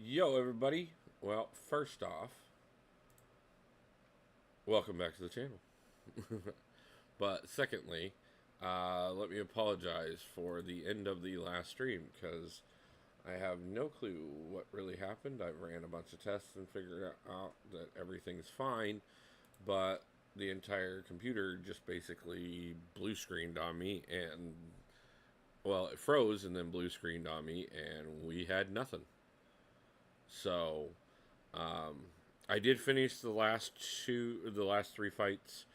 Yo, everybody. Well, first off, welcome back to the channel. But secondly, let me apologize for the end of the last stream because I have no clue what really happened. I ran a bunch of tests and figured out that everything's fine, but the entire computer just basically blue screened on me and, well, it froze and then blue screened on me and we had nothing. So, um, I did finish the last three fights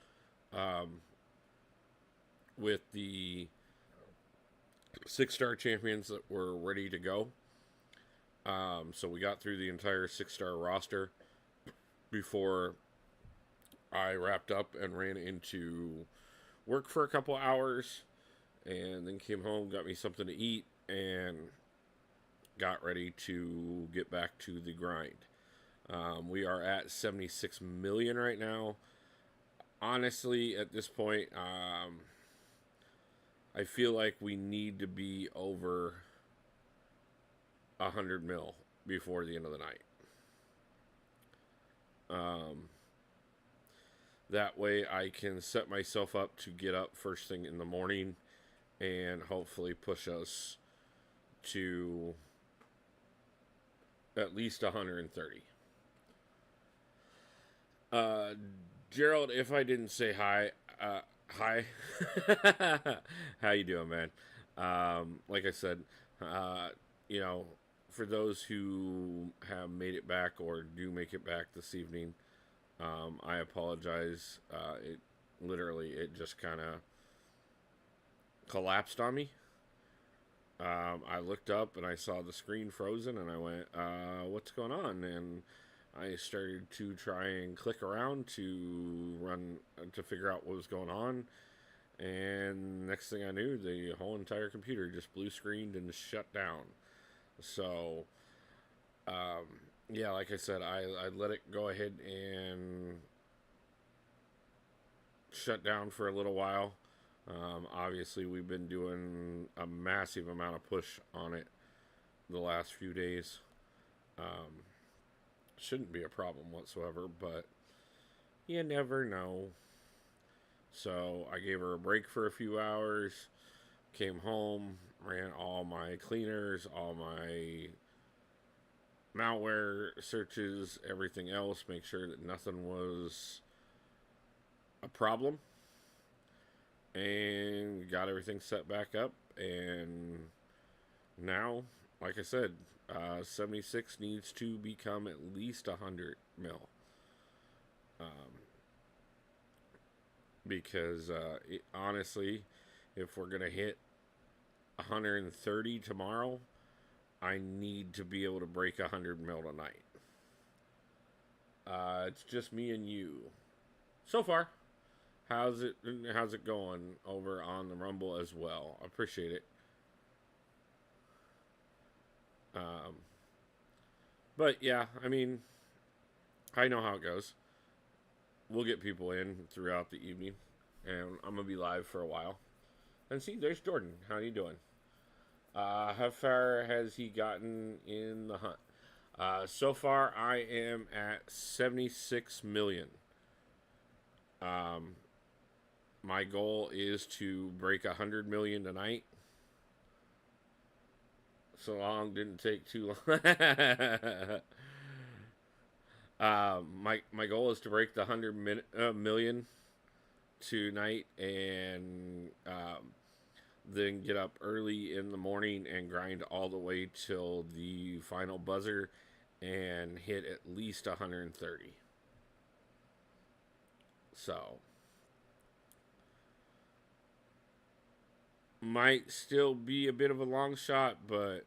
with the 6-star champions that were ready to go. So we got through the entire 6-star roster before I wrapped up and ran into work for a couple hours, and then came home, got me something to eat, and got ready to get back to the grind. We are at 76 million right now. Honestly, at this point, I feel like we need to be over 100 mil before the end of the night. That way I can set myself up to get up first thing in the morning and hopefully push us to at least 130. Gerald, if I didn't say hi, hi. How you doing, man? Like I said, uh, you know, for those who have made it back or do make it back this evening, I apologize. It just kind of collapsed on me. I looked up and I saw the screen frozen, and I went, "What's going on?" And I started to try and click around to figure out what was going on. And next thing I knew, the whole entire computer just blue screened and shut down. So, yeah, like I said, I let it go ahead and shut down for a little while. Obviously, we've been doing a massive amount of push on it the last few days. Shouldn't be a problem whatsoever, but you never know. So I gave her a break for a few hours, came home, ran all my cleaners, all my malware searches, everything else, make sure that nothing was a problem, and got everything set back up. And now, like I said, 76 needs to become at least 100 mil. Because honestly, if we're going to hit 130 tomorrow, I need to be able to break 100 mil tonight. It's just me and you. So far, how's it going over on the Rumble as well? I appreciate it. But yeah, I mean, I know how it goes. We'll get people in throughout the evening, and I'm gonna be live for a while. And see, there's Jordan. How you doing? How far has he gotten in the hunt? So far, I am at 76 million. My goal is to break 100 million tonight. So long, didn't take too long. My goal is to break the 100 million tonight, and then get up early in the morning and grind all the way till the final buzzer and hit at least 130. So, might still be a bit of a long shot, but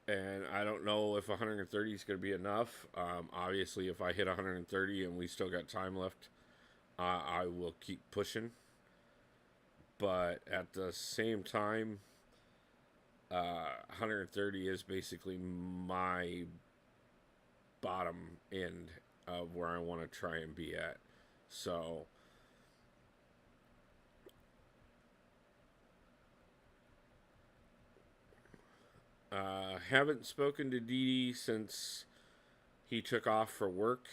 and I don't know if 130 is going to be enough. Obviously, if I hit 130 and we still got time left, I will keep pushing. But at the same time, 130 is basically my bottom end of where I want to try and be at. So, haven't spoken to Dee since he took off for work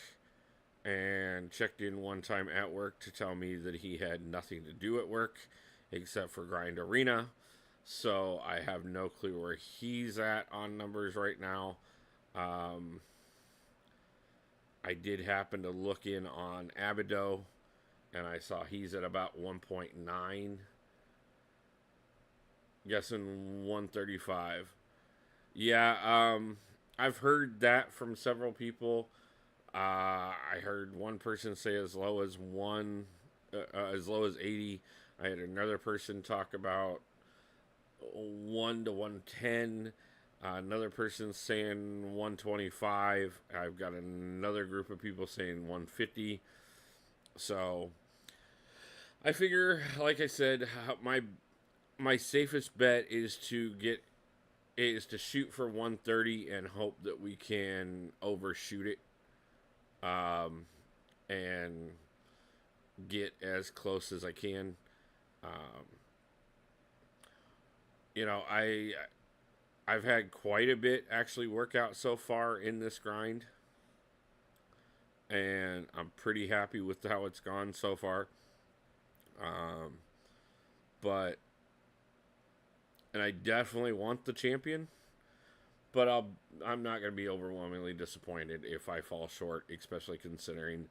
and checked in one time at work to tell me that he had nothing to do at work except for grind arena. So I have no clue where he's at on numbers right now. I did happen to look in on Abido, and I saw he's at about 1.9. Guessing 135. Yeah, I've heard that from several people. I heard one person say as low as as low as 80. I had another person talk about 1 to 110. Another person saying 125. I've got another group of people saying 150. So I figure, like I said, my safest bet is to shoot for 130 and hope that we can overshoot it, and get as close as I can. I've had quite a bit actually work out so far in this grind, and I'm pretty happy with how it's gone so far. But and I definitely want the champion, but I'm not going to be overwhelmingly disappointed if I fall short, especially considering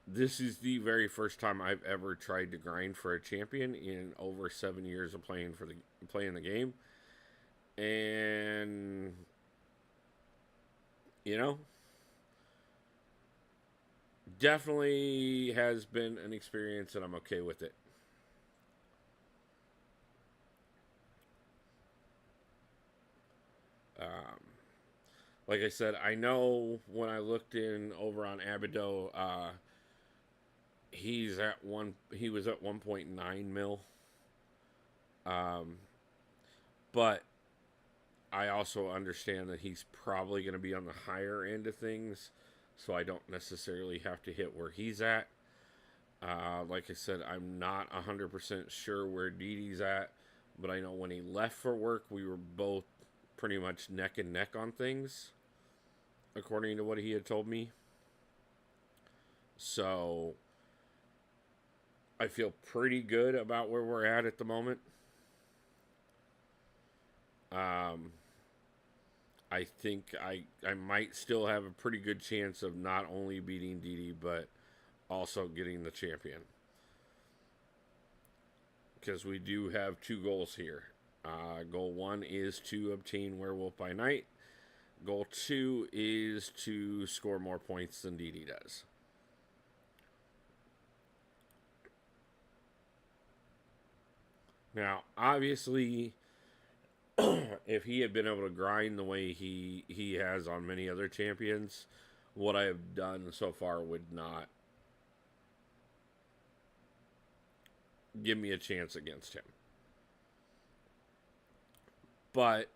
this is the very first time I've ever tried to grind for a champion in over 7 years of playing the game. And definitely has been an experience, and I'm okay with it. Like I said, I know when I looked in over on Abido, he was at 1.9 mil. But I also understand that he's probably going to be on the higher end of things, so I don't necessarily have to hit where he's at. Like I said, I'm not 100% sure where Didi's at, but I know when he left for work, we were both pretty much neck and neck on things, according to what he had told me. So I feel pretty good about where we're at the moment. I think I might still have a pretty good chance of not only beating Didi, but also getting the champion. Because we do have two goals here. Goal 1 is to obtain Werewolf by Night. Goal 2 is to score more points than Didi does. Now, obviously, if he had been able to grind the way he has on many other champions, what I have done so far would not give me a chance against him. But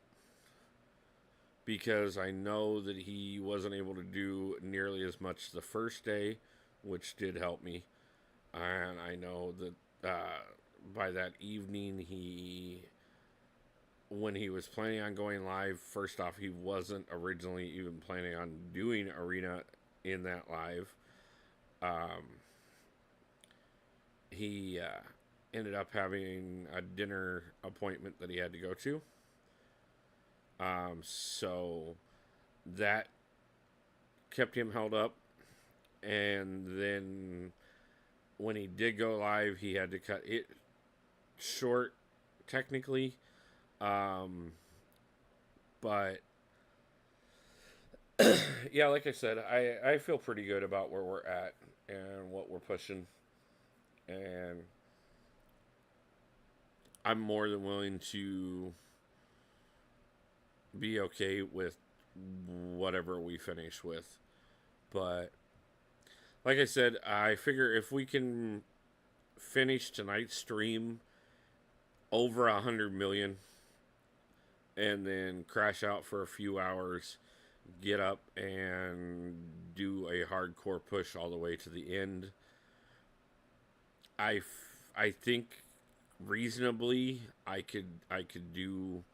because I know that he wasn't able to do nearly as much the first day, which did help me, and I know that by that evening when he was planning on going live, first off, he wasn't originally even planning on doing arena in that live. He ended up having a dinner appointment that he had to go to. So that kept him held up. And then when he did go live, he had to cut it short, technically. But yeah, like I said, I feel pretty good about where we're at and what we're pushing. And I'm more than willing to be okay with whatever we finish with. But like I said, I figure if we can finish tonight's stream over 100 million and then crash out for a few hours, get up and do a hardcore push all the way to the end, I think reasonably I could do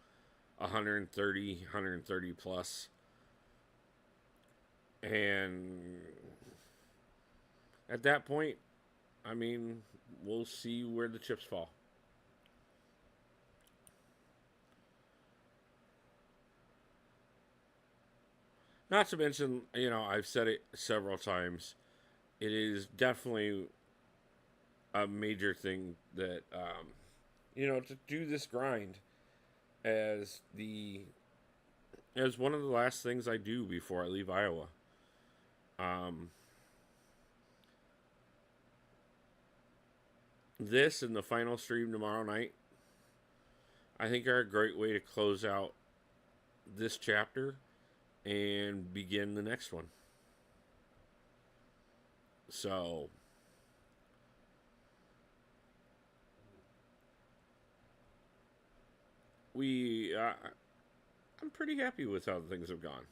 130, 130 plus. And at that point, I mean, we'll see where the chips fall. Not to mention, I've said it several times. It is definitely a major thing that, to do this grind as one of the last things I do before I leave Iowa. Um, this and the final stream tomorrow night, I think, are a great way to close out this chapter and begin the next one. So, I'm pretty happy with how things have gone.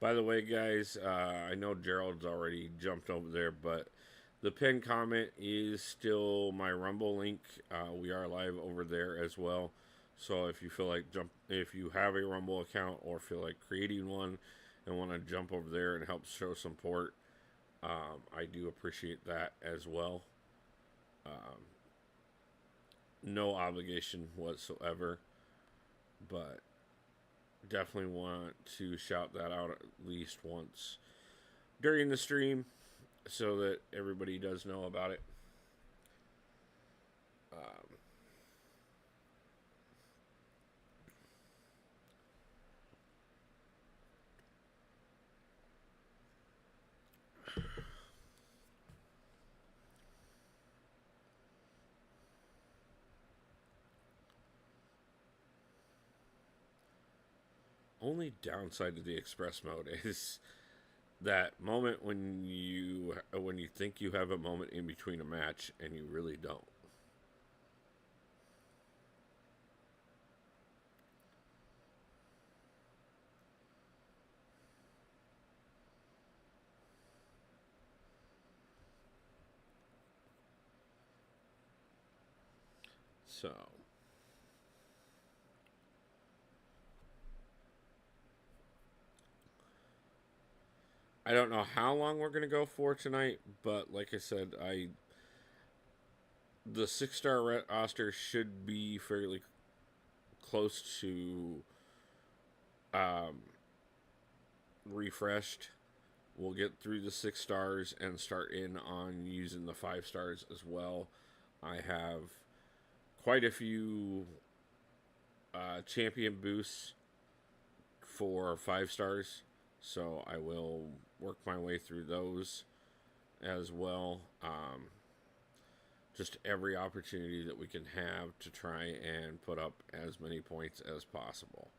By the way, guys, I know Gerald's already jumped over there, but the pinned comment is still my Rumble link. We are live over there as well. So if you feel like if you have a Rumble account or feel like creating one and want to jump over there and help show support, I do appreciate that as well. No obligation whatsoever, but definitely want to shout that out at least once during the stream so that everybody does know about it. Only downside to the express mode is that moment when you think you have a moment in between a match and you really don't. So I don't know how long we're gonna go for tonight, but like I said, the 6-star roster should be fairly close to refreshed. We'll get through the 6 stars and start in on using the 5 stars as well. I have quite a few champion boosts for 5 stars, so I will work my way through those as well. Just every opportunity that we can have to try and put up as many points as possible.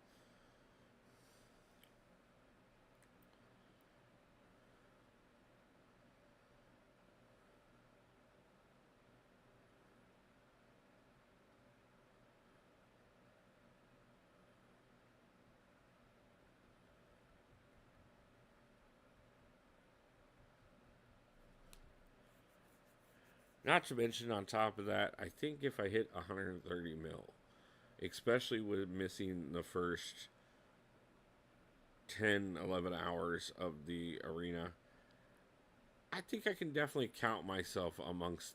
Not to mention, on top of that, I think if I hit 130 mil, especially with missing the first 10, 11 hours of the arena, I think I can definitely count myself amongst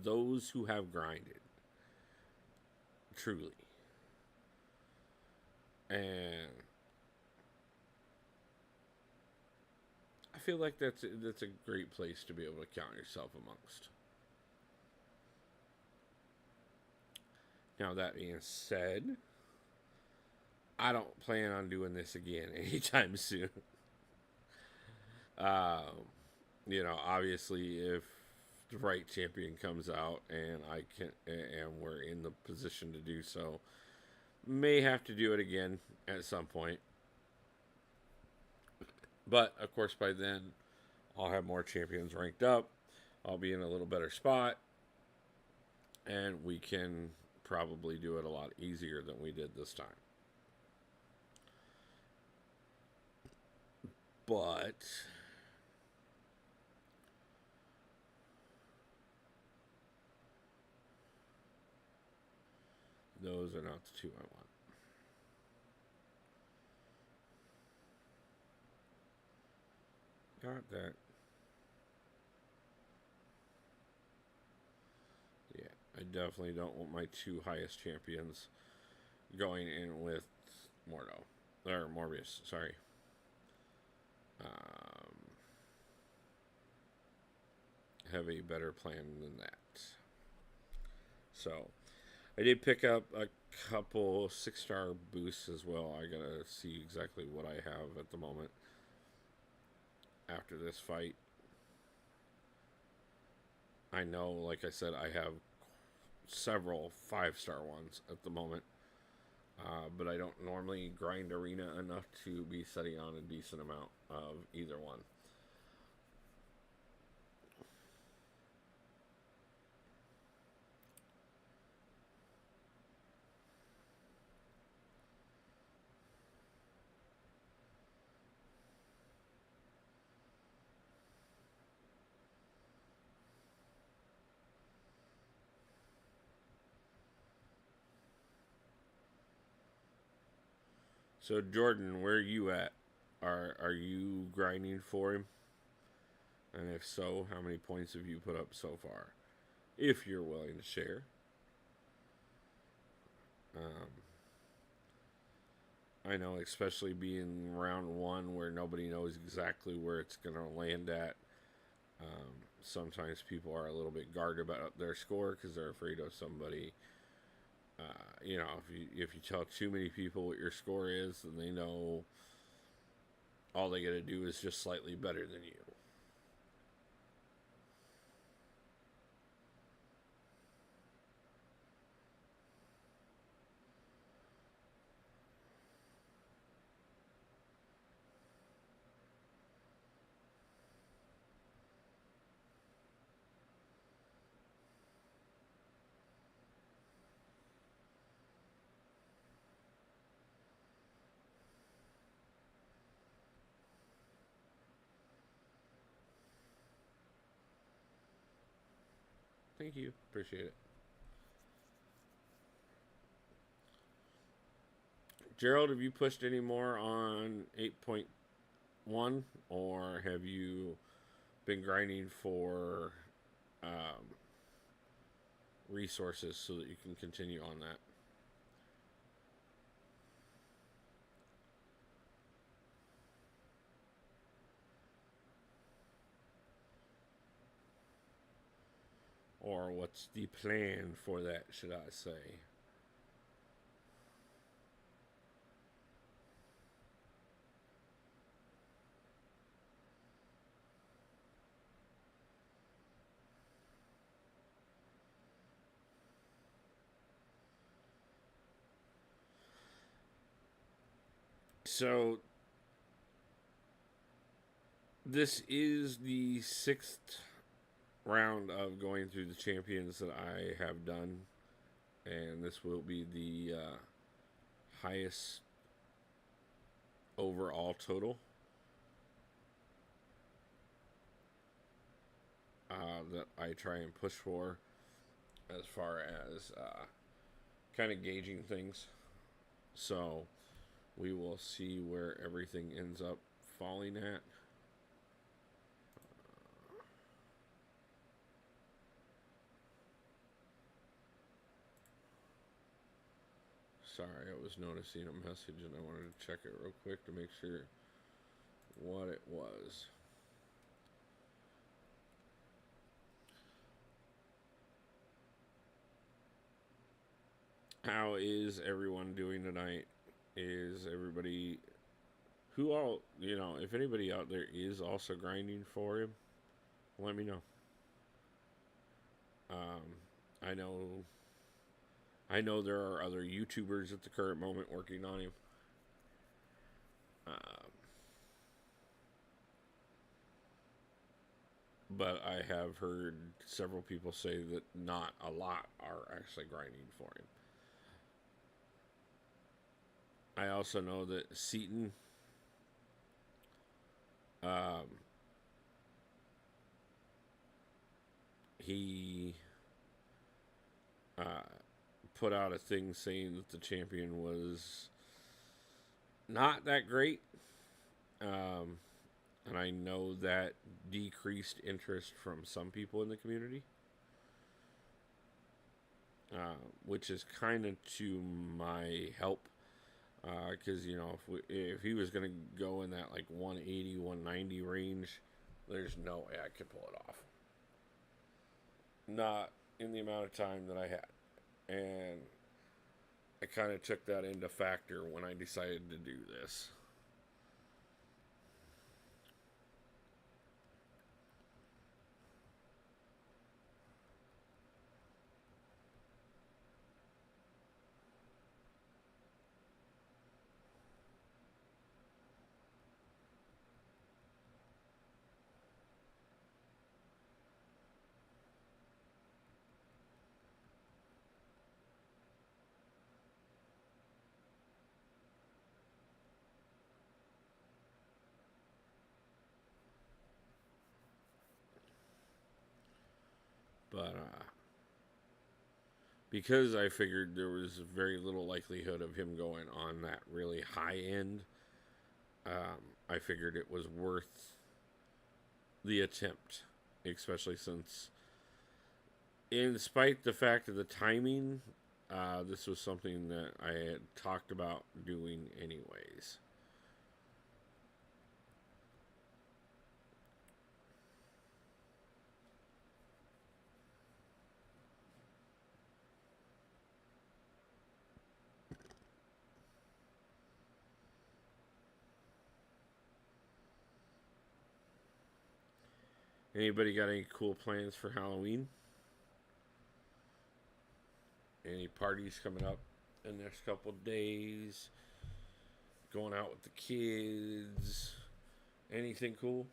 those who have grinded. Truly. And I feel like that's a great place to be able to count yourself amongst. Now, that being said, I don't plan on doing this again anytime soon. Obviously, if the right champion comes out and we're in the position to do so, may have to do it again at some point. But of course, by then, I'll have more champions ranked up. I'll be in a little better spot, and we can probably do it a lot easier than we did this time. But those are not the two I want. Got that. Yeah, I definitely don't want my two highest champions going in with Mordo. Or Morbius, sorry. Have a better plan than that. So, I did pick up a couple 6-star boosts as well. I gotta see exactly what I have at the moment after this fight. I know, like I said, I have several 5-star ones at the moment. But I don't normally grind arena enough to be setting on a decent amount of either one. So Jordan, where are you at? Are you grinding for him? And if so, how many points have you put up so far? If you're willing to share. I know, especially being round one where nobody knows exactly where it's going to land at. Sometimes people are a little bit guarded about their score because they're afraid of somebody. If you tell too many people what your score is, then they know all they got to do is just slightly better than you. Thank you. Appreciate it. Gerald, have you pushed any more on 8.1, or have you been grinding for resources so that you can continue on that? Or what's the plan for that, should I say? So, this is the 6th round of going through the champions that I have done, and this will be the highest overall total that I try and push for as far as kind of gauging things. So we will see where everything ends up falling at. Sorry, I was noticing a message and I wanted to check it real quick to make sure what it was. How is everyone doing tonight? Is everybody if anybody out there is also grinding for him, let me know. I know there are other YouTubers at the current moment working on him. But I have heard several people say that not a lot are actually grinding for him. I also know that Seaton Um, he uh, put out a thing saying that the champion was not that great. Um, and I know that decreased interest from some people in the community, which is kind of to my help. Because, if he was going to go in that like 180, 190 range, there's no way I could pull it off. Not in the amount of time that I had. And I kind of took that into factor when I decided to do this. But because I figured there was very little likelihood of him going on that really high end, I figured it was worth the attempt, especially since, in spite the fact of the timing, this was something that I had talked about doing anyways. Anybody got any cool plans for Halloween? Any parties coming up in the next couple days? Going out with the kids? Anything cool?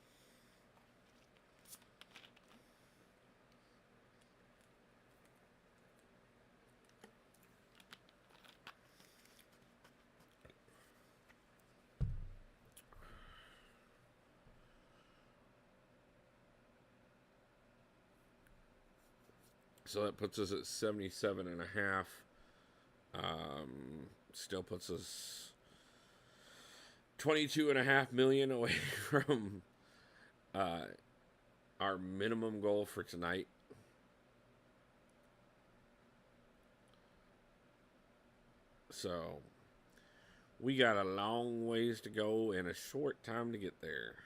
So that puts us at 77.5. Still puts us 22.5 million away from our minimum goal for tonight. So we got a long ways to go and a short time to get there.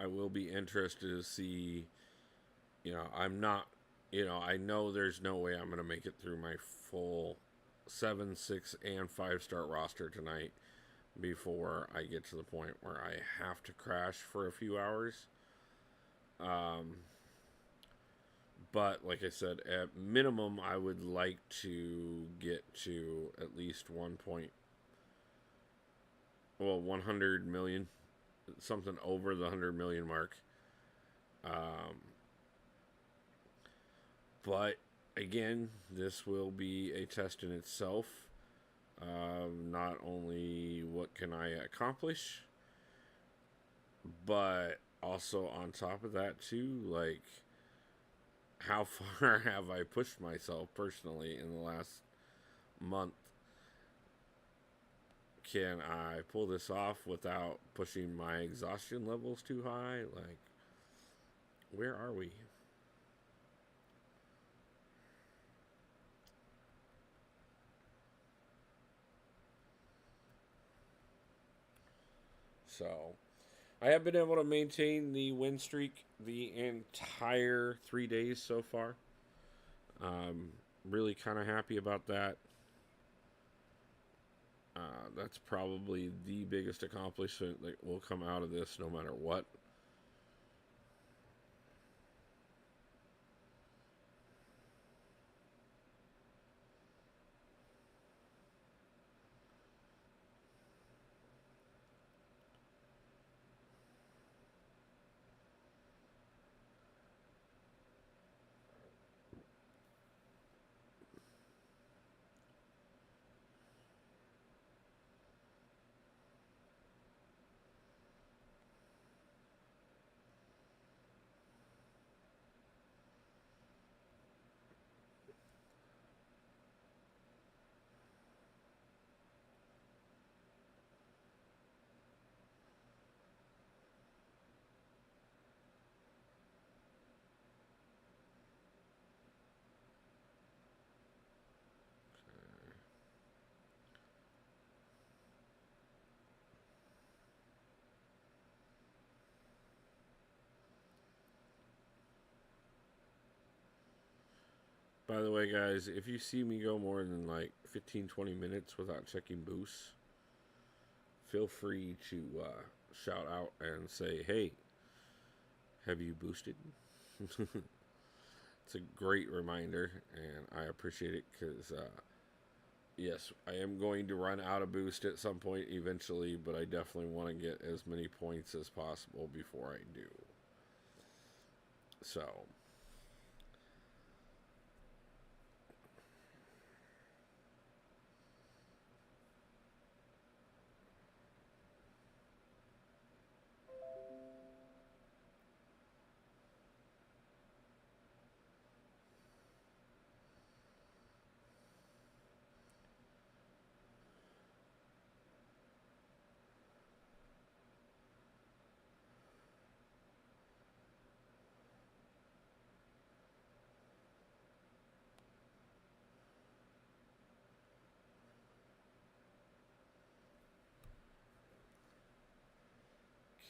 I will be interested to see, I'm not, I know there's no way I'm going to make it through my full 7, 6, and 5-star roster tonight before I get to the point where I have to crash for a few hours. But like I said, at minimum, I would like to get to at least 100 million, something over the 100 million mark. But again, this will be a test in itself. Not only what can I accomplish, but also on top of that too, like, how far have I pushed myself personally in the last month? Can I pull this off without pushing my exhaustion levels too high? Like, where are we? So, I have been able to maintain the win streak the entire 3 days so far. Really kind of happy about that. That's probably the biggest accomplishment that will come out of this, no matter what. By the way, guys, if you see me go more than like 15-20 minutes without checking boosts, feel free to shout out and say, hey, have you boosted? It's a great reminder, and I appreciate it because, yes, I am going to run out of boost at some point eventually, but I definitely want to get as many points as possible before I do. So,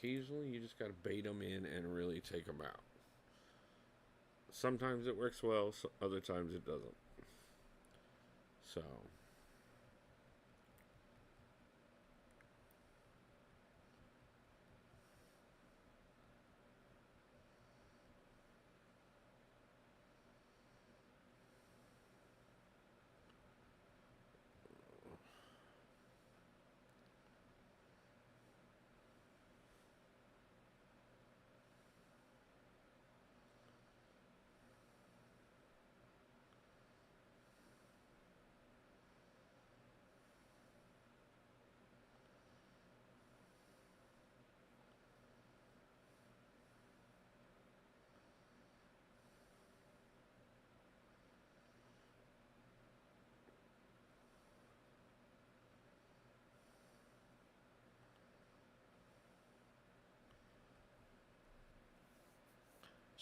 occasionally you just got to bait them in and really take them out. Sometimes it works well, other times it doesn't. So,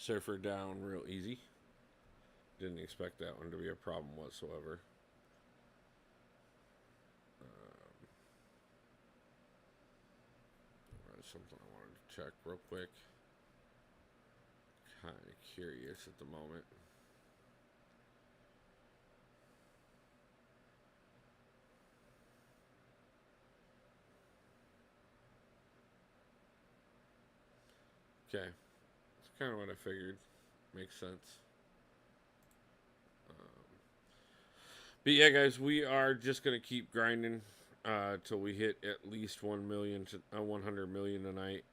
Surfer down real easy. Didn't expect that one to be a problem whatsoever. That's something I wanted to check real quick. Kind of curious at the moment. Okay, that's kind of what I figured. Makes sense. But yeah, guys, we are just gonna keep grinding till we hit at least 1 million to 100 million tonight.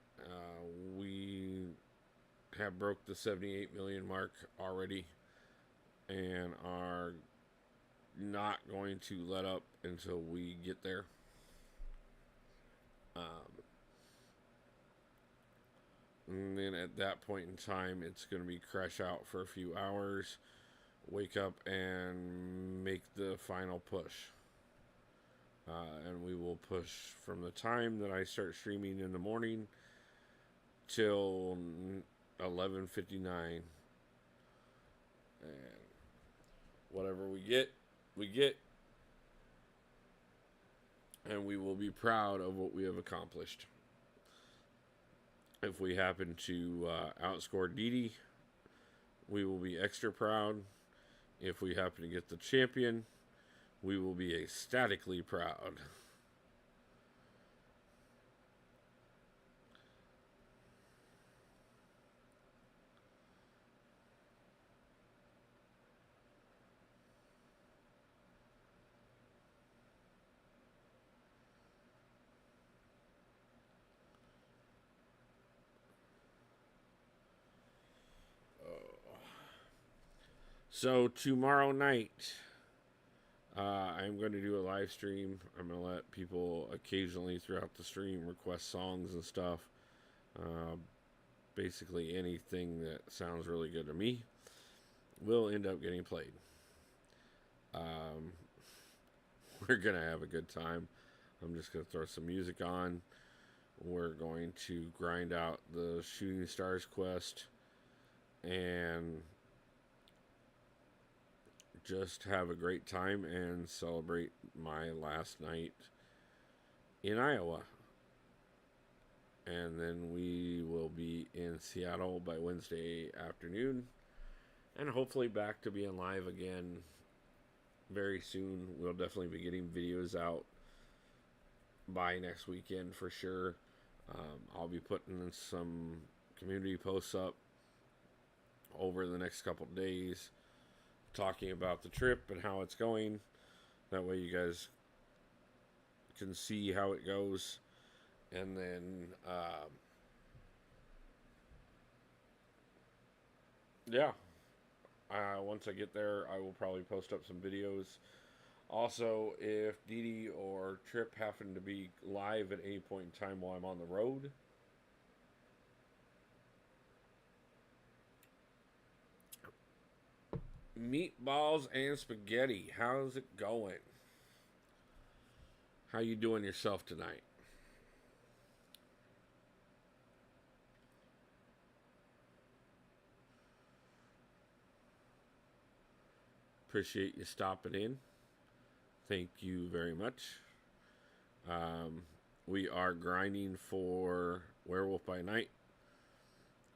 We have broke the 78 million mark already, and are not going to let up until we get there. And then at that point in time, it's going to be crash out for a few hours, wake up, and make the final push. And we will push from the time that I start streaming in the morning till 11:59, and whatever we get, and we will be proud of what we have accomplished. If we happen to outscore Didi, we will be extra proud. If we happen to get the champion, we will be ecstatically proud. So tomorrow night, I'm going to do a live stream. I'm going to let people occasionally throughout the stream request songs and stuff. Uh, Basically, anything that sounds really good to me will end up getting played. Um, we're going to have a good time. I'm just going to throw some music on. We're going to grind out the Shooting Stars quest and just have a great time and celebrate my last night in Iowa. And then we will be in Seattle by Wednesday afternoon, and hopefully back to being live again very soon. We'll definitely be getting videos out by next weekend for sure. I'll be putting some community posts up over the next couple days talking about the trip and how it's going. That way you guys can see how it goes. And then, yeah, once I get there, I will probably post up some videos. Also, if Dee Dee or Trip happen to be live at any point in time while I'm on the road, meatballs and spaghetti, how's it going? How you doing yourself tonight? Appreciate you stopping in. Thank you very much. We are grinding for Werewolf by Night.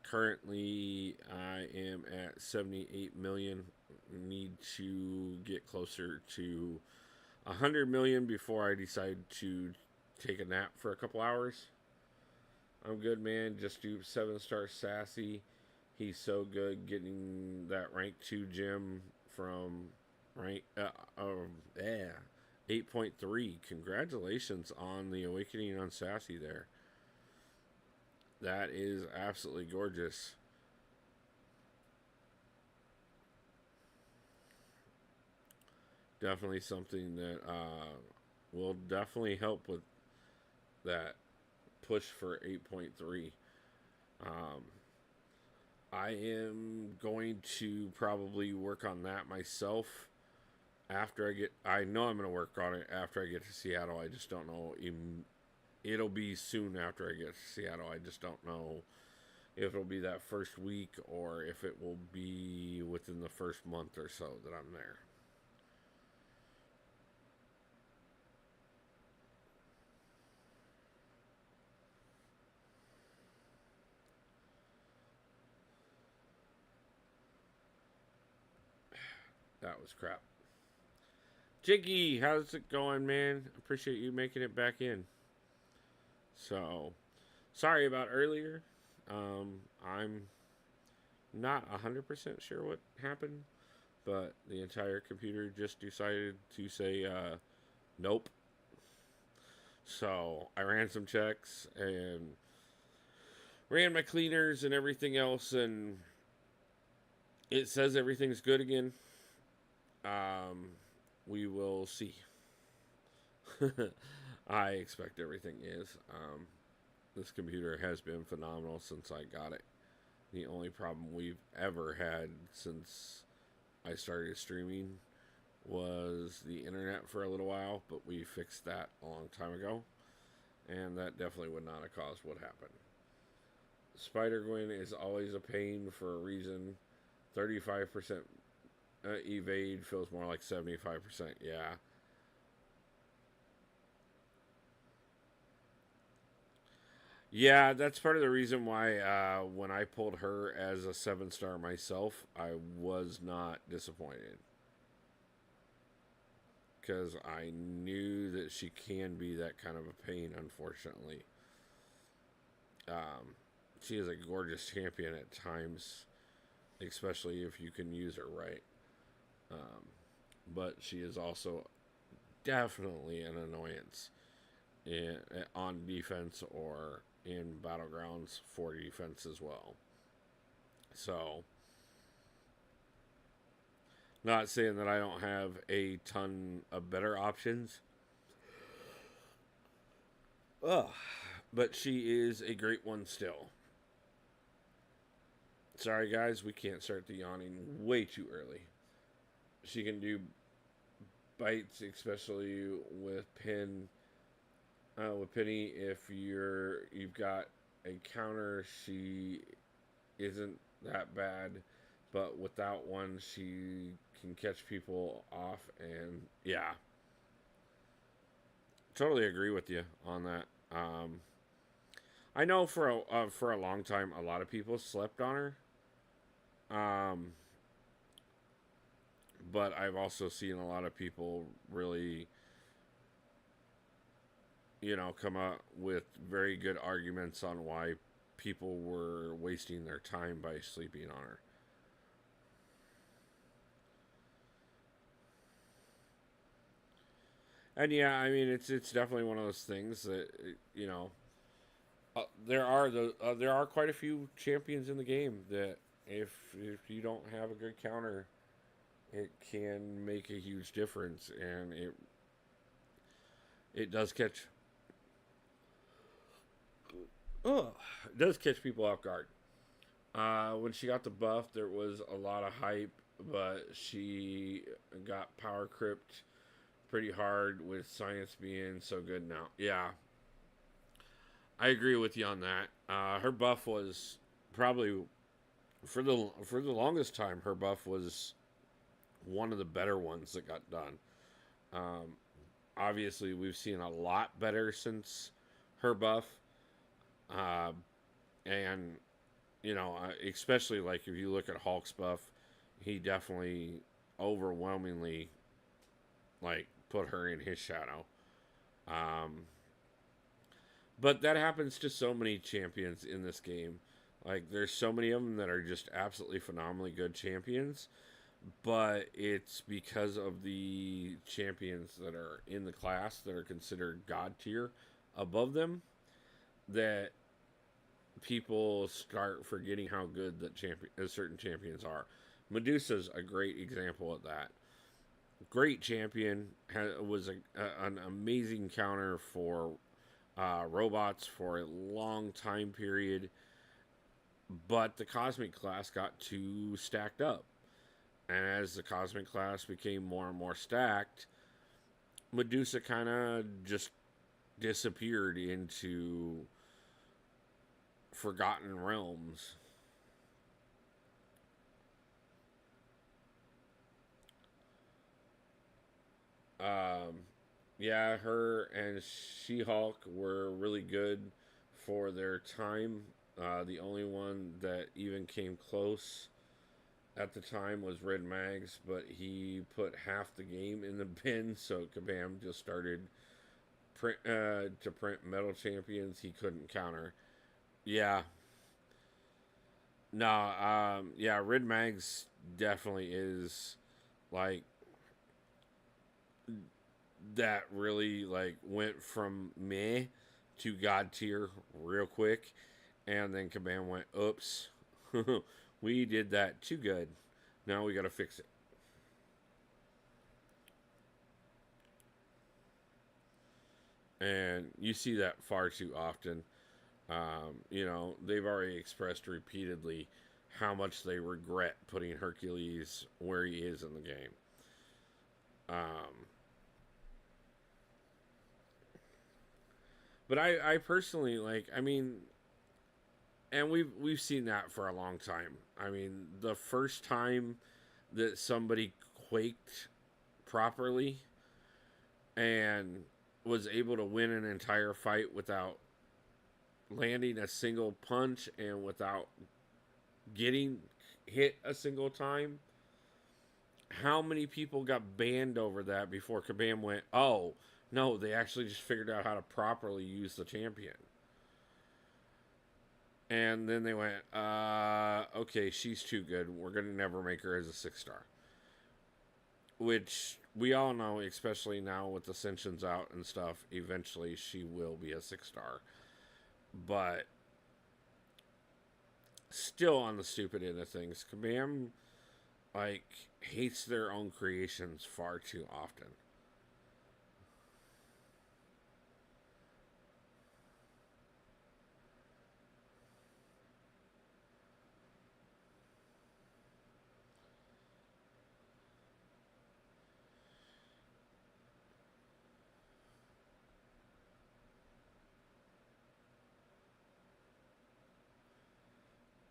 Currently, I am at 78 million. Need to get closer to 100 million before I decide to take a nap for a couple hours. I'm good, man. Just do 7-star Sassy. He's so good getting that rank 2 gem from rank 8.3. Congratulations on the awakening on Sassy there. That is absolutely gorgeous. Definitely something that will definitely help with that push for 8.3. I am going to probably work on that myself after I know I'm going to work on it after I get to Seattle. I just don't know. It'll be soon after I get to Seattle. I just don't know if it'll be that first week or if it will be within the first month or so that I'm there. That was crap. Jiggy, how's it going, man? Appreciate you making it back in. So, sorry about earlier. I'm not 100% sure what happened, but the entire computer just decided to say, nope. So, I ran some checks and ran my cleaners and everything else, and it says everything's good again. We will see. I expect everything is. This computer has been phenomenal since I got it. The only problem we've ever had since I started streaming was the internet for a little while, but we fixed that a long time ago, and that definitely would not have caused what happened. Spider-Gwen is always a pain for a reason. 35% evade feels more like 75%. Yeah. Yeah, that's part of the reason why when I pulled her as a 7-star myself, I was not disappointed. Because I knew that she can be that kind of a pain, unfortunately. She is a gorgeous champion at times, especially if you can use her right. But she is also definitely an annoyance on defense or in battlegrounds for defense as well. So Not saying that I don't have a ton of better options. Ugh. But she is a great one still. Sorry, guys, we can't start the yawning way too early. She can do bites, especially with with Penny. If you've got a counter, she isn't that bad, but without one, she can catch people off, and yeah, totally agree with you on that. I know for a long time, a lot of people slept on her. Um, but I've also seen a lot of people really, come up with very good arguments on why people were wasting their time by sleeping on her. And yeah, I mean it's definitely one of those things that you know there are quite a few champions in the game that if you don't have a good counter, it can make a huge difference, and it does catch oh it does catch people off guard. When she got the buff, there was a lot of hype, but she got power crypt pretty hard with science being so good now. Yeah, I agree with you on that. Her buff was probably for the longest time. Her buff was one of the better ones that got done. Um, Obviously, we've seen a lot better since her buff, uh, and especially like if you look at Hulk's buff, he definitely overwhelmingly like put her in his shadow. Um, but that happens to so many champions in this game. Like there's so many of them that are just absolutely phenomenally good champions, but it's because of the champions that are in the class that are considered god tier above them that people start forgetting how good that certain champions are. Medusa's a great example of that. Great champion, was an amazing counter for robots for a long time period, but the cosmic class got too stacked up. And as the cosmic class became more and more stacked, Medusa kind of just disappeared into forgotten realms. Um, yeah, her and She Hulk were really good for their time. The only one that even came close at the time was Red Mags, but he put half the game in the bin, so Kabam just started to print metal champions he couldn't counter. Yeah, no, yeah, Red Mags definitely is like that. Really, like went from meh to god tier real quick, and then Kabam went, "Oops, we did that too good. Now we got to fix it." And you see that far too often. They've already expressed repeatedly how much they regret putting Hercules where he is in the game. Um, but I personally like. I mean, and we've seen that for a long time. I mean, the first time that somebody quaked properly and was able to win an entire fight without landing a single punch and without getting hit a single time. How many people got banned over that before Kabam went, "Oh, no, they actually just figured out how to properly use the champion." And then they went, okay, she's too good. We're going to never make her as a 6 star. Which we all know, especially now with Ascensions out and stuff, eventually she will be a 6 star. But still on the stupid end of things, Kabam, like, hates their own creations far too often.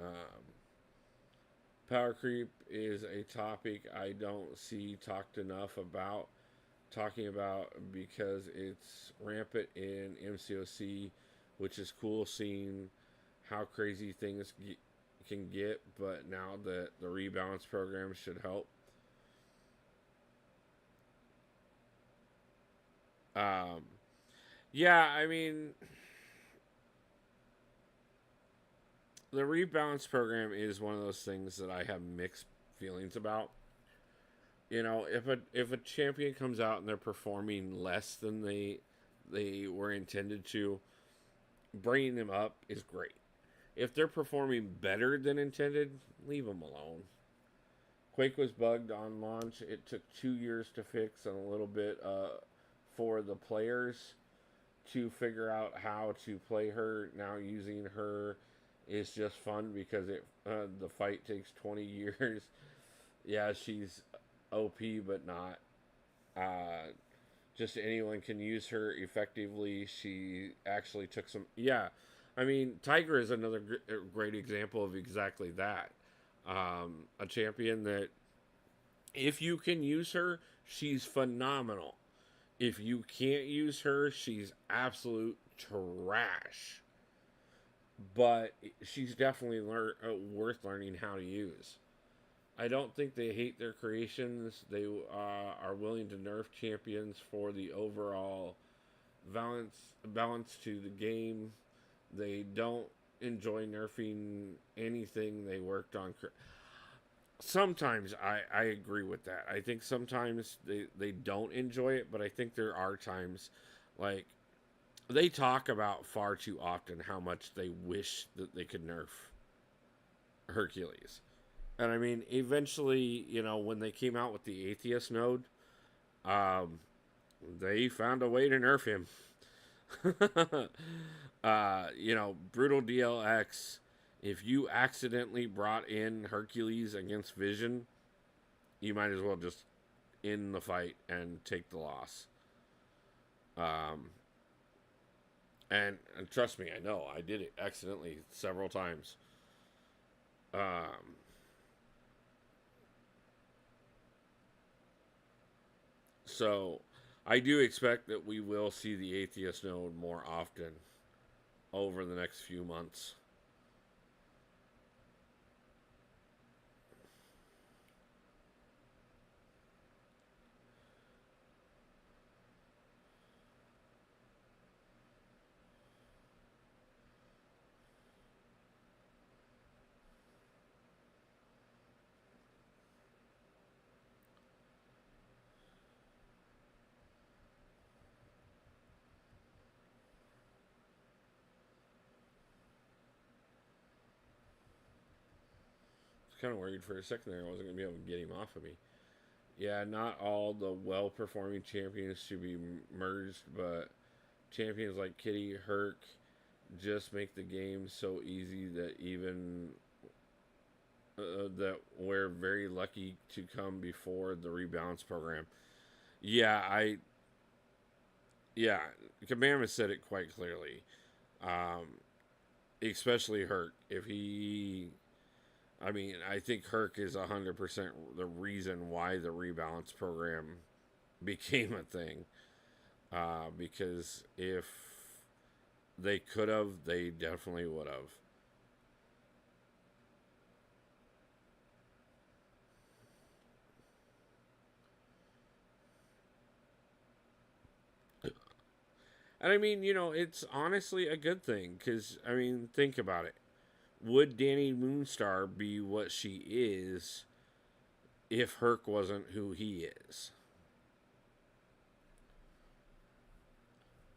Um, Power creep is a topic I don't see talked enough about, talking about, because it's rampant in MCOC, which is cool seeing how crazy things can get. But now that the rebalance program should help. Um, yeah, I mean, the rebalance program is one of those things that I have mixed feelings about. You know, if a champion comes out and they're performing less than they were intended to, bringing them up is great. If they're performing better than intended, leave them alone. Quake was bugged on launch. It took 2 years to fix, and a little bit for the players to figure out how to play her. Now using her is just fun because the fight takes 20 years. Yeah, she's OP, but not. Uh, just anyone can use her effectively. She actually took some. Yeah, I mean, Tiger is another great example of exactly that. A champion that, if you can use her, she's phenomenal. If you can't use her, she's absolute trash. But she's definitely worth learning how to use. I don't think they hate their creations. They are willing to nerf champions for the overall balance to the game. They don't enjoy nerfing anything they worked on. Sometimes I agree with that. I think sometimes they don't enjoy it, but I think there are times, like, they talk about far too often how much they wish that they could nerf Hercules. And I mean, eventually, when they came out with the Atheist node, um, they found a way to nerf him. Brutal DLX. If you accidentally brought in Hercules against Vision, you might as well just end the fight and take the loss. Um, and trust me, I know I did it accidentally several times. Um, so I do expect that we will see the Atheist node more often over the next few months. I was kind of worried for a second there I wasn't going to be able to get him off of me. Yeah, not all the well performing champions should be merged, but champions like Kitty, Herc just make the game so easy that even that we're very lucky to come before the rebalance program. Yeah, yeah, Kabam has said it quite clearly. Um, Especially Herc. If he, I mean, I think Herc is 100% the reason why the rebalance program became a thing. Because if they could have, they definitely would have. And I mean, it's honestly a good thing because, I mean, think about it. Would Danny Moonstar be what she is if Herc wasn't who he is?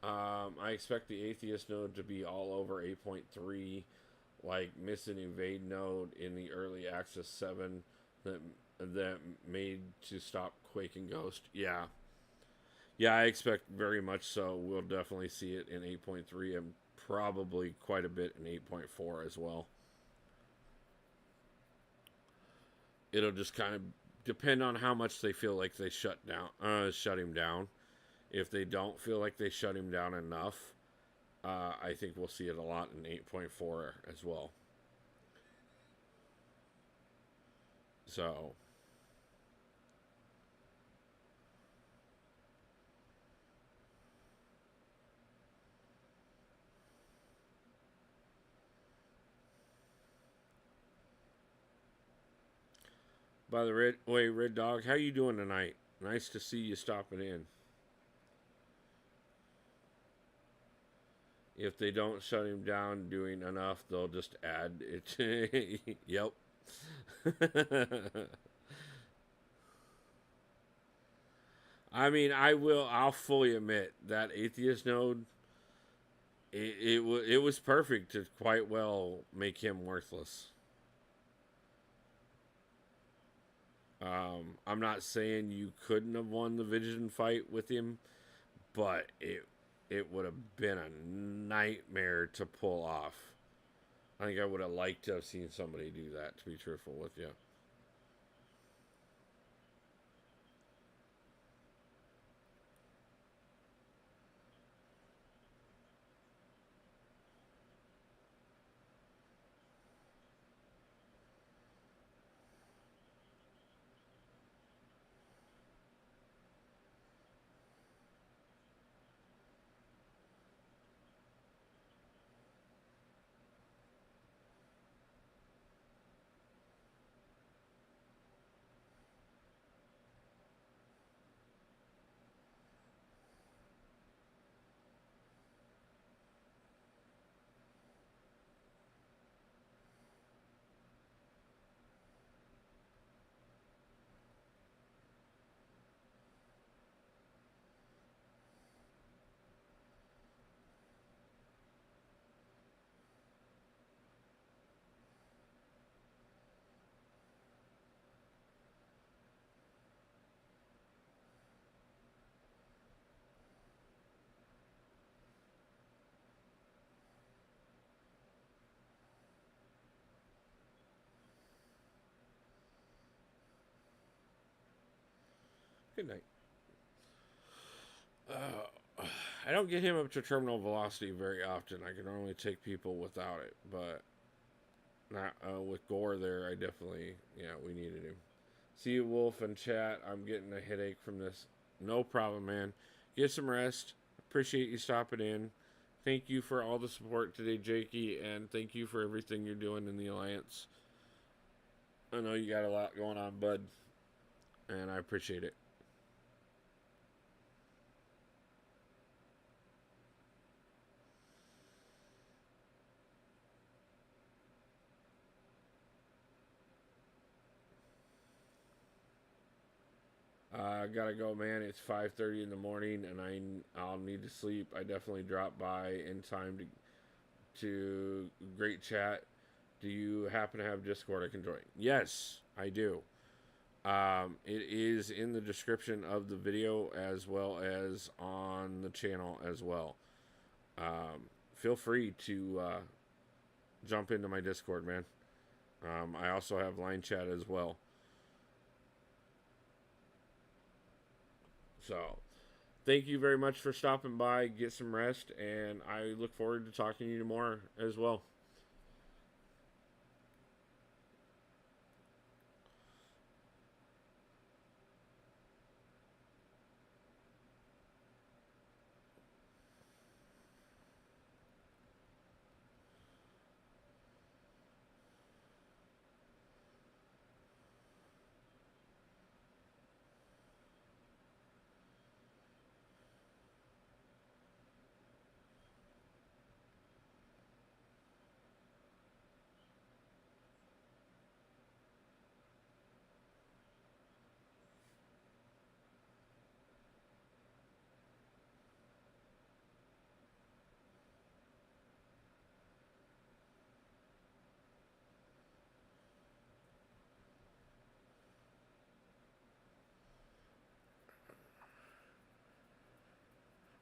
I expect the Atheist node to be all over 8.3, like Miss and Invade node in the early access 7 that that made to stop Quake and Ghost. Yeah. Yeah, I expect very much so. We'll definitely see it in 8.3 and probably quite a bit in 8.4 as well. It'll just kind of depend on how much they feel like they shut him down. If they don't feel like they shut him down enough, I think we'll see it a lot in 8.4 as well. So, by the way, Red Dog, how you doing tonight? Nice to see you stopping in. If they don't shut him down doing enough, they'll just add it. Yep. I mean, I'll fully admit that atheist node, it was perfect to quite well make him worthless. I'm not saying you couldn't have won the vision fight with him, but it would have been a nightmare to pull off. I think I would have liked to have seen somebody do that, to be truthful with you. Good night. I don't get him up to terminal velocity very often. I can only take people without it, but not with Gore there. I definitely, yeah, we needed him. See you, Wolf, and chat. I'm getting a headache from this. No problem, man. Get some rest. Appreciate you stopping in. Thank you for all the support today, Jakey, and thank you for everything you're doing in the Alliance. I know you got a lot going on, bud, and I appreciate it. I gotta go, man. It's 5:30 in the morning, and I'll need to sleep. I definitely dropped by in time to great chat. Do you happen to have Discord I can join? Yes, I do. It is in the description of the video as well as on the channel as well. Feel free to jump into my Discord, man. I also have line chat as well. So, thank you very much for stopping by. Get some rest, and I look forward to talking to you more as well.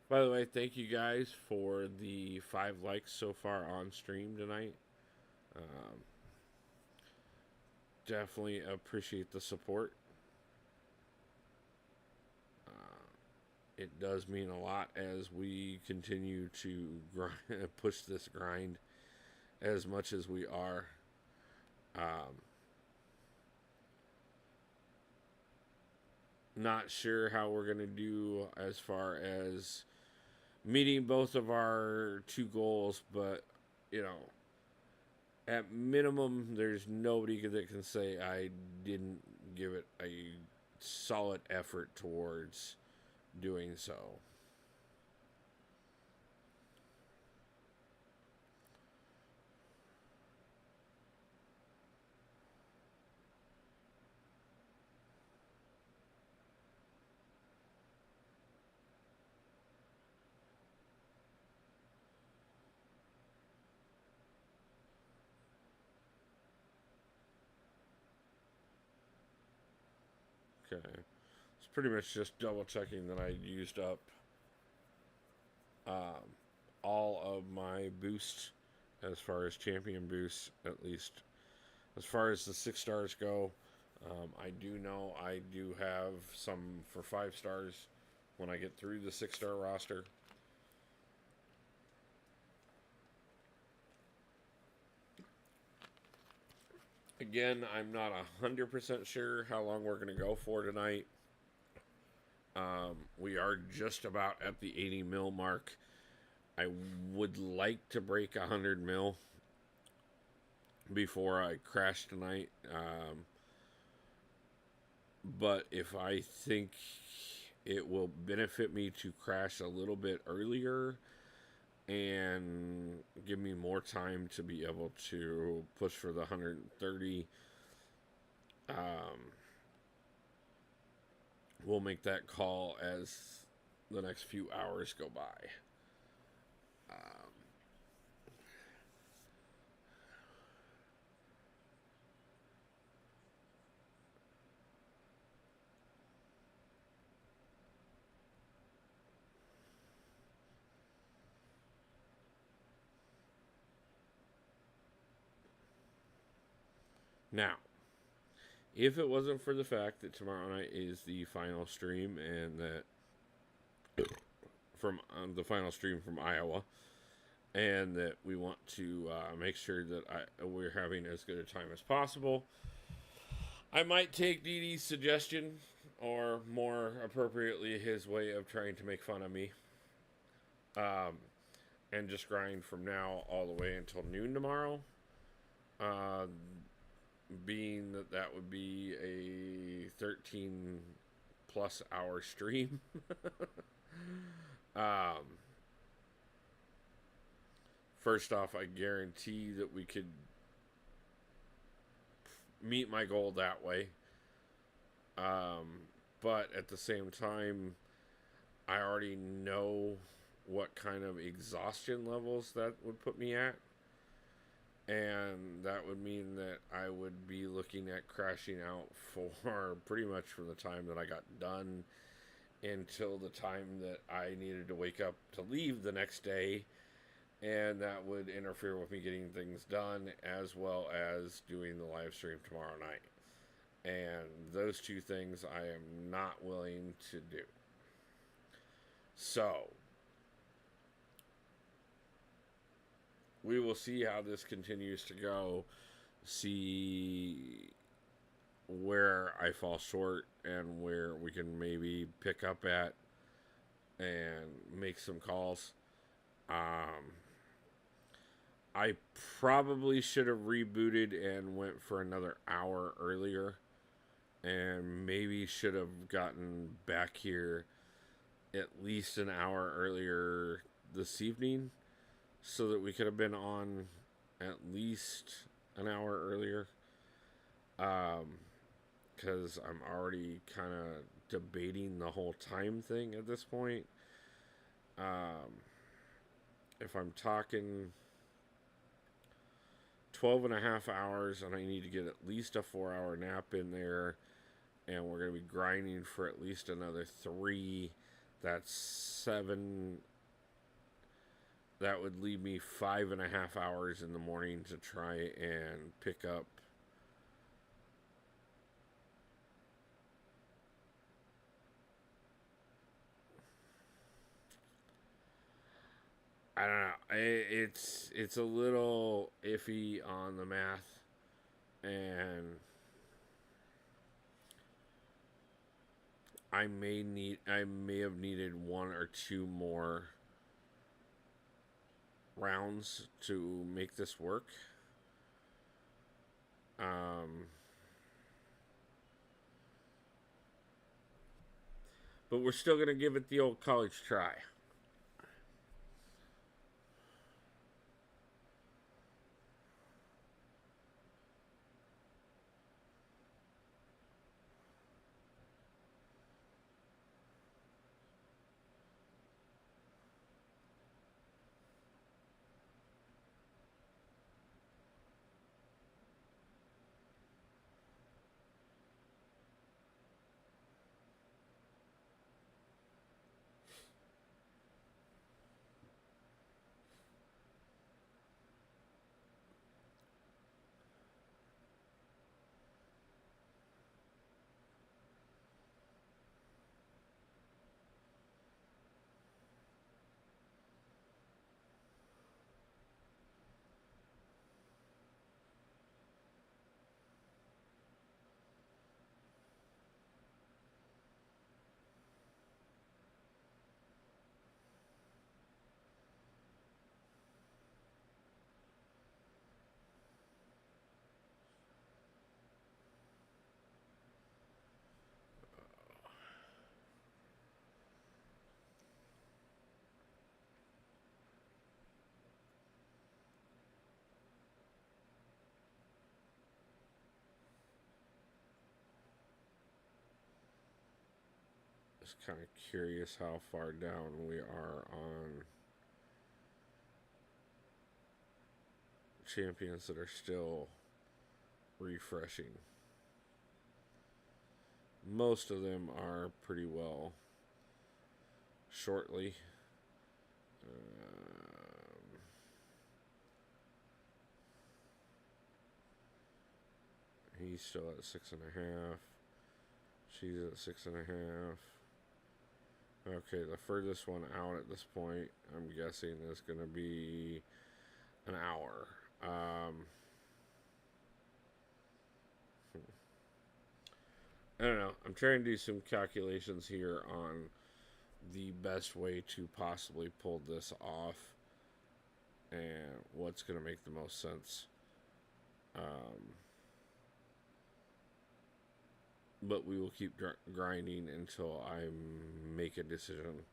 By the way, thank you guys for the 5 likes so far on stream tonight. Um, Definitely appreciate the support. It does mean a lot as we continue to grind, push this grind as much as we are. Um, Not sure how we're going to do as far as meeting both of our two goals, but you know, at minimum, there's nobody that can say I didn't give it a solid effort towards doing so. Okay. It's pretty much just double checking that I used up um, all of my boosts as far as champion boosts, at least as far as the 6 stars go. I do know I do have some for 5 stars when I get through the 6 star roster. Again, I'm not 100% sure how long we're going to go for tonight. We are just about at the 80 mil mark. I would like to break 100 mil before I crash tonight. But if I think it will benefit me to crash a little bit earlier and give me more time to be able to push for the 130, we'll make that call as the next few hours go by. Now, if it wasn't for the fact that tomorrow night is the final stream and that from the final stream from Iowa, and that we want to make sure that we're having as good a time as possible, I might take DD's suggestion, or more appropriately, his way of trying to make fun of me, and just grind from now all the way until noon tomorrow. Being that that would be a 13 plus hour stream. First off, I guarantee that we could meet my goal that way. But at the same time, I already know what kind of exhaustion levels that would put me at. And that would mean that I would be looking at crashing out for pretty much from the time that I got done until the time that I needed to wake up to leave the next day. And that would interfere with me getting things done as well as doing the live stream tomorrow night. And those two things I am not willing to do. So, we will see how this continues to go, see where I fall short and where we can maybe pick up at and make some calls. I probably should have rebooted and went for another hour earlier, and maybe should have gotten back here at least an hour earlier this evening, so that we could have been on at least an hour earlier. Because I'm already kind of debating the whole time thing at this point. If I'm talking 12 and a half hours and I need to get at least a 4 hour nap in there, and we're going to be grinding for at least another 3, That's 7. That would leave me 5.5 hours in the morning to try and pick up. I don't know. It's a little iffy on the math, and I may have needed one or two more rounds to make this work. But we're still gonna give it the old college try. Just kind of curious how far down we are on champions that are still refreshing. Most of them are pretty well shortly. He's still at 6.5. She's at 6.5. Okay, the furthest one out at this point, I'm guessing, is going to be an hour. I don't know. I'm trying to do some calculations here on the best way to possibly pull this off and what's going to make the most sense. But we will keep grinding until I make a decision.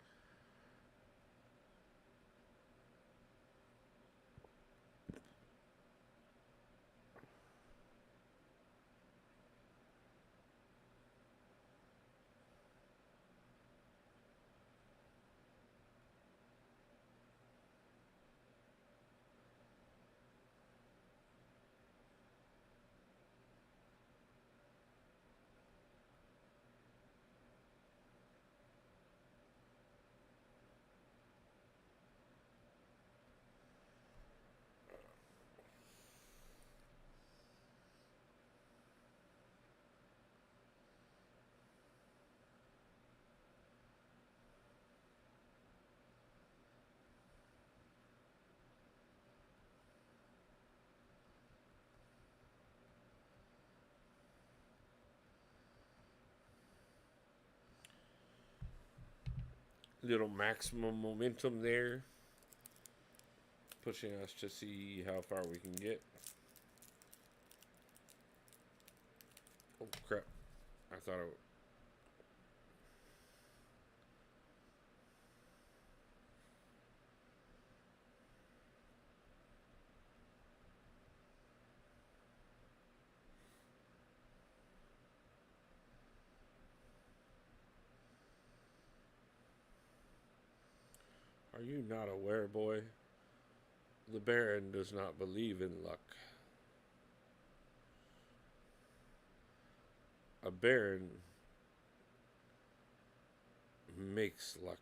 Little maximum momentum there, pushing us to see how far we can get. Oh crap, I thought it. Are you not aware, boy? The Baron does not believe in luck. A Baron makes luck.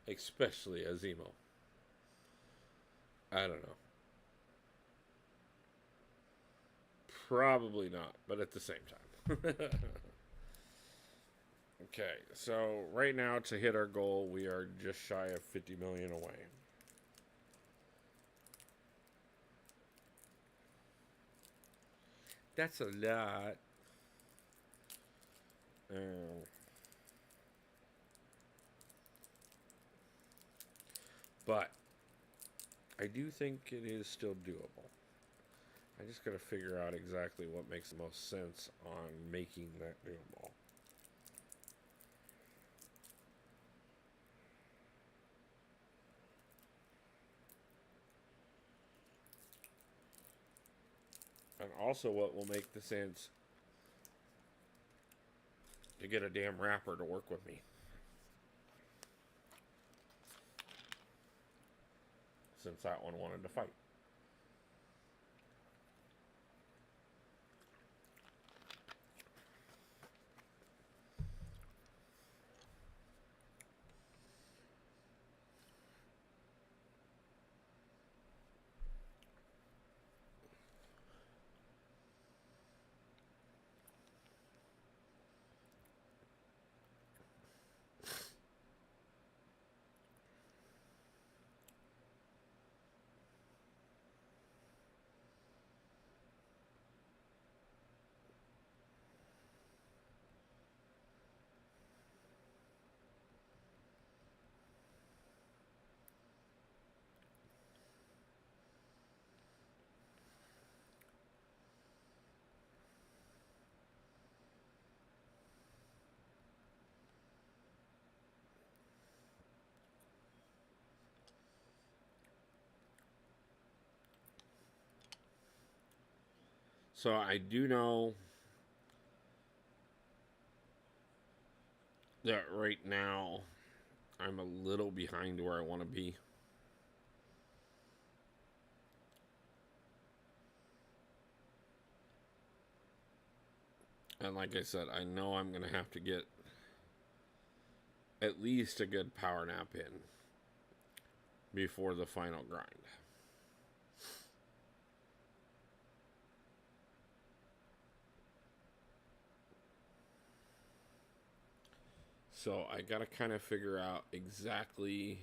Especially as emo. I don't know. Probably not, but at the same time. Okay, so right now to hit our goal, we are just shy of 50 million away. That's a lot. But I do think it is still doable. I just got to figure out exactly what makes the most sense on making that doable. And also what will make the sense to get a damn rapper to work with me. Since that one wanted to fight. So I do know that right now I'm a little behind where I want to be. And like I said, I know I'm going to have to get at least a good power nap in before the final grind. So I got to kind of figure out exactly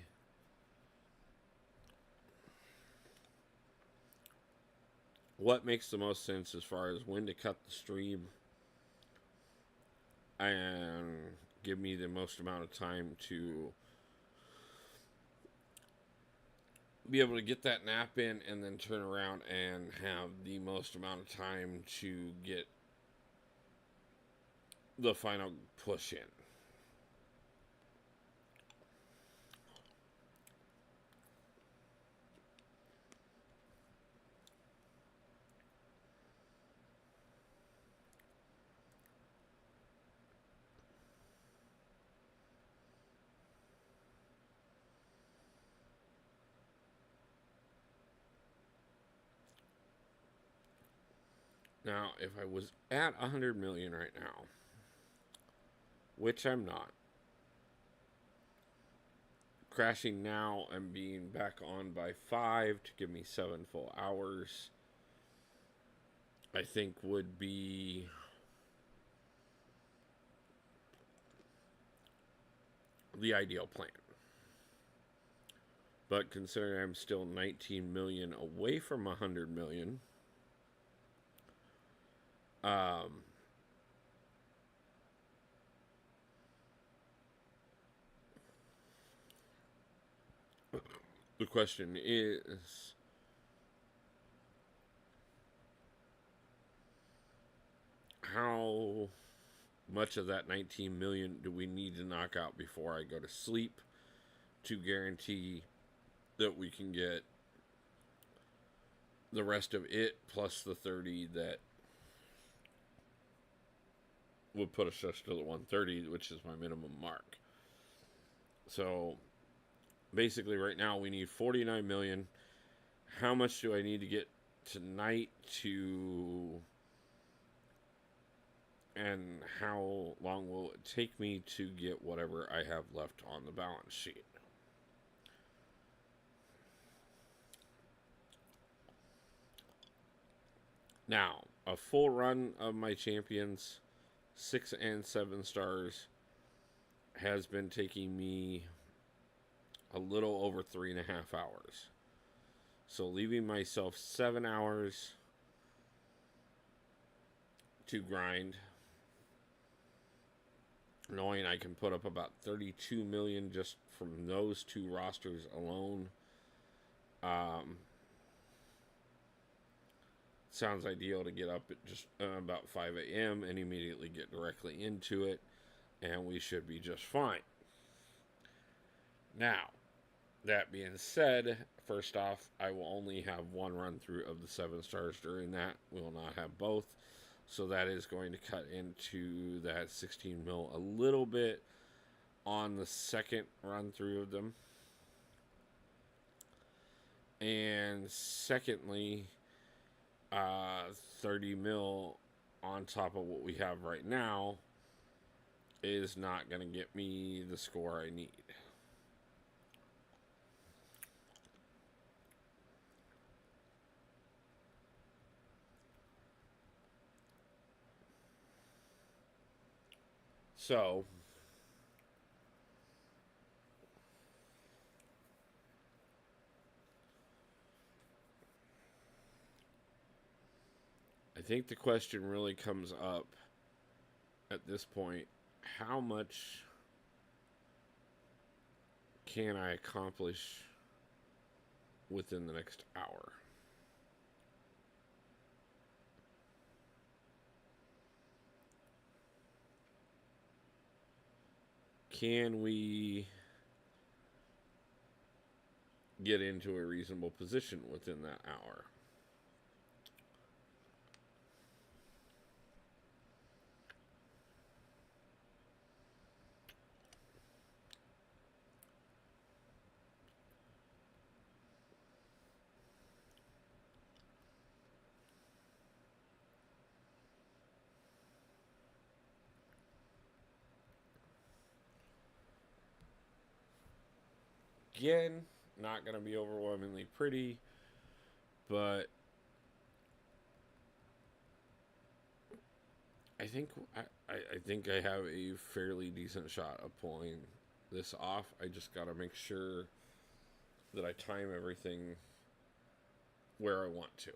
what makes the most sense as far as when to cut the stream and give me the most amount of time to be able to get that nap in and then turn around and have the most amount of time to get the final push in. Now, if I was at 100 million right now, which I'm not, crashing now and being back on by 5 to give me 7 full hours, I think would be the ideal plan. But considering I'm still 19 million away from 100 million, the question is, how much of that 19 million do we need to knock out before I go to sleep to guarantee that we can get the rest of it plus the 30 that would put us just to the 130, which is my minimum mark. So basically right now we need 49 million. How much do I need to get tonight to and how long will it take me to get whatever I have left on the balance sheet. Now, a full run of my champions, 6 and 7 stars, has been taking me a little over 3.5 hours. So leaving myself 7 hours to grind, knowing I can put up about 32 million just from those 2 rosters alone. Sounds ideal to get up at just about 5 a.m. and immediately get directly into it, and we should be just fine. Now, that being said, first off, I will only have one run through of the 7 stars during that. We will not have both. So that is going to cut into that 16 mil a little bit on the second run through of them. And secondly, 30 mil on top of what we have right now is not going to get me the score I need. So, I think the question really comes up at this point, how much can I accomplish within the next hour? Can we get into a reasonable position within that hour? Again, not going to be overwhelmingly pretty, but I think I have a fairly decent shot of pulling this off. I just got to make sure that I time everything where I want to.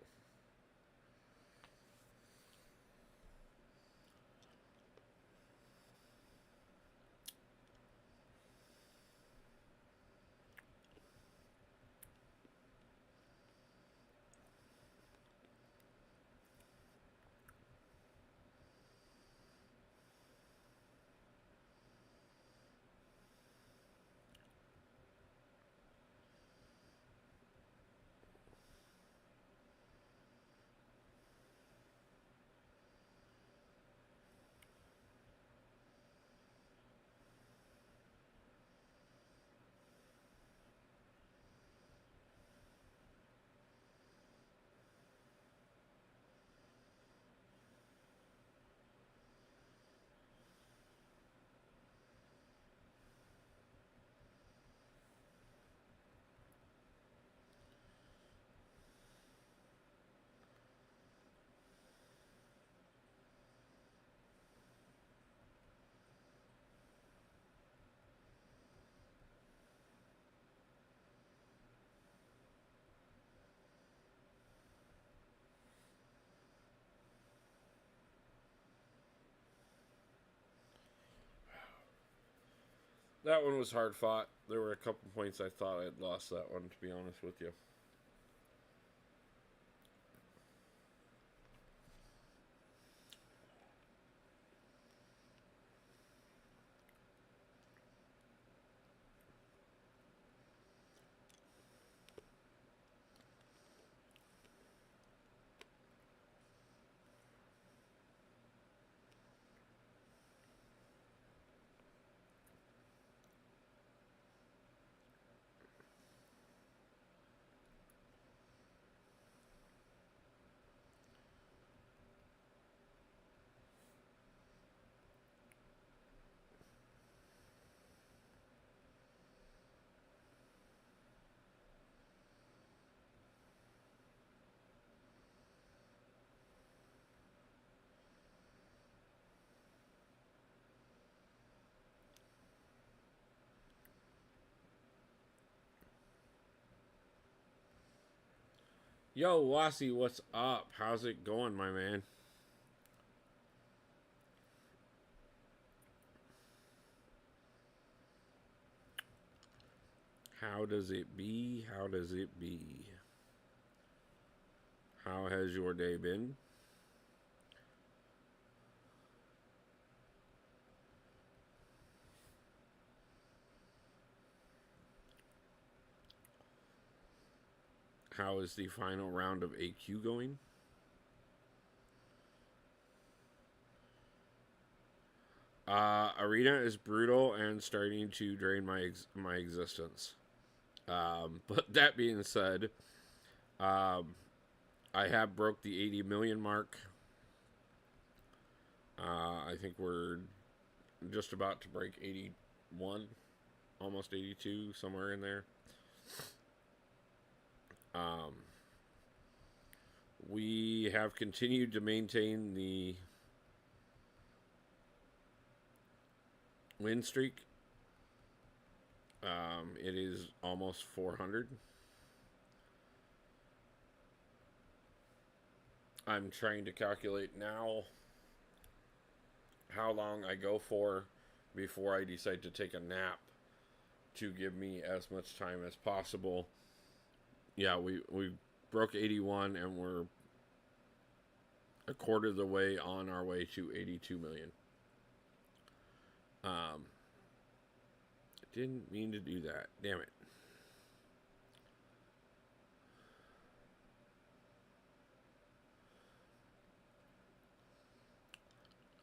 That one was hard fought. There were a couple points I thought I had lost that one, to be honest with you. Yo, Wasi, what's up? How's it going, my man? How does it be? How does it be? How has your day been? How is the final round of AQ going? Arena is brutal and starting to drain my existence. But that being said, um, I have broke the 80 million mark. I think we're just about to break 81, almost 82, somewhere in there. Um, we have continued to maintain the win streak. It is almost 400. I'm trying to calculate now how long I go for before I decide to take a nap to give me as much time as possible. Yeah, we broke 81 and we're a quarter of the way on our way to 82 million. Didn't mean to do that. Damn it.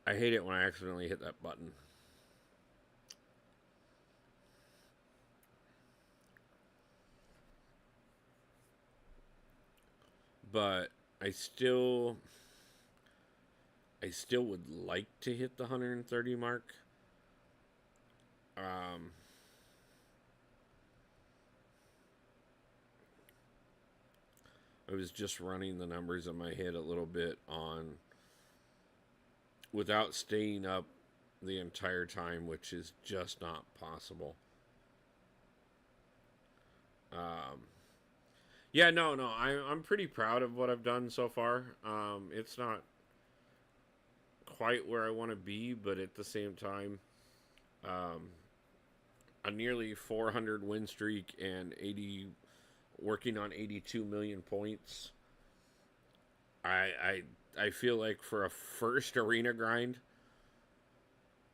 I hate it when I accidentally hit that button. But I still would like to hit the 130 mark. I was just running the numbers in my head a little bit on without staying up the entire time, which is just not possible. Yeah, no, I'm pretty proud of what I've done so far. It's not quite where I want to be, but at the same time, a nearly 400 win streak and 80, working on 82 million points. I feel like for a first arena grind,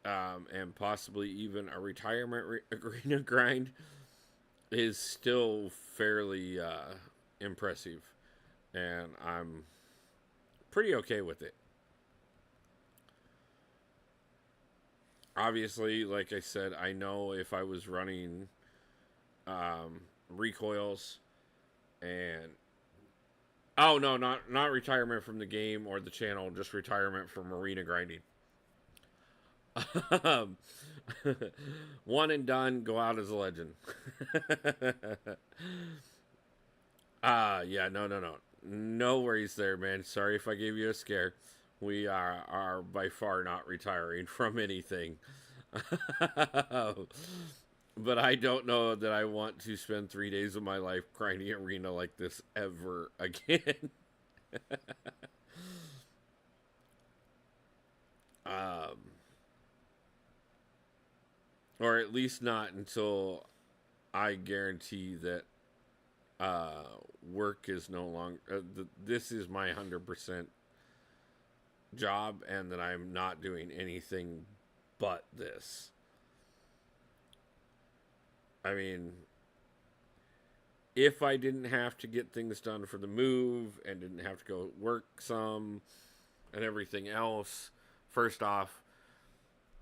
and possibly even a retirement arena grind, is still fairly impressive, and I'm pretty okay with it. Obviously, like I said, I know if I was running recoils and oh no, not retirement from the game or the channel, just retirement from arena grinding. One and done, go out as a legend. Yeah, no. No worries there, man. Sorry if I gave you a scare. We are by far not retiring from anything. But I don't know that I want to spend 3 days of my life grinding arena like this ever again. um, or at least not until I guarantee that work is no longer. This is my 100% job, and that I'm not doing anything but this. I mean, if I didn't have to get things done for the move and didn't have to go work some and everything else, first off,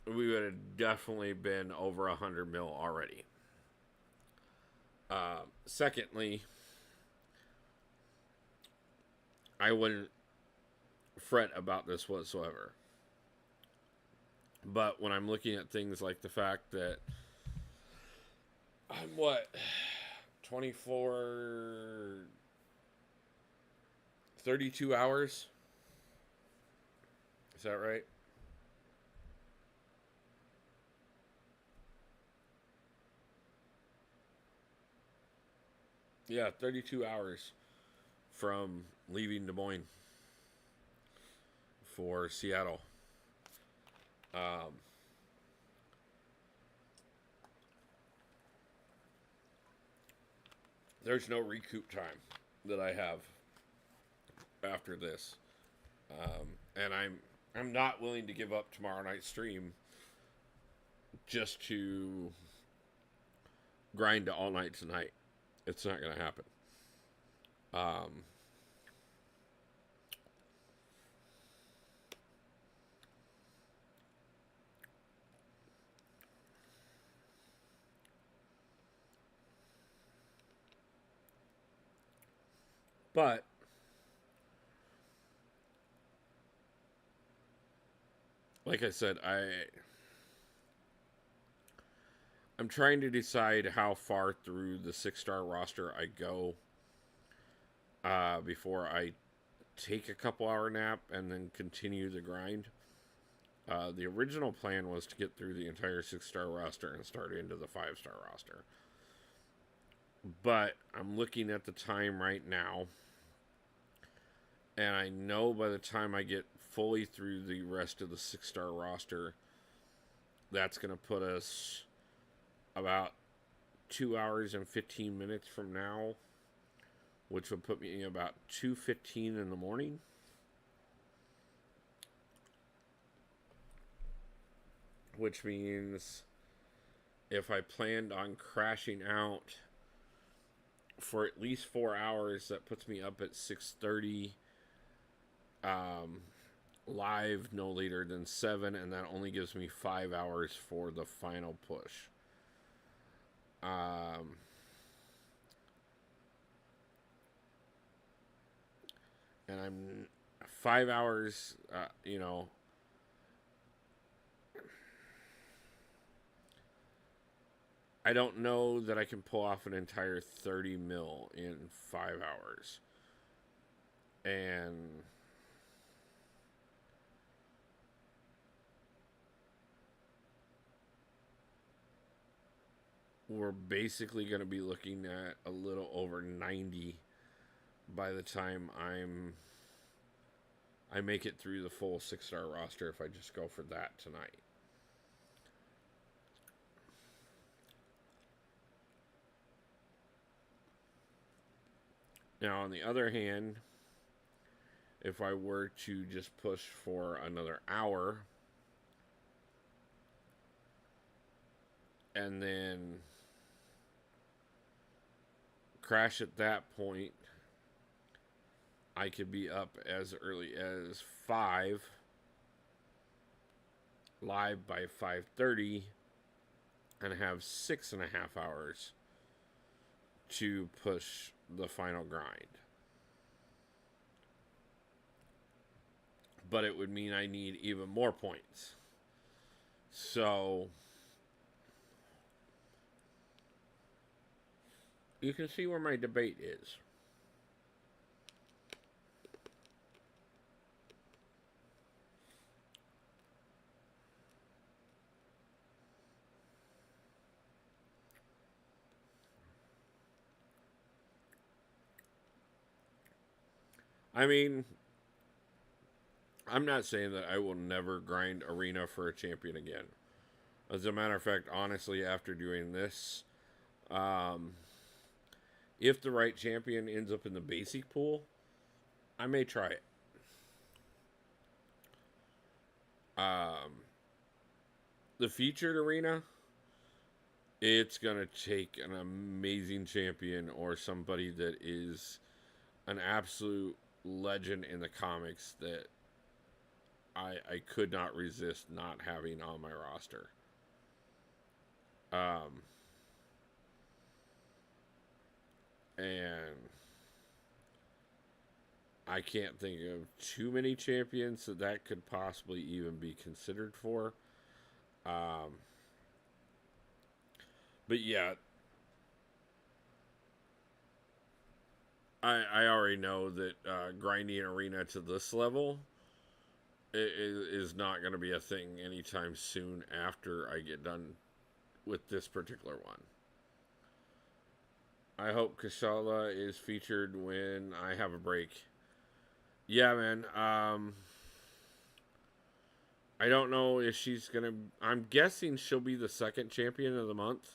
we would have definitely been over 100 mil already. Secondly, I wouldn't fret about this whatsoever. But when I'm looking at things like the fact that I'm 24, 32 hours? Is that right? Yeah, 32 hours from leaving Des Moines for Seattle. There's no recoup time that I have after this, and I'm not willing to give up tomorrow night's stream just to grind all night tonight. It's not going to happen. But like I said, I'm trying to decide how far through the 6-star roster I go before I take a couple hour nap and then continue the grind. The original plan was to get through the entire 6-star roster and start into the 5-star roster. But I'm looking at the time right now, and I know by the time I get fully through the rest of the 6-star roster, that's going to put us about 2 hours and 15 minutes from now, which would put me about 2:15 in the morning. Which means if I planned on crashing out for at least 4 hours, that puts me up at 6:30 live no later than 7, and that only gives me 5 hours for the final push. And I'm 5 hours, I don't know that I can pull off an entire 30 mil in 5 hours. And we're basically going to be looking at a little over 90 by the time I make it through the full 6-star roster if I just go for that tonight. Now, on the other hand, if I were to just push for another hour and then crash at that point, I could be up as early as 5 live by 5:30 and have 6.5 hours to push the final grind. But it would mean I need even more points. So you can see where my debate is. I mean, I'm not saying that I will never grind arena for a champion again. As a matter of fact, honestly, after doing this, if the right champion ends up in the basic pool, I may try it. The featured arena, it's going to take an amazing champion or somebody that is an absolute legend in the comics that I could not resist not having on my roster. And I can't think of too many champions that could possibly even be considered for. But yeah, I already know that grinding arena to this level is not going to be a thing anytime soon after I get done with this particular one. I hope Kashala is featured when I have a break. Yeah, man. I don't know if she's gonna. I'm guessing she'll be the second champion of the month.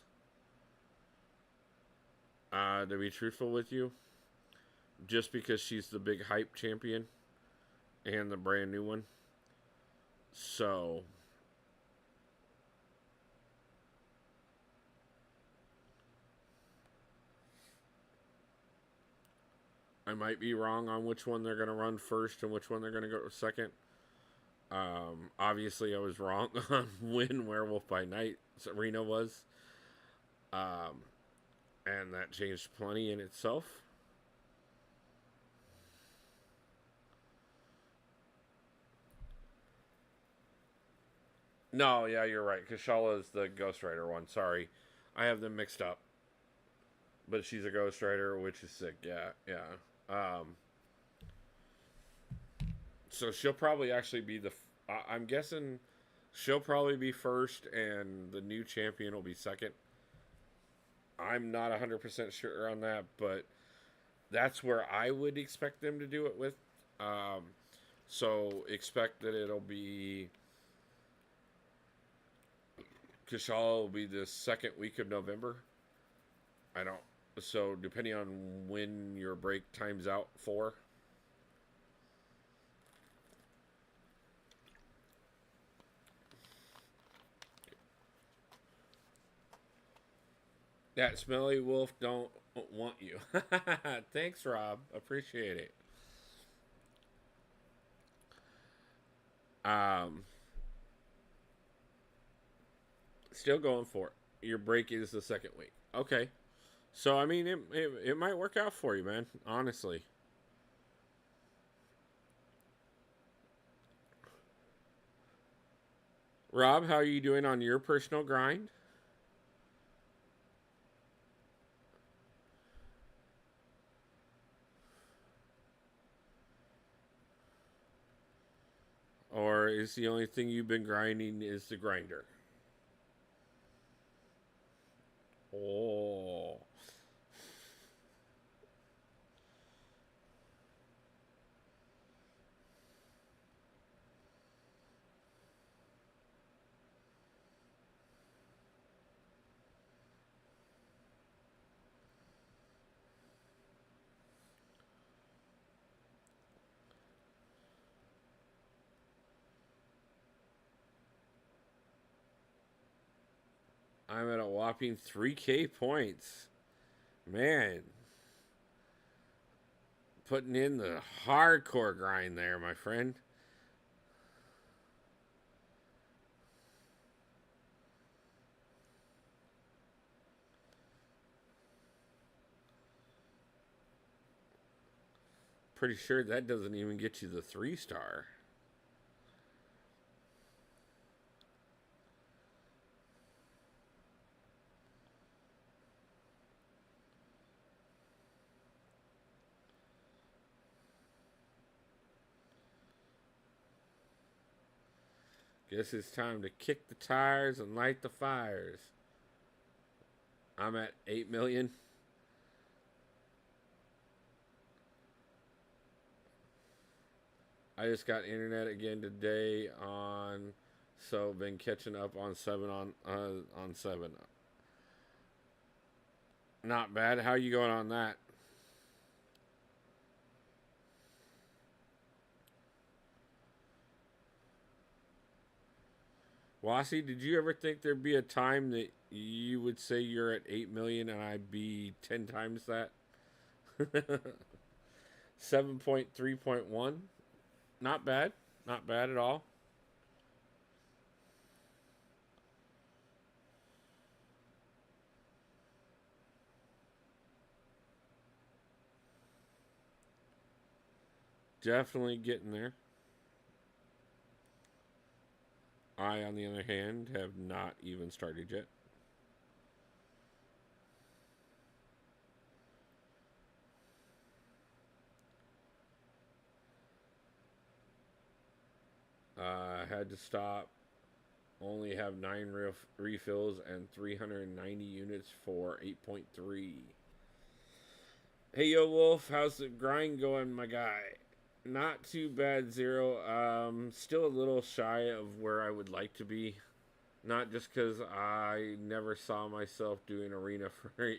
To be truthful with you, just because she's the big hype champion and the brand new one. So I might be wrong on which one they're going to run first and which one they're going to go second. Obviously, I was wrong on when Werewolf by Night arena was. Um, and that changed plenty in itself. No, yeah, you're right. Kashala is the Ghost Rider one. Sorry. I have them mixed up. But she's a Ghost Rider, which is sick. Yeah, yeah. So she'll probably actually be the. I'm guessing she'll probably be first, and the new champion will be second. I'm not 100% sure on that, but that's where I would expect them to do it with. Um, so expect that it'll be. Kashala will be the second week of November. I don't. So depending on when your break times out for. That smelly wolf don't want you. Thanks, Rob. Appreciate it. Um, Still going for it. Your break is the second week. Okay. So I mean, it might work out for you, man. Honestly. Rob, how are you doing on your personal grind? Or is the only thing you've been grinding is the grinder? Oh. I'm at a whopping 3K points. Man, putting in the hardcore grind there, my friend. Pretty sure that doesn't even get you the 3 star. Guess it's time to kick the tires and light the fires. I'm at 8 million. I just got internet again today so been catching up on 7. Not bad. How you going on that? Wasi, did you ever think there'd be a time that you would say you're at 8 million and I'd be 10 times that? 7.3.1. Not bad. Not bad at all. Definitely getting there. I, on the other hand, have not even started yet. Had to stop. Only have 9 refills and 390 units for 8.3. Hey, yo, Wolf, how's the grind going, my guy? Not too bad, Zero. Still a little shy of where I would like to be. Not just because I never saw myself doing arena for.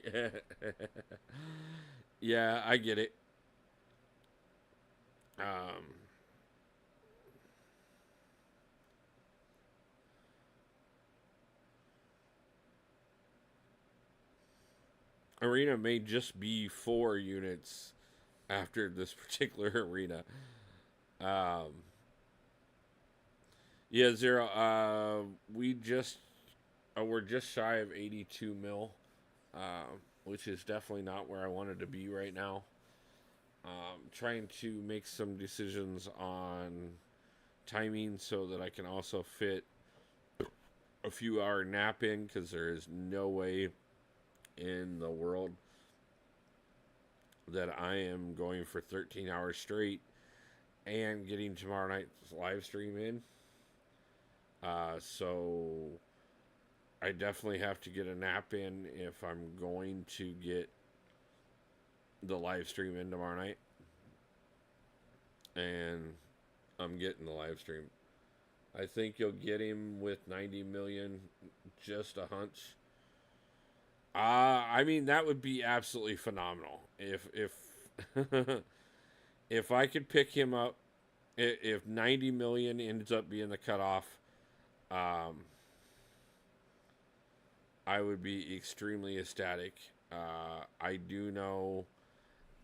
Yeah, I get it. Um, Arena may just be 4 units after this particular arena. Um, yeah, Zero. We're just shy of 82 mil, which is definitely not where I wanted to be right now. Trying to make some decisions on timing so that I can also fit a few hour nap in because there is no way in the world that I am going for 13 hours straight and getting tomorrow night's live stream in. So I definitely have to get a nap in if I'm going to get the live stream in tomorrow night. And I'm getting the live stream. I think you'll get him with 90 million, just a hunch. I mean that would be absolutely phenomenal if if I could pick him up. If 90 million ends up being the cutoff, um, I would be extremely ecstatic. I do know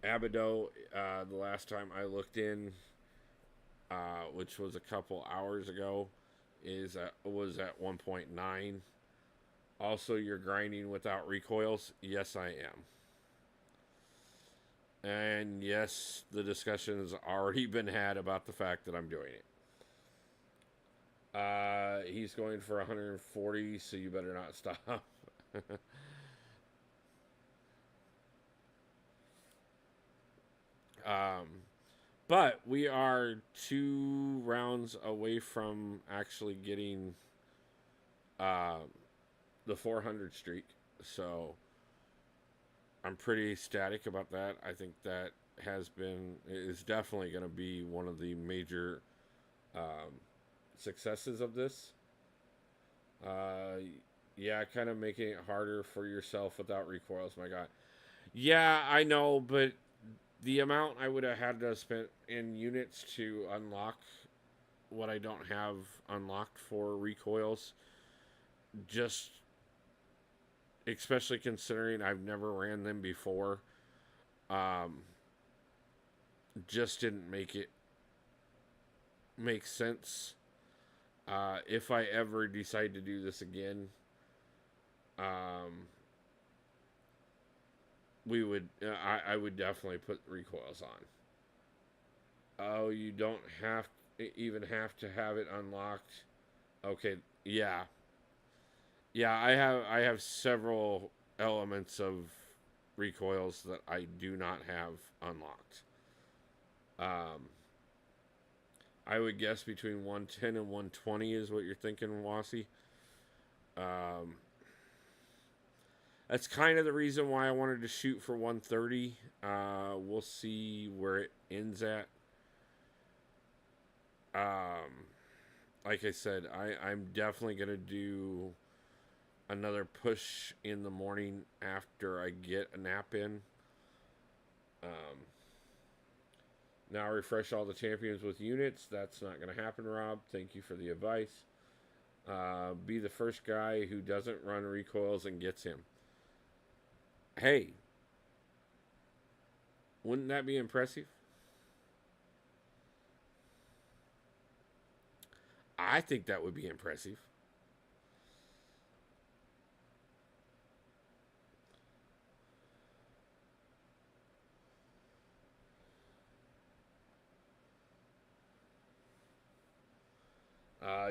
Abido. The last time I looked in, which was a couple hours ago, was at 1.9. Also, you're grinding without recoils. Yes, I am. And yes, the discussion has already been had about the fact that I'm doing it. He's going for 140, so you better not stop. um, but we are 2 rounds away from actually getting uh, the 400 streak. So I'm pretty ecstatic about that. I think that is definitely going to be one of the major um, successes of this. Uh, yeah, kind of making it harder for yourself without recoils, my God. Yeah, I know, but the amount I would have had to spend in units to unlock what I don't have unlocked for recoils, just especially considering I've never ran them before, um, just didn't make sense. If I ever decide to do this again, um, I would definitely put recoils on. Oh, you don't even have to have it unlocked. Okay, yeah, yeah. I have several elements of recoils that I do not have unlocked. Um, I would guess between 110 and 120 is what you're thinking, Wasi. Um, that's kind of the reason why I wanted to shoot for 130. We'll see where it ends at. Um, like I said, I'm definitely going to do another push in the morning after I get a nap in. Um, now refresh all the champions with units. That's not going to happen, Rob. Thank you for the advice. Be the first guy who doesn't run recoils and gets him. Hey, wouldn't that be impressive? I think that would be impressive.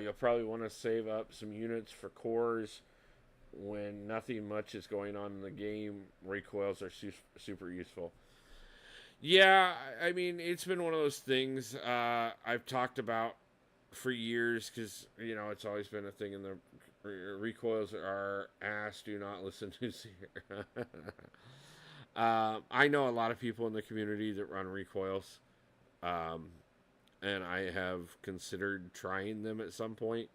You'll probably want to save up some units for cores when nothing much is going on in the game. Recoils are super useful. Yeah, I mean, it's been one of those things I've talked about for years because, it's always been a thing in the recoils are ass, do not listen to Seer. I know a lot of people in the community that run recoils, um, and I have considered trying them at some point.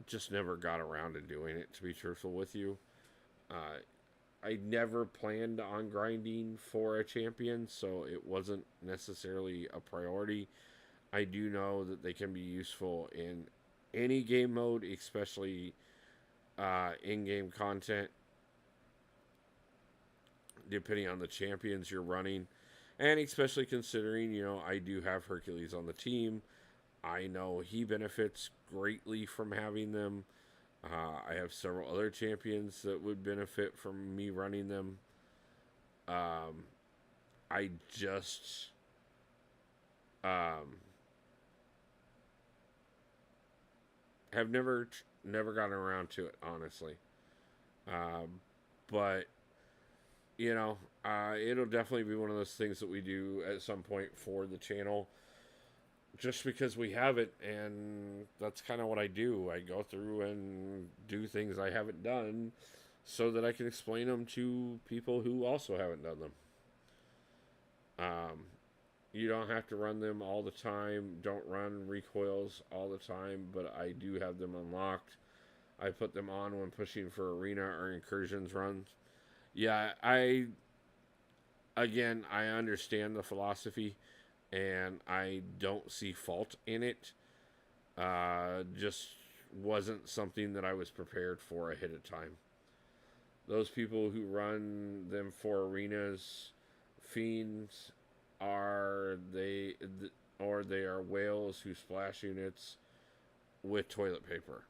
Just never got around to doing it, to be truthful with you. Uh, I never planned on grinding for a champion, so it wasn't necessarily a priority. I do know that they can be useful in any game mode, especially in game content, depending on the champions you're running. And especially considering, I do have Hercules on the team. I know he benefits greatly from having them. I have several other champions that would benefit from me running them. Um, I just um, have never gotten around to it, honestly. Um, but it'll definitely be one of those things that we do at some point for the channel, just because we have it, and that's kind of what I do. I go through and do things I haven't done so that I can explain them to people who also haven't done them. Um, you don't have to run them all the time. Don't run recoils all the time, but I do have them unlocked. I put them on when pushing for arena or incursions runs. Yeah, I understand the philosophy, and I don't see fault in it. Just wasn't something that I was prepared for ahead of time. Those people who run them for arenas, fiends, are they, or they are whales who splash units with toilet paper.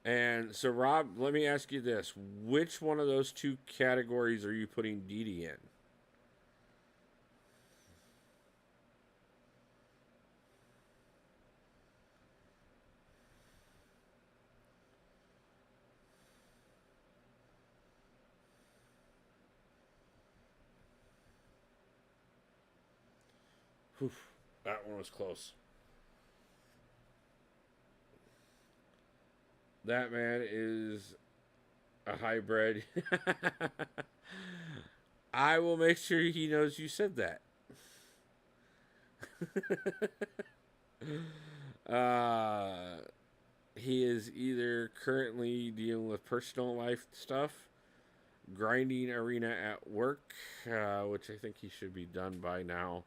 And so, Rob, let me ask you this: which one of those two categories are you putting Dee Dee in? Whew, that one was close. That man is a hybrid. I will make sure he knows you said that. uh, he is either currently dealing with personal life stuff, grinding arena at work, which I think he should be done by now,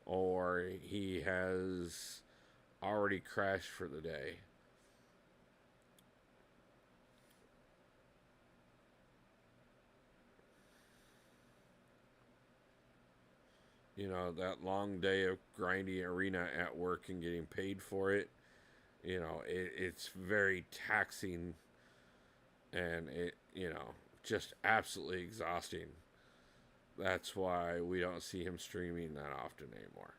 or he has already crashed for the day. That long day of grinding arena at work and getting paid for it, it's very taxing, and just absolutely exhausting. That's why we don't see him streaming that often anymore.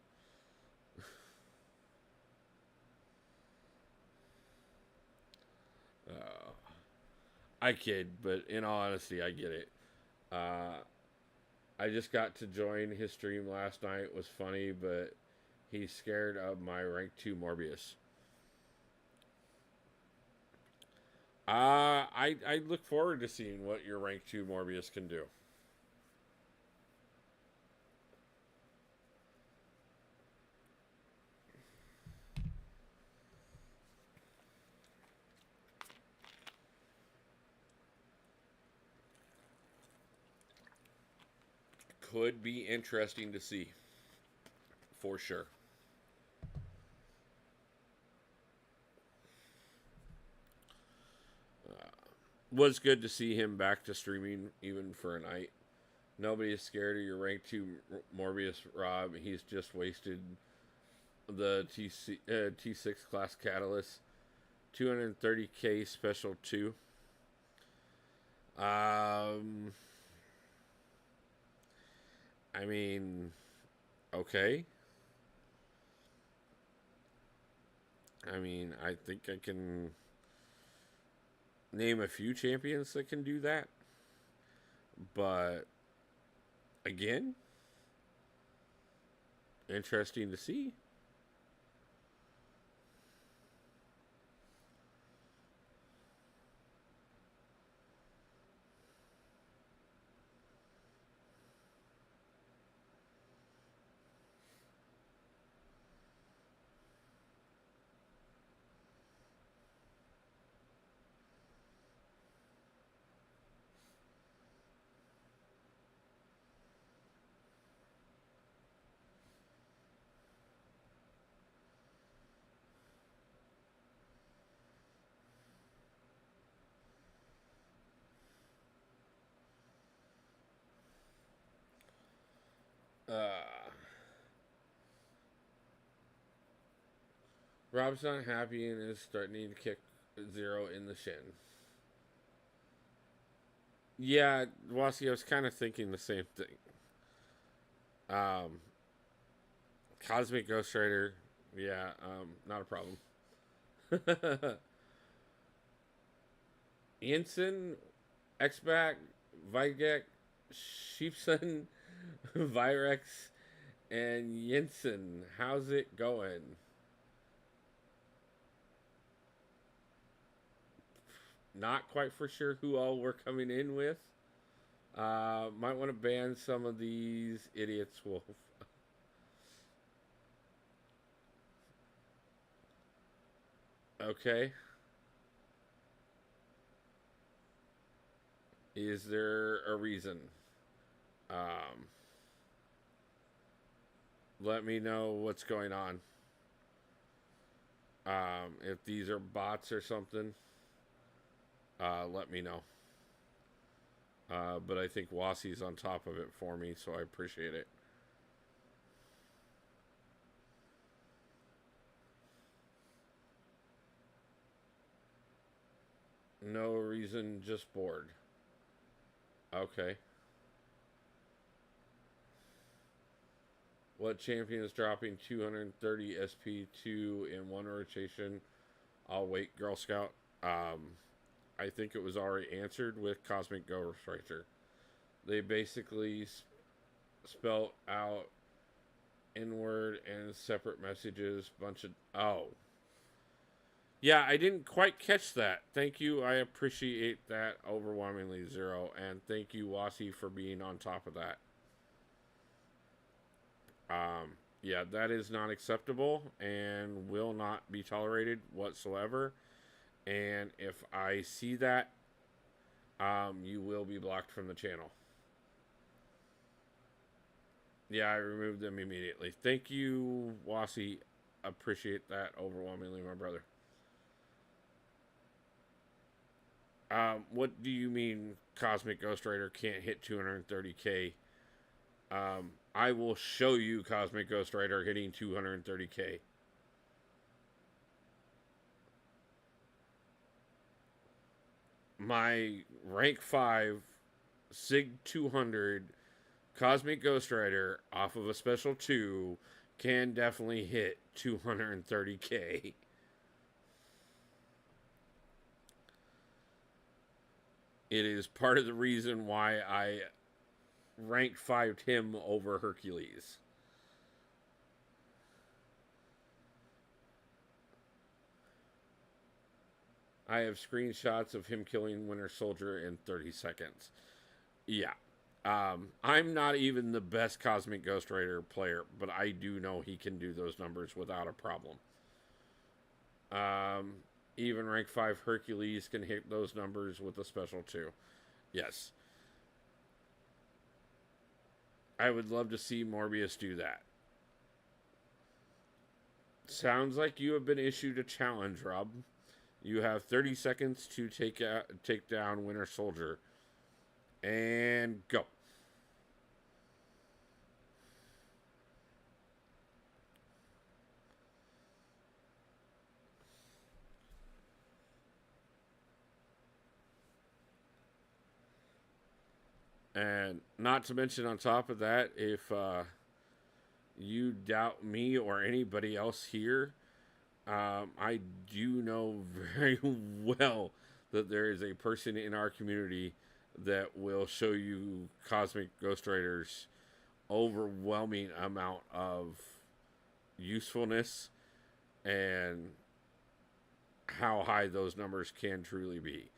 Uh, I kid, but in all honesty, I get it. Uh, I just got to join his stream last night. It was funny, but he's scared of my rank 2 Morbius. I look forward to seeing what your rank 2 Morbius can do. Could be interesting to see, for sure. Was good to see him back to streaming, even for a night. Nobody is scared of your rank 2 Morbius, Rob. He's just wasted the T6 class catalyst. 230k special 2. I mean, okay. I think I can name a few champions that can do that. But again, interesting to see. Uh, Rob's not happy and is starting to kick Zero in the shin. Yeah, Wasi, I was kind of thinking the same thing. Um, Cosmic Ghost Rider, yeah, not a problem. Jensen, X-Back, Vigek, Sheepson, Virex, and Jensen. How's it going? Not quite for sure who all we're coming in with. Might want to ban some of these idiots, Wolf. Okay. Is there a reason? Um, Let me know what's going on. If these are bots or something, let me know. But I think Wasi's on top of it for me, so I appreciate it. No reason, just bored. Okay. What champion is dropping 230 SP2 in one rotation? I'll wait, Girl Scout. I think it was already answered with Cosmic Ghost Rider. They basically spelled out inward and separate messages. Bunch of. Oh. Yeah, I didn't quite catch that. Thank you. I appreciate that overwhelmingly, Zero. And thank you, Wasi, for being on top of that. Yeah, that is not acceptable and will not be tolerated whatsoever. And if I see that, you will be blocked from the channel. Yeah, I removed them immediately. Thank you, Wasi. Appreciate that overwhelmingly, my brother. What do you mean Cosmic Ghost Rider can't hit 230k? I will show you Cosmic Ghost Rider hitting 230k. My rank 5 Sig 200 Cosmic Ghost Rider off of a special 2 can definitely hit 230k. It is part of the reason why I ranked 5'd him over Hercules. I have screenshots of him killing Winter Soldier in 30 seconds. Yeah. I'm not even the best Cosmic Ghost Rider player, but I do know he can do those numbers without a problem. Even rank 5 Hercules can hit those numbers with a special 2. Yes. I would love to see Morbius do that. Sounds like you have been issued a challenge, Rob. You have 30 seconds to take down Winter Soldier. And go. And not to mention, on top of that, if you doubt me or anybody else here, I do know very well that there is a person in our community that will show you Cosmic Ghost Rider's overwhelming amount of usefulness and how high those numbers can truly be.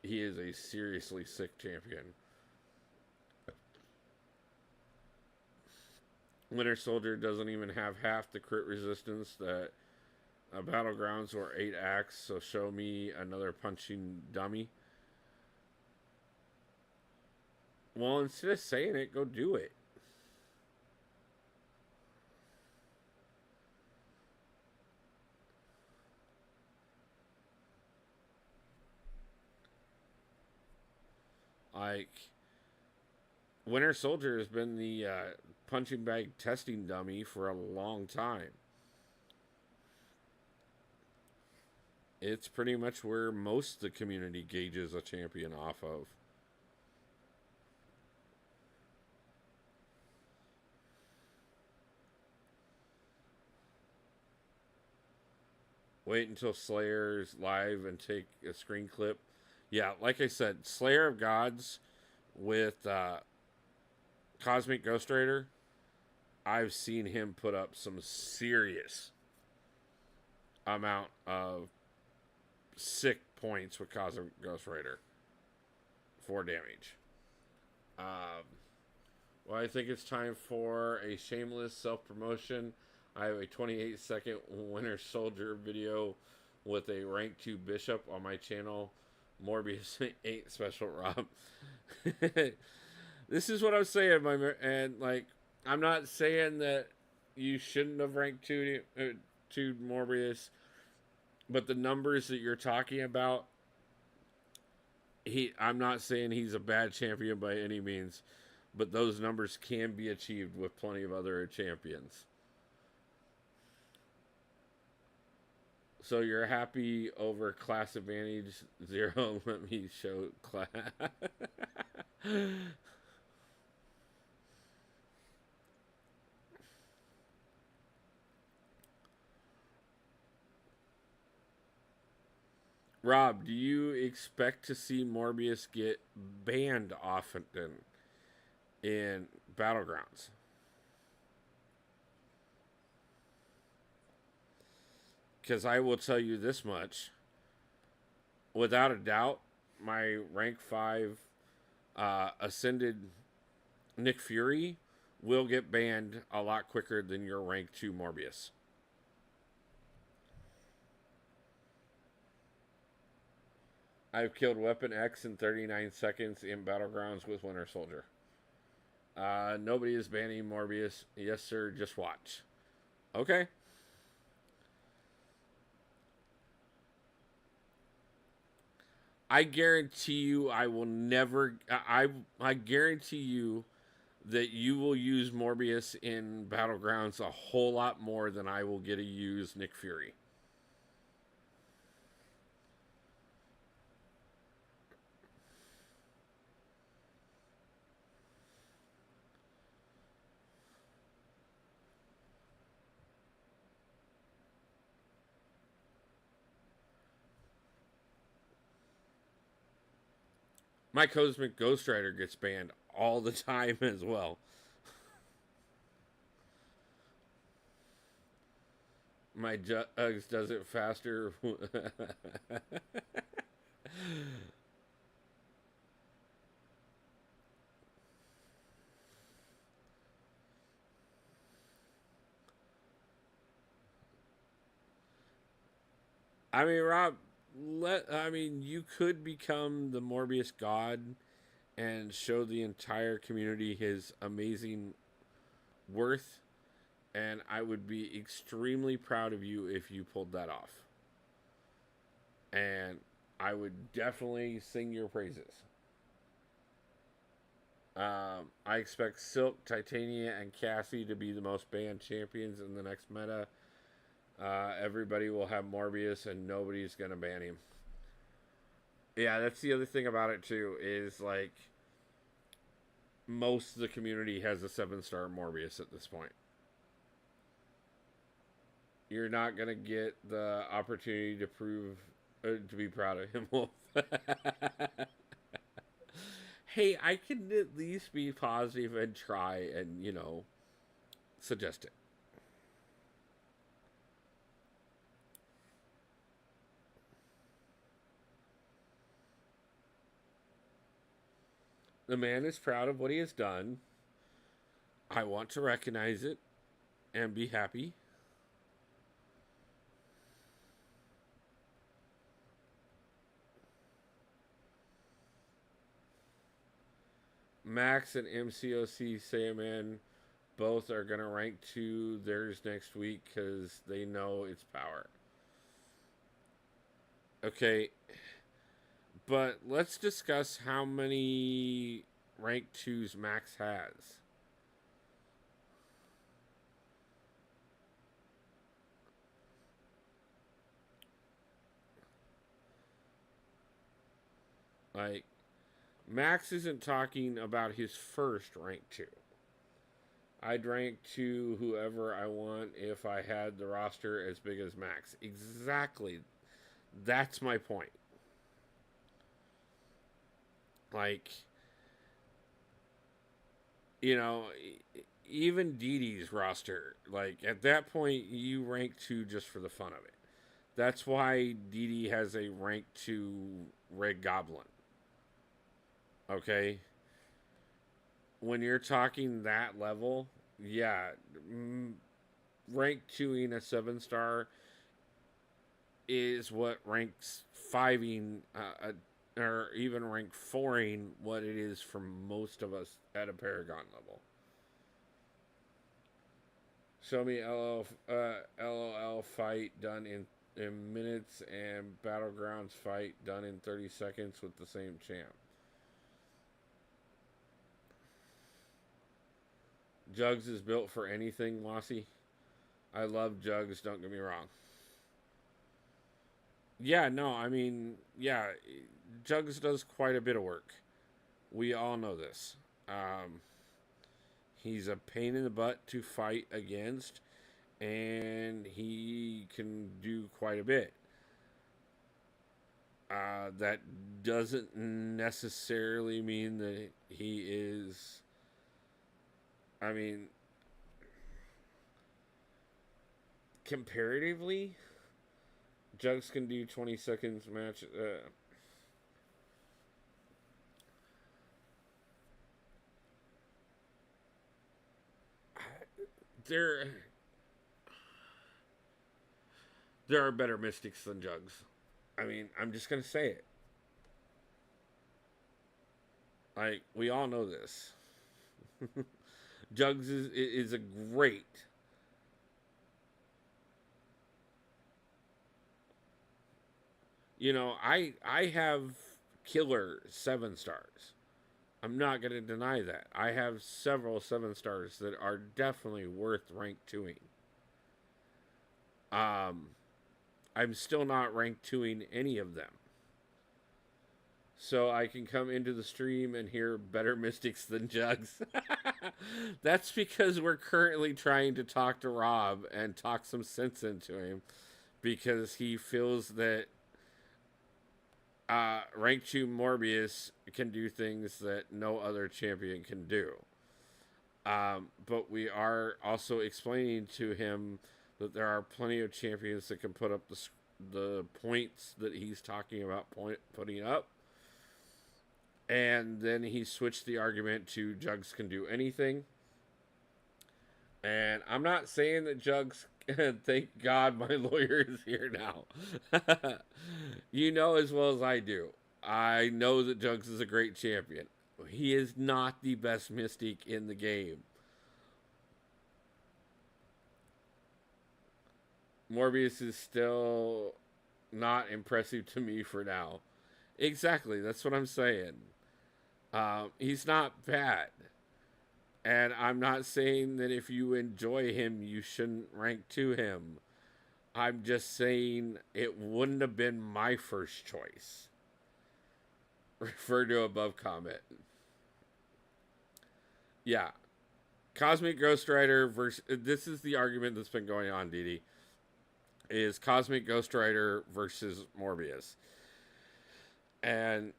He is a seriously sick champion. Winter Soldier doesn't even have half the crit resistance that Battlegrounds or 8 Axe, so show me another punching dummy. Well, instead of saying it, go do it. Like, Winter Soldier has been the punching bag testing dummy for a long time. It's pretty much where most of the community gauges a champion off of. Wait until Slayer's live and take a screen clip. Yeah, like I said, Slayer of Gods with Cosmic Ghost Rider, I've seen him put up some serious amount of sick points with Cosmic Ghost Rider for damage. Well, I think it's time for a shameless self promotion. I have a 28-second Winter Soldier video with a rank 2 bishop on my channel. Morbius ain't special, Rob. This is what I'm saying, and like, I'm not saying that you shouldn't have ranked 2 Morbius, but the numbers that you're talking about, I'm not saying he's a bad champion by any means, but those numbers can be achieved with plenty of other champions. So you're happy over class advantage 0? Let me show class. Rob, do you expect to see Morbius get banned often in Battlegrounds? Because I will tell you this much. Without a doubt, my rank 5 ascended Nick Fury will get banned a lot quicker than your rank 2 Morbius. I've killed Weapon X in 39 seconds in Battlegrounds with Winter Soldier. Nobody is banning Morbius. Yes, sir. Just watch. Okay. I guarantee you I will never... I guarantee you that you will use Morbius in Battlegrounds a whole lot more than I will get to use Nick Fury. My Cosmic Ghost Rider gets banned all the time as well. My Jugs does it faster. I mean, Rob, you could become the Morbius God and show the entire community his amazing worth, and I would be extremely proud of you if you pulled that off. And I would definitely sing your praises. I expect Silk, Titania, and Cassie to be the most banned champions in the next meta. Everybody will have Morbius, and nobody's gonna ban him. Yeah, that's the other thing about it too, is like most of the community has a 7-star Morbius at this point. You're not gonna get the opportunity to prove to be proud of him, Wolf. Hey, I can at least be positive and try and, suggest it. The man is proud of what he has done. I want to recognize it and be happy. Max and MCOC Saiyaman both are going to rank to theirs next week because they know its power. Okay, but let's discuss how many rank 2s Max has. Like, Max isn't talking about his first rank 2. I'd rank 2 whoever I want if I had the roster as big as Max. Exactly. That's my point. Like, you know, even DD's roster, like, at that point, you rank 2 just for the fun of it. That's why DD has a rank 2 Red Goblin. Okay? When you're talking that level, yeah, rank 2ing a 7-star is what ranks 5ing or even rank 4ing what it is for most of us at a Paragon level. Show me LOL fight done in minutes and Battlegrounds fight done in 30 seconds with the same champ. Jugs is built for anything, Lossy. I love Jugs, don't get me wrong. Yeah, no, I mean, yeah, Jugs does quite a bit of work. We all know this. He's a pain in the butt to fight against, and he can do quite a bit. That doesn't necessarily mean that he is... I mean, comparatively, Jugs can do 20 seconds match. There are better Mystics than Jugs. I mean, I'm just going to say it. Like, we all know this. Jugs is a great... You know, I have killer 7-stars. I'm not going to deny that. I have several 7-stars that are definitely worth rank 2ing. I'm still not rank 2ing any of them. So I can come into the stream and hear better Mystics than Jugs. That's because we're currently trying to talk to Rob and talk some sense into him, because he feels that rank 2 Morbius can do things that no other champion can do. But we are also explaining to him that there are plenty of champions that can put up the points that he's talking about putting up. And then he switched the argument to Jugs can do anything. And I'm not saying that Jugs... Thank God my lawyer is here now. You know as well as I do. I know that Jugs is a great champion. He is not the best Mystic in the game. Morbius is still not impressive to me for now. Exactly, that's what I'm saying. He's not bad. And I'm not saying that if you enjoy him, you shouldn't rank 2 him. I'm just saying it wouldn't have been my first choice. Refer to above comment. Yeah. Cosmic Ghost Rider versus... This is the argument that's been going on, DD. Is Cosmic Ghost Rider versus Morbius. And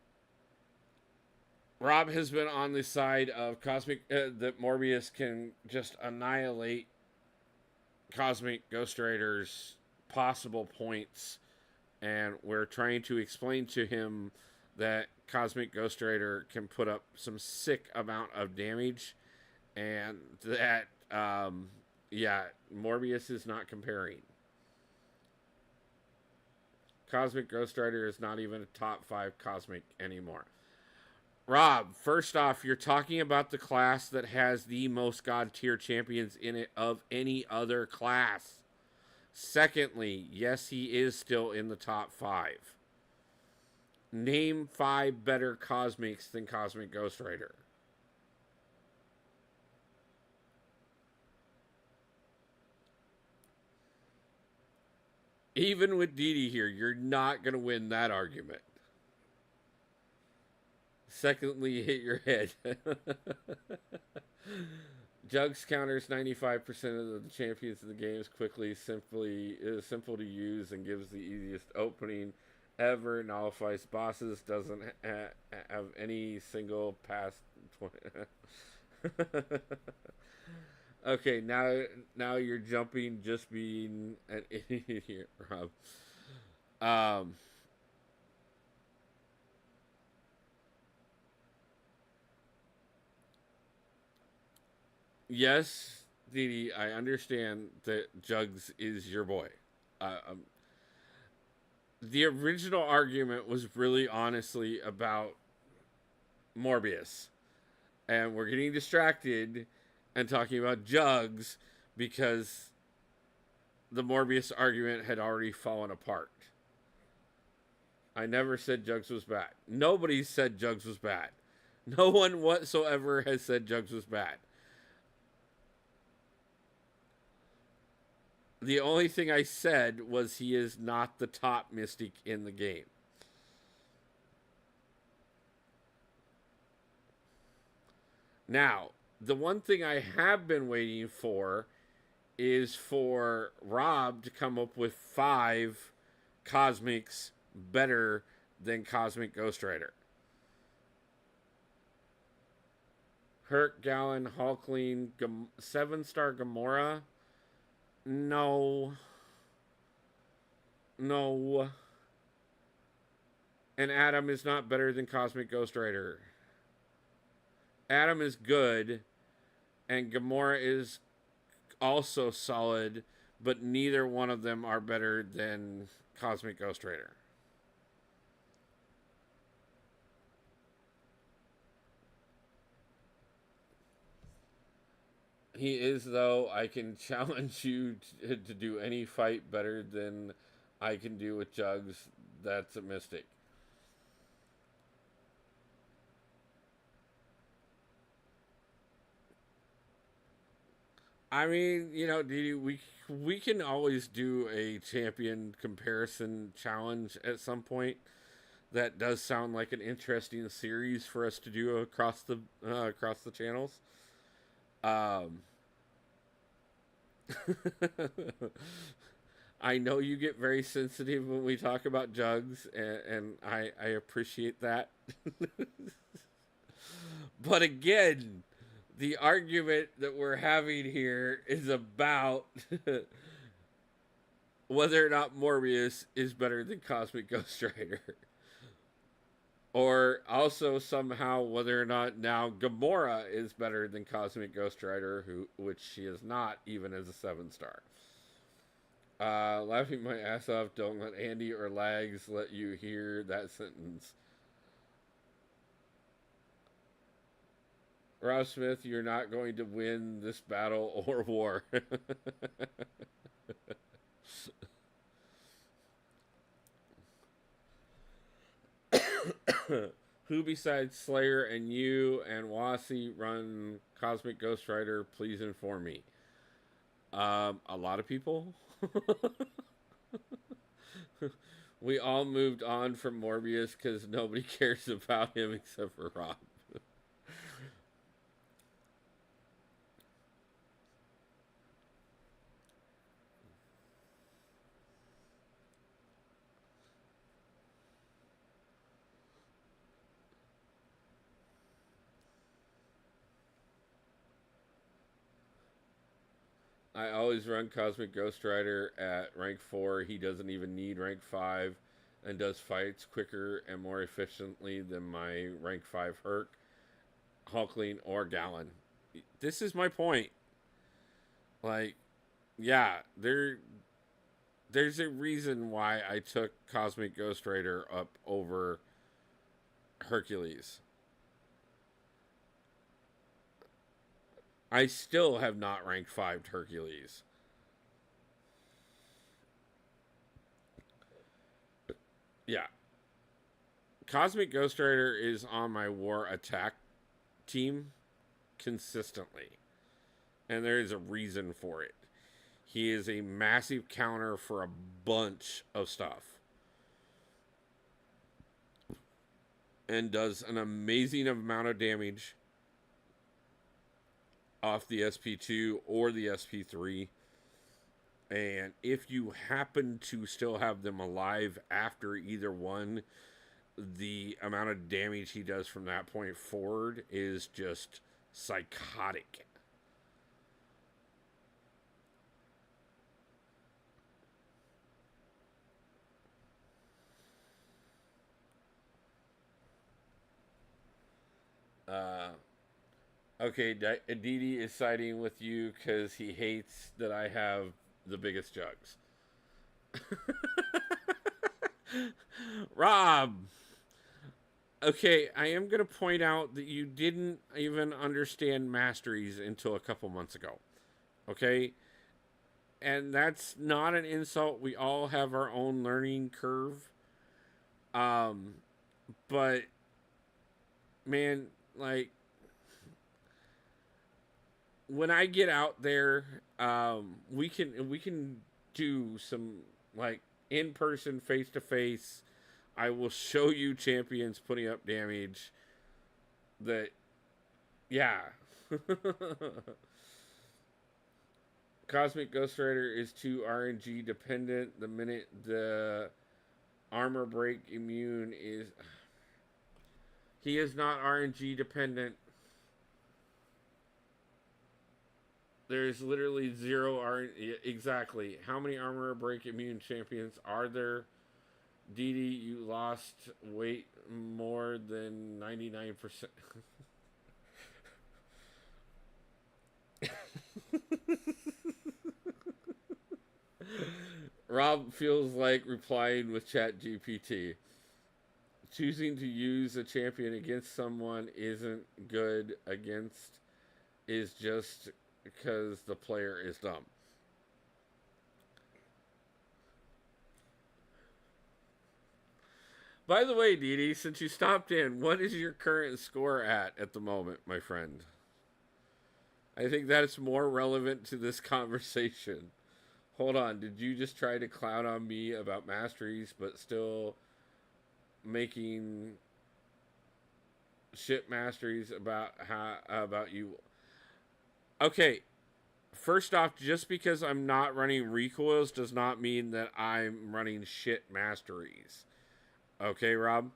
Rob has been on the side of Cosmic... that Morbius can just annihilate Cosmic Ghost Rider's possible points. And we're trying to explain to him that Cosmic Ghost Rider can put up some sick amount of damage. And that, yeah, Morbius is not comparing. Cosmic Ghost Rider is not even a top 5 Cosmic anymore. Rob, first off, you're talking about the class that has the most God tier champions in it of any other class. Secondly, yes, he is still in the top 5. Name 5 better Cosmics than Cosmic Ghost Rider. Even with Didi here, you're not going to win that argument. Secondly, hit your head. Jugs counters 95% of the champions in the games quickly, simply is simple to use, and gives the easiest opening ever. Nullifies bosses. Doesn't have any single past 20. Okay, now you're jumping, just being an idiot here, Rob. Yes, Didi, I understand that Jugs is your boy. The original argument was really honestly about Morbius. And we're getting distracted and talking about Jugs because the Morbius argument had already fallen apart. I never said Jugs was bad. Nobody said Jugs was bad. No one whatsoever has said Jugs was bad. The only thing I said was he is not the top Mystic in the game. Now, the one thing I have been waiting for is for Rob to come up with 5 Cosmics better than Cosmic Ghost Rider. Herc, Gallon, Hulkling, 7-star Gamora. No. And Adam is not better than Cosmic Ghost Rider. Adam is good, and Gamora is also solid, but neither one of them are better than Cosmic Ghost Rider. He is, though. I can challenge you to do any fight better than I can do with Jugs. That's a Mystic. I mean, Didi, we can always do a champion comparison challenge at some point. That does sound like an interesting series for us to do across the channels. I know you get very sensitive when we talk about Jugs, and I appreciate that. But again, the argument that we're having here is about whether or not Morbius is better than Cosmic Ghost Rider. Or also somehow whether or not now Gamora is better than Cosmic Ghost Rider, which she is not, even as a 7-star. Laughing my ass off. Don't let Andy or Lags let you hear that sentence. Rob Smith, you're not going to win this battle or war. Who besides Slayer and you and Wasi run Cosmic Ghost Rider? Please inform me. A lot of people. We all moved on from Morbius because nobody cares about him except for Rob. I always run Cosmic Ghost Rider at rank 4. He doesn't even need rank 5 and does fights quicker and more efficiently than my rank 5 Herc, Hulkling, or Gallon. This is my point. Like, yeah, there's a reason why I took Cosmic Ghost Rider up over Hercules. I still have not ranked 5'd Hercules. Yeah. Cosmic Ghost Rider is on my war attack team consistently. And there is a reason for it. He is a massive counter for a bunch of stuff. And does an amazing amount of damage off the SP2 or the SP3. And if you happen to still have them alive after either one, the amount of damage he does from that point forward is just psychotic. Okay, Didi is siding with you because he hates that I have the biggest jugs. Rob! Okay, I am going to point out that you didn't even understand masteries until a couple months ago. Okay? And that's not an insult. We all have our own learning curve. But, man, like, when I get out there, we can do some like in person, face to face. I will show you champions putting up damage. That, yeah. Cosmic Ghost Rider is too RNG dependent. The minute the armor break immune is, he is not RNG dependent. There's literally zero exactly. How many armor break immune champions are there? Didi, you lost weight more than 99%. Rob feels like replying with ChatGPT. Choosing to use a champion against someone isn't good against is just because the player is dumb. By the way, Didi, since you stopped in, what is your current score at the moment, my friend? I think that's more relevant to this conversation. Hold on, did you just try to clown on me about masteries, but still making shit masteries about you? Okay, first off, just because I'm not running recoils does not mean that I'm running shit masteries. Okay, Rob?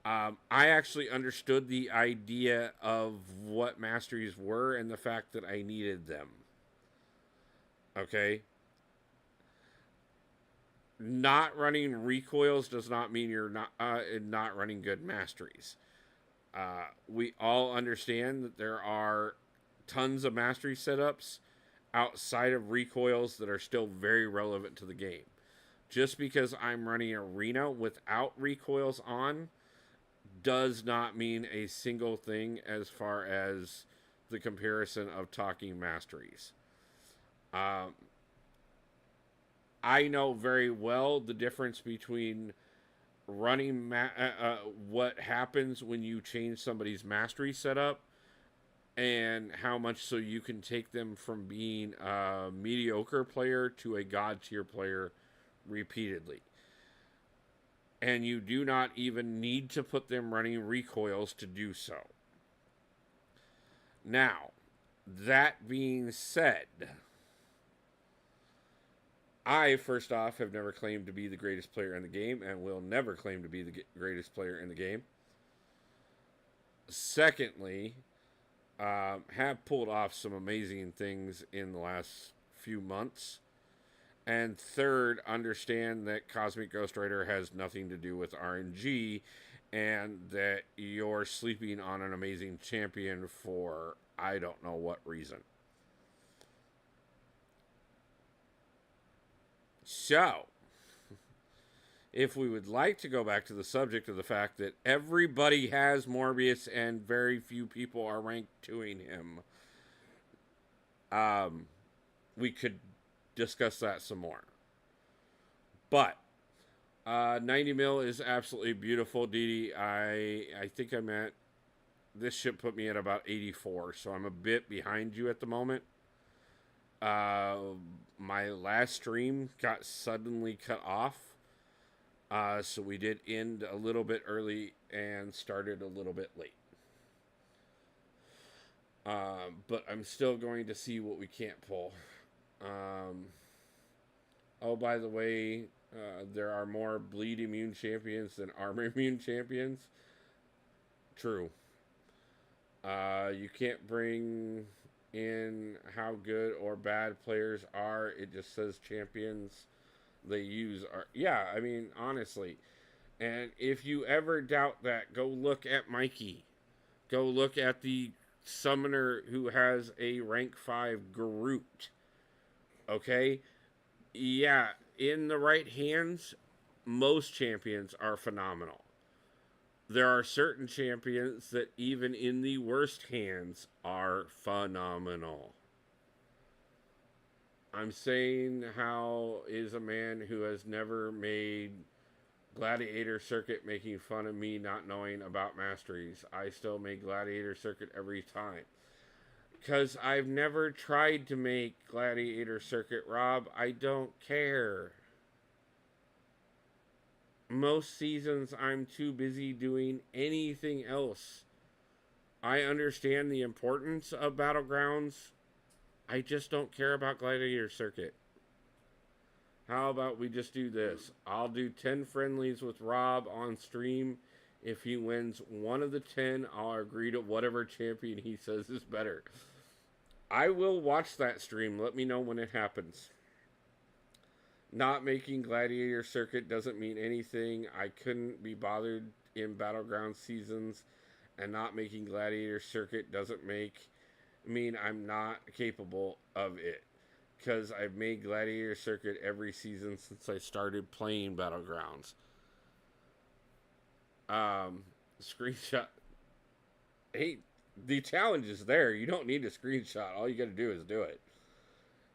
I actually understood the idea of what masteries were and the fact that I needed them. Okay? Not running recoils does not mean you're not running good masteries. We all understand that there are tons of mastery setups outside of recoils that are still very relevant to the game. Just because I'm running arena without recoils on does not mean a single thing as far as the comparison of talking masteries. I know very well the difference between running what happens when you change somebody's mastery setup and how much so you can take them from being a mediocre player to a god tier player repeatedly. And you do not even need to put them running recoils to do so. Now, that being said, I, first off, have never claimed to be the greatest player in the game and will never claim to be the greatest player in the game. Secondly, have pulled off some amazing things in the last few months. And third, understand that Cosmic Ghost Rider has nothing to do with RNG and that you're sleeping on an amazing champion for I don't know what reason. So, if we would like to go back to the subject of the fact that everybody has Morbius and very few people are ranked 2ing him, we could discuss that some more. But 90 mil is absolutely beautiful, Didi. I think I'm at, this ship put me at about 84, so I'm a bit behind you at the moment. Uh, my last stream got suddenly cut off. So we did end a little bit early and started a little bit late. But I'm still going to see what we can't pull. Oh, by the way, there are more bleed immune champions than armor immune champions. True. You can't bring in how good or bad players are. It just says champions they use are. Yeah, I mean, honestly. And if you ever doubt that, go look at Mikey. Go look at the summoner who has a rank 5 Groot. Okay? Yeah, in the right hands, most champions are phenomenal. There are certain champions that even in the worst hands are phenomenal. I'm saying, how is a man who has never made Gladiator Circuit making fun of me not knowing about masteries? I still make Gladiator Circuit every time. Because I've never tried to make Gladiator Circuit, Rob. I don't care. Most seasons I'm too busy doing anything else. I understand the importance of Battlegrounds. I just don't care about Gladiator Circuit. How about we just do this? I'll do 10 friendlies with Rob on stream. If he wins one of the 10, I'll agree to whatever champion he says is better. I will watch that stream. Let me know when it happens. Not making Gladiator Circuit doesn't mean anything. I couldn't be bothered in Battleground seasons, and not making Gladiator Circuit doesn't mean I'm not capable of it. Because I've made Gladiator Circuit every season since I started playing Battlegrounds. Screenshot. Hey, the challenge is there. You don't need a screenshot. All you got to do is do it.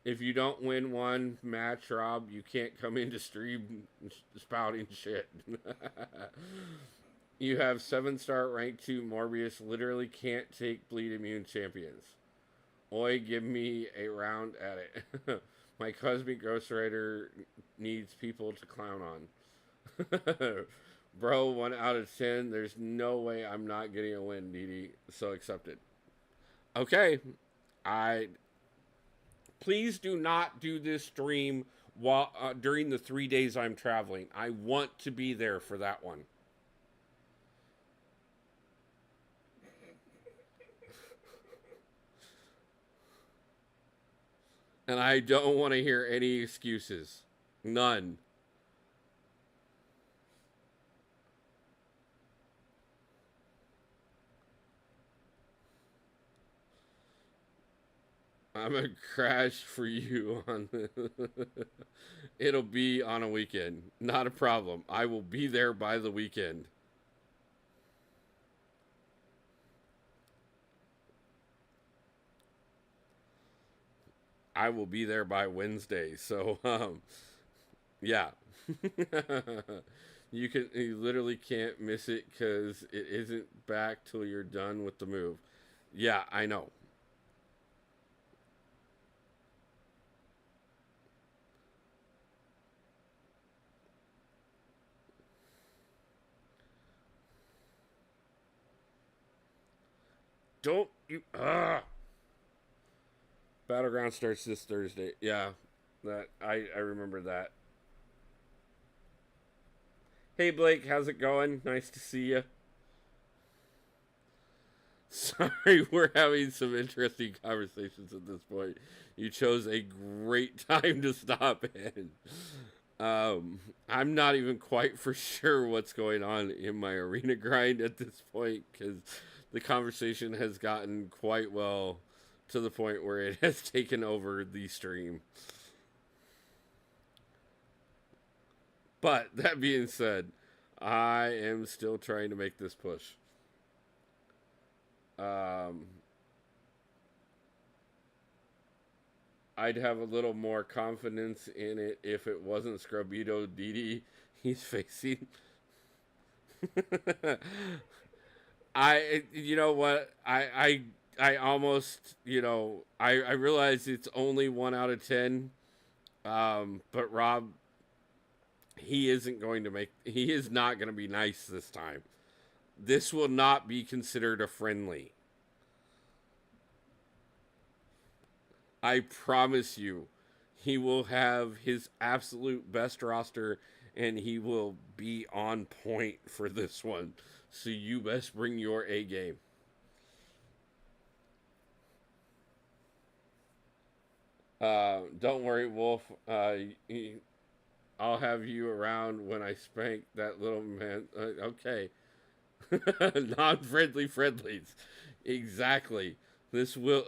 If you don't win one match, Rob, you can't come into stream spouting shit. You have 7-star rank 2 Morbius. Literally can't take bleed immune champions. Oi, give me a round at it. My Cosmic Ghost Rider needs people to clown on. Bro, 1 out of 10. There's no way I'm not getting a win, DD. So accepted. Okay. Please do not do this stream while during the 3 days I'm traveling. I want to be there for that one. And I don't want to hear any excuses. None. I'm gonna crash for you on the It'll be on a weekend. Not a problem. I will be there by the weekend. I will be there by Wednesday. So, yeah. You literally can't miss it because it isn't back till you're done with the move. Yeah, I know. Don't you Battleground starts this Thursday. Yeah. That I remember that. Hey Blake, how's it going? Nice to see you. Sorry, we're having some interesting conversations at this point. You chose a great time to stop in. I'm not even quite for sure what's going on in my arena grind at this point because the conversation has gotten quite well to the point where it has taken over the stream. But that being said, I am still trying to make this push. I'd have a little more confidence in it if it wasn't Scrubito DD he's facing. You know what? I almost, I realize it's only 1 out of 10. But Rob, he is not going to be nice this time. This will not be considered a friendly. I promise you, he will have his absolute best roster and he will be on point for this one. So you best bring your A game. Don't worry, Wolf. I'll have you around when I spank that little man. Okay. Non-friendly friendlies. Exactly. This will.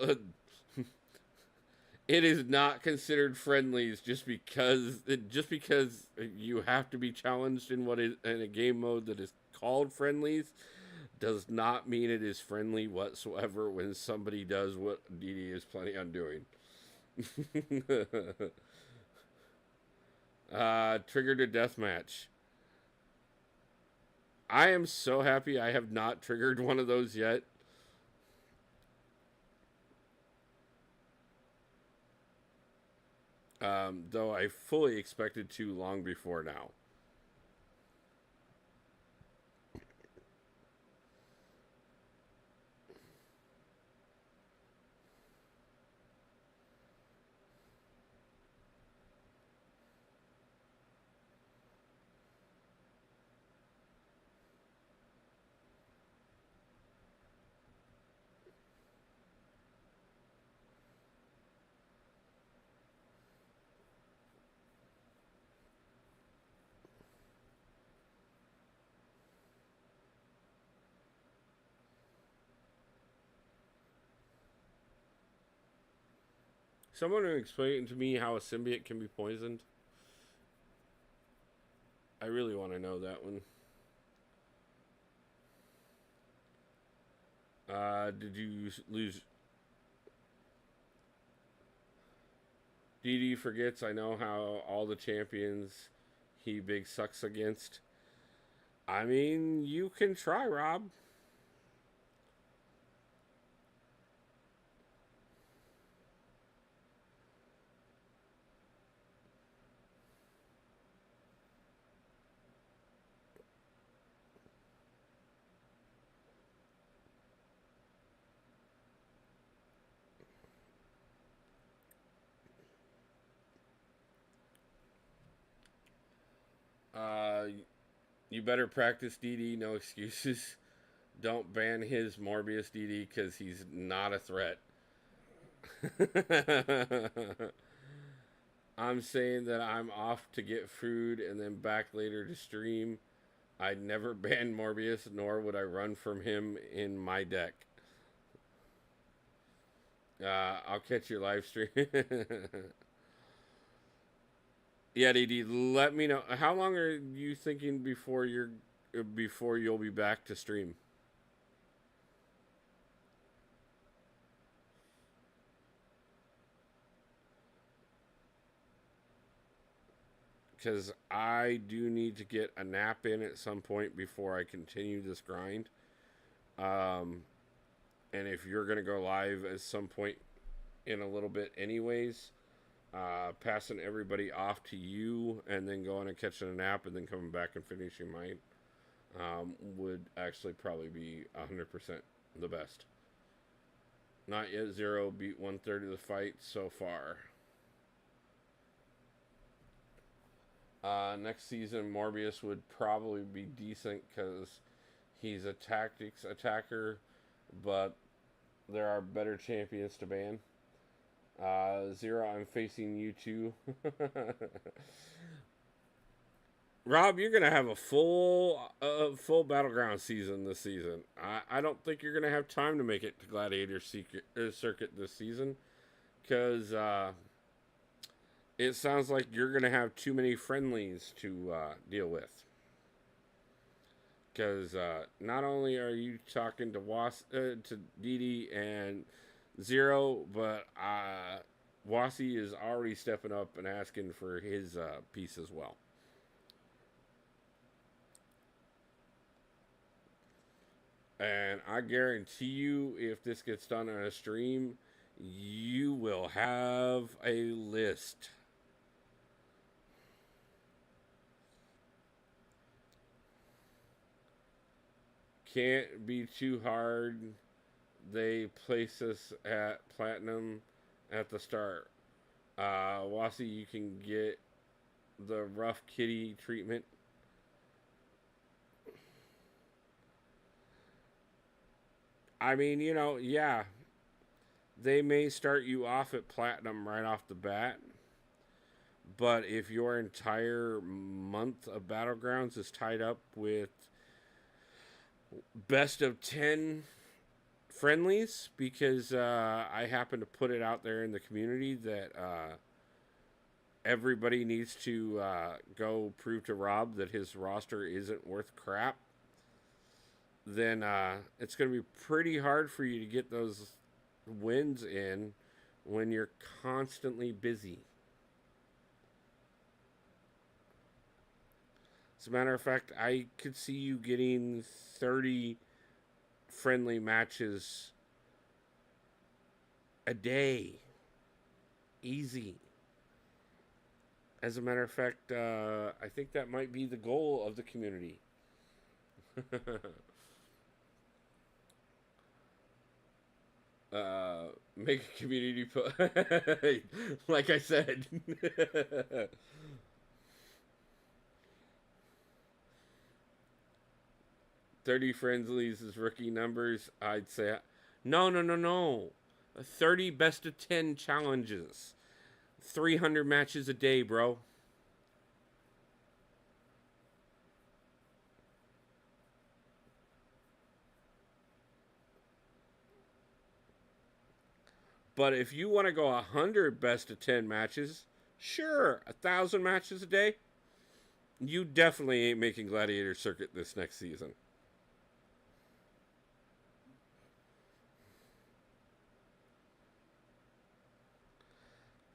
It is not considered friendlies just because you have to be challenged in in a game mode that is called friendlies does not mean it is friendly whatsoever when somebody does what DD is planning on doing. Triggered a deathmatch. I am so happy I have not triggered one of those yet. Though I fully expected to long before now. Someone who explain to me how a symbiote can be poisoned. I really want to know that one. Did you lose? DD forgets I know how all the champions he big sucks against. I mean, you can try, Rob. Uh, you better practice DD. No excuses. Don't ban his Morbius DD because he's not a threat. I'm saying that I'm off to get food and then back later to stream. I'd never ban Morbius, nor would I run from him in my deck. I'll catch your live stream. Yeah, DD, let me know. How long are you thinking before you'll be back to stream? Because I do need to get a nap in at some point before I continue this grind. And if you're going to go live at some point in a little bit anyways, passing everybody off to you and then going and catching a nap and then coming back and finishing mine would actually probably be 100% the best. Not yet. Zero beat 1/3 of the fight so far. Next season, Morbius would probably be decent because he's a tactics attacker, but there are better champions to ban. Zero, I'm facing you too. Rob, you're gonna have a full battleground season this season. I don't think you're gonna have time to make it to Gladiator Circuit this season, because it sounds like you're gonna have too many friendlies to deal with. Because not only are you talking to Didi and Zero, but Wasi is already stepping up and asking for his piece as well. And I guarantee you, if this gets done on a stream, you will have a list. Can't be too hard. They place us at platinum at the start. Wasi, you can get the rough kitty treatment. I mean, yeah, they may start you off at platinum right off the bat, but if your entire month of Battlegrounds is tied up with best of 10 friendlies, because I happen to put it out there in the community that everybody needs to go prove to Rob that his roster isn't worth crap, then it's going to be pretty hard for you to get those wins in when you're constantly busy. As a matter of fact, I could see you getting 30 friendly matches a day. Easy. As a matter of fact, I think that might be the goal of the community. Make a community like I said. 30 friendlies is rookie numbers. I'd say no. 30 best of 10 challenges. 300 matches a day, bro. But if you want to go 100 best of 10 matches, sure, 1,000 matches a day, you definitely ain't making Gladiator Circuit this next season.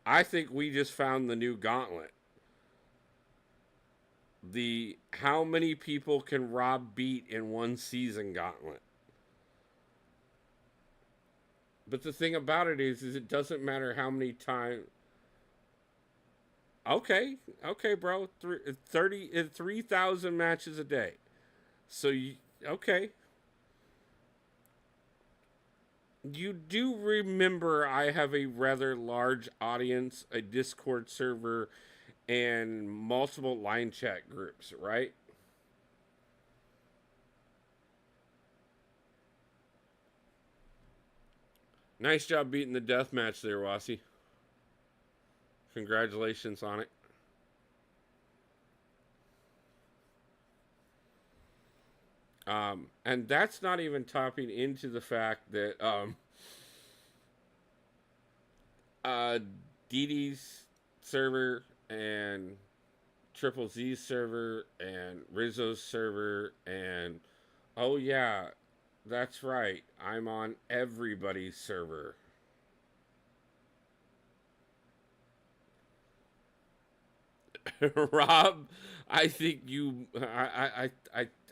I think we just found the new gauntlet. The how many people can Rob beat in one season gauntlet. But the thing about it is it doesn't matter how many times. Okay, bro. 3,000 matches a day. So okay. You do remember I have a rather large audience, a Discord server, and multiple line chat groups, right? Nice job beating the death match there, Wasi. Congratulations on it. And that's not even topping into the fact that DD's server and Triple Z's server and Rizzo's server and oh yeah, that's right, I'm on everybody's server. Rob, I think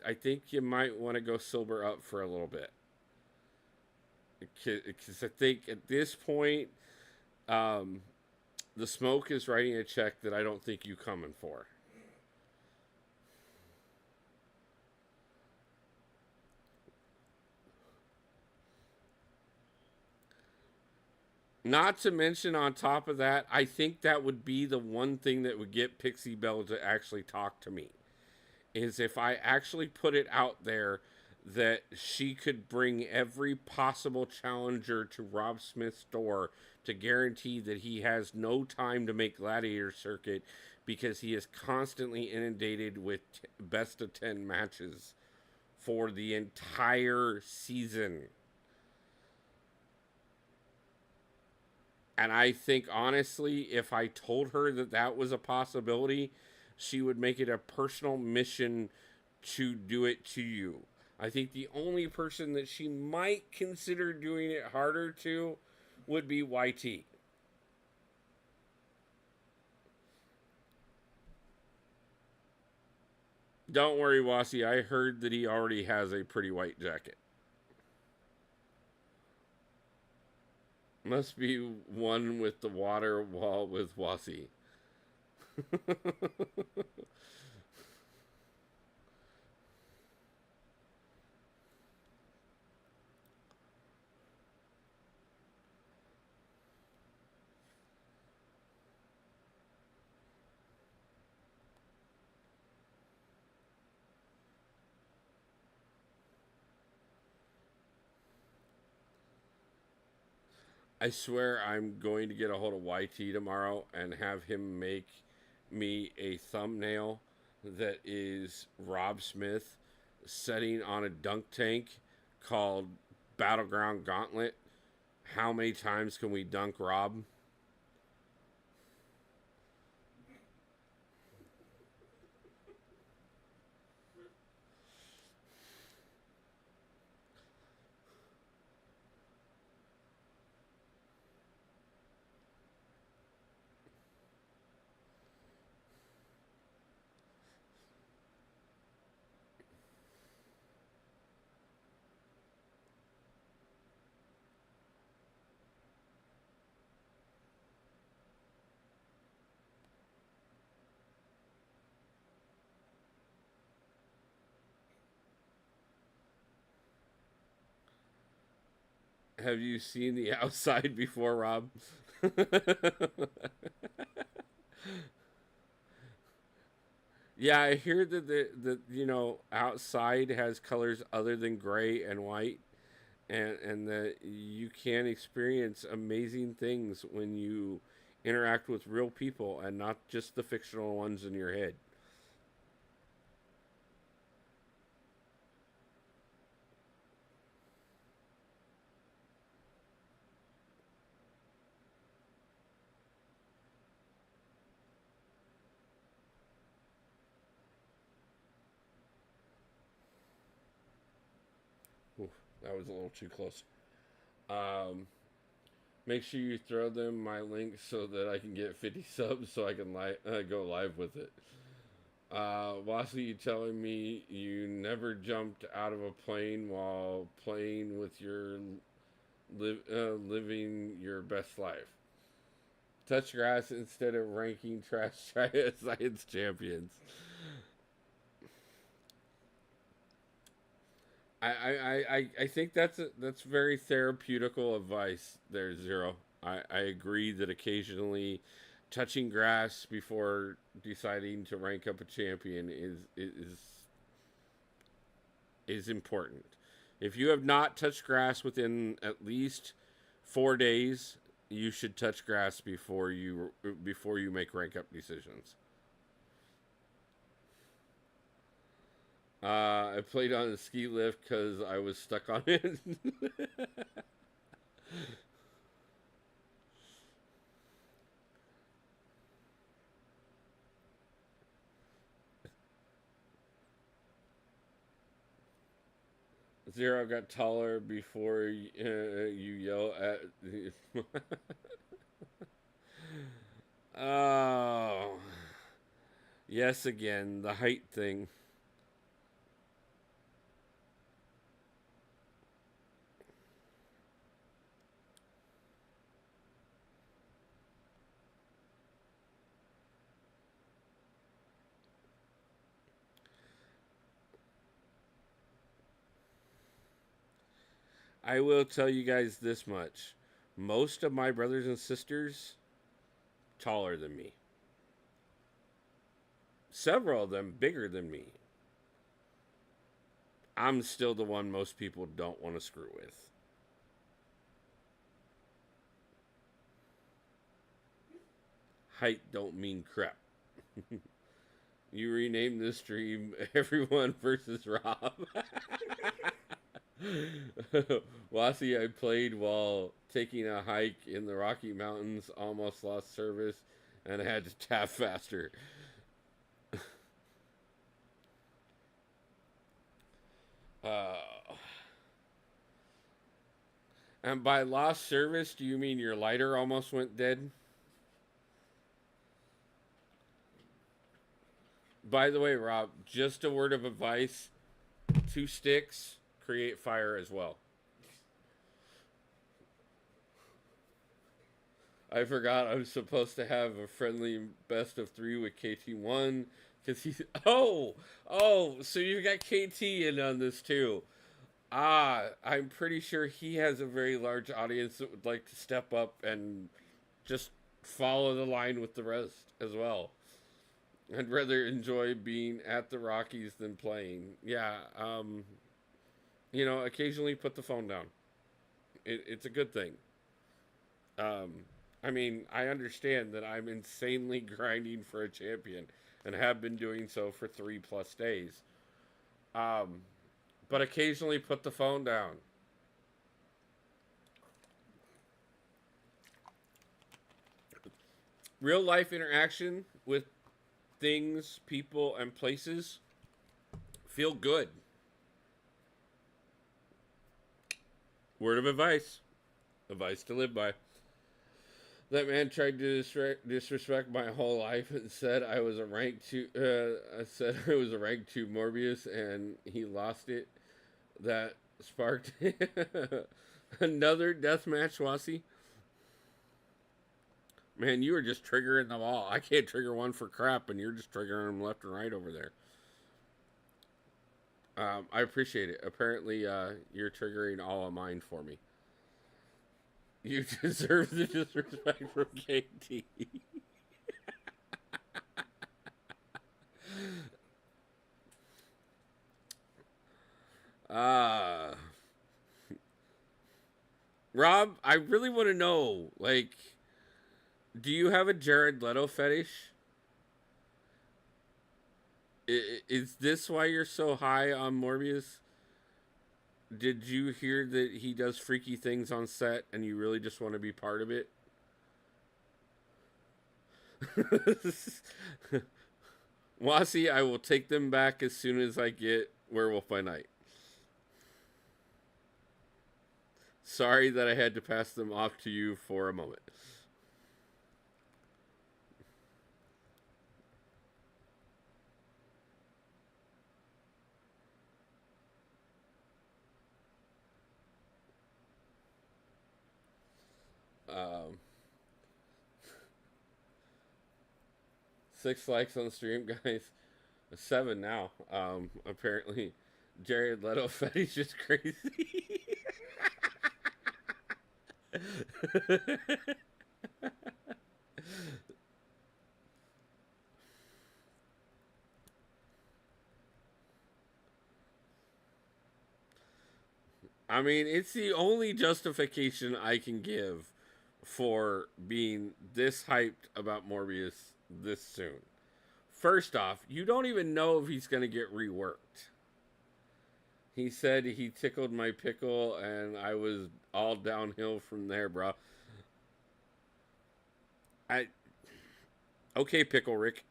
I think you might want to go sober up for a little bit, because I think at this point, the smoke is writing a check that I don't think you coming for. Not to mention, on top of that, I think that would be the one thing that would get Pixie Belle to actually talk to me. Is if I actually put it out there that she could bring every possible challenger to Rob Smith's door to guarantee that he has no time to make Gladiator Circuit because he is constantly inundated with best of 10 matches for the entire season. And I think, honestly, if I told her that that was a possibility, she would make it a personal mission to do it to you. I think the only person that she might consider doing it harder to would be YT. Don't worry, Wasi. I heard that he already has a pretty white jacket. Must be one with the water wall with Wasi. I swear I'm going to get a hold of YT tomorrow and have him make me a thumbnail that is Rob Smith setting on a dunk tank called Battleground Gauntlet. How many times can we dunk Rob? Have you seen the outside before, Rob? Yeah, I hear that outside has colors other than gray and white, and that you can experience amazing things when you interact with real people and not just the fictional ones in your head. Oof, that was a little too close. Um, Make sure you throw them my link so that I can get 50 subs so I can go live with it. Wasi, you telling me you never jumped out of a plane while playing with your living your best life? Touch grass instead of ranking trash science champions. I think that's very therapeutical advice there, Zero. I agree that occasionally touching grass before deciding to rank up a champion is important. If you have not touched grass within at least 4 days, you should touch grass before you make rank up decisions. I played on the ski lift because I was stuck on it. Zero got taller before you yell at. Oh, yes, again, the height thing. I will tell you guys this much. Most of my brothers and sisters taller than me. Several of them bigger than me. I'm still the one most people don't want to screw with. Height don't mean crap. You rename this stream Everyone versus Rob. Wasi, I played while taking a hike in the Rocky Mountains, almost lost service, and I had to tap faster. Uh, and by lost service, do you mean your lighter almost went dead? By the way, Rob, just a word of advice: 2 sticks create fire as well. I forgot I'm supposed to have a friendly best of 3 with KT1 because he's so you got KT in on this too. I'm pretty sure he has a very large audience that would like to step up and just follow the line with the rest as well. I'd rather enjoy being at the Rockies than playing. Yeah, occasionally put the phone down. It's a good thing. Um, I mean, I understand that I'm insanely grinding for a champion and have been doing so for 3+ days. Um, but occasionally put the phone down. Real life interaction with things, people, and places feel good. Word of advice. Advice to live by. That man tried to disrespect my whole life and said I was a rank 2. I said I was a rank 2 Morbius, and he lost it. That sparked another deathmatch, Wasi. Man, you were just triggering them all. I can't trigger one for crap, and you're just triggering them left and right over there. I appreciate it. Apparently, you're triggering all of mine for me. You deserve the disrespect from KT. Rob, I really want to know, like, do you have a Jared Leto fetish? Is this why you're so high on Morbius? Did you hear that he does freaky things on set and you really just want to be part of it? Wasi, I will take them back as soon as I get Werewolf by Night. Sorry that I had to pass them off to you for a moment. 6 likes on the stream, guys. 7 now. Apparently, Jared Leto fetish is crazy. I mean, it's the only justification I can give for being this hyped about Morbius this soon. First off, you don't even know if he's going to get reworked. He said he tickled my pickle and I was all downhill from there, bro. Okay, Pickle Rick.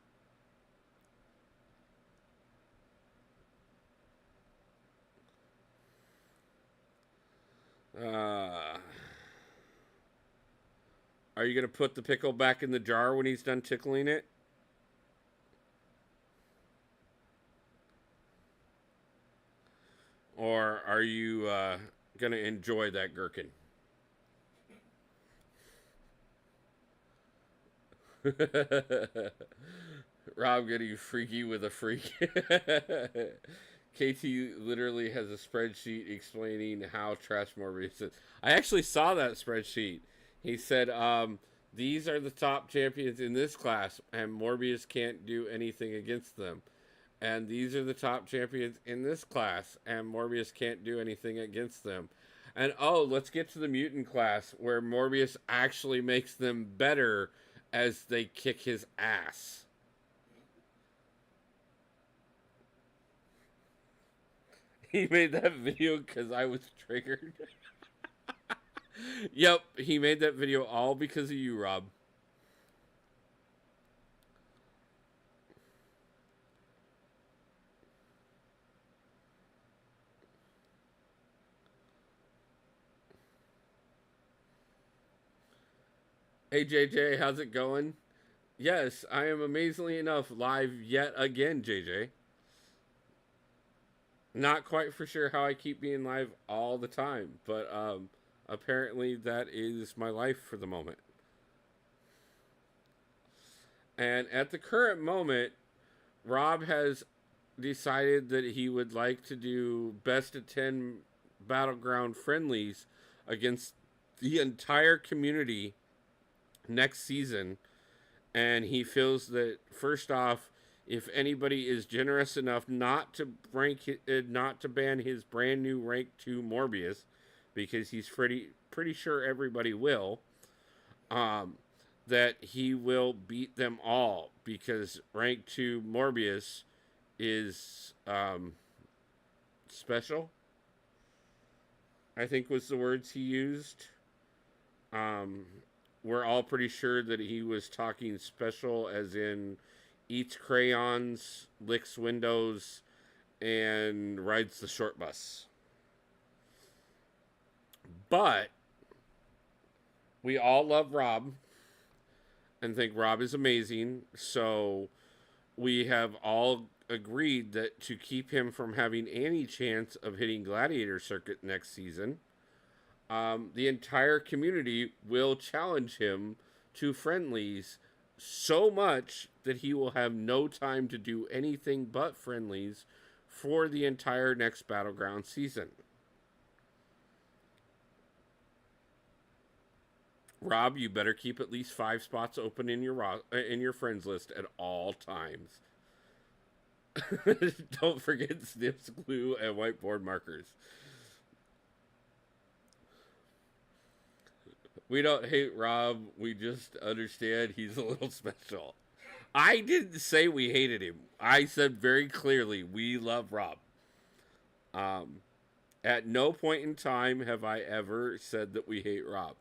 Are you going to put the pickle back in the jar when he's done tickling it? Or are you going to enjoy that gherkin? Rob getting freaky with a freak. KT literally has a spreadsheet explaining how trash Morbius is. I actually saw that spreadsheet. He said, these are the top champions in this class, and Morbius can't do anything against them. And these are the top champions in this class, and Morbius can't do anything against them. And let's get to the mutant class, where Morbius actually makes them better as they kick his ass. He made that video because I was triggered. Yep, he made that video all because of you, Rob. Hey, JJ, how's it going? Yes, I am amazingly enough live yet again, JJ. Not quite for sure how I keep being live all the time, but apparently that is my life for the moment. And at the current moment, Rob has decided that he would like to do best of 10 battleground friendlies against the entire community next season. And he feels that, first off, if anybody is generous enough not to ban his brand new rank 2 Morbius, because he's pretty sure everybody will, um, that he will beat them all, because rank 2 Morbius is special, I think was the words he used. Um, we're all pretty sure that he was talking special as in eats crayons, licks windows, and rides the short bus. But we all love Rob and think Rob is amazing, so we have all agreed that to keep him from having any chance of hitting Gladiator Circuit next season, the entire community will challenge him to friendlies so much that he will have no time to do anything but friendlies for the entire next Battleground season. Rob, you better keep at least 5 spots open in your friends list at all times. Don't forget snips, glue, and whiteboard markers. We don't hate Rob. We just understand he's a little special. I didn't say we hated him. I said very clearly we love Rob. At no point in time have I ever said that we hate Rob.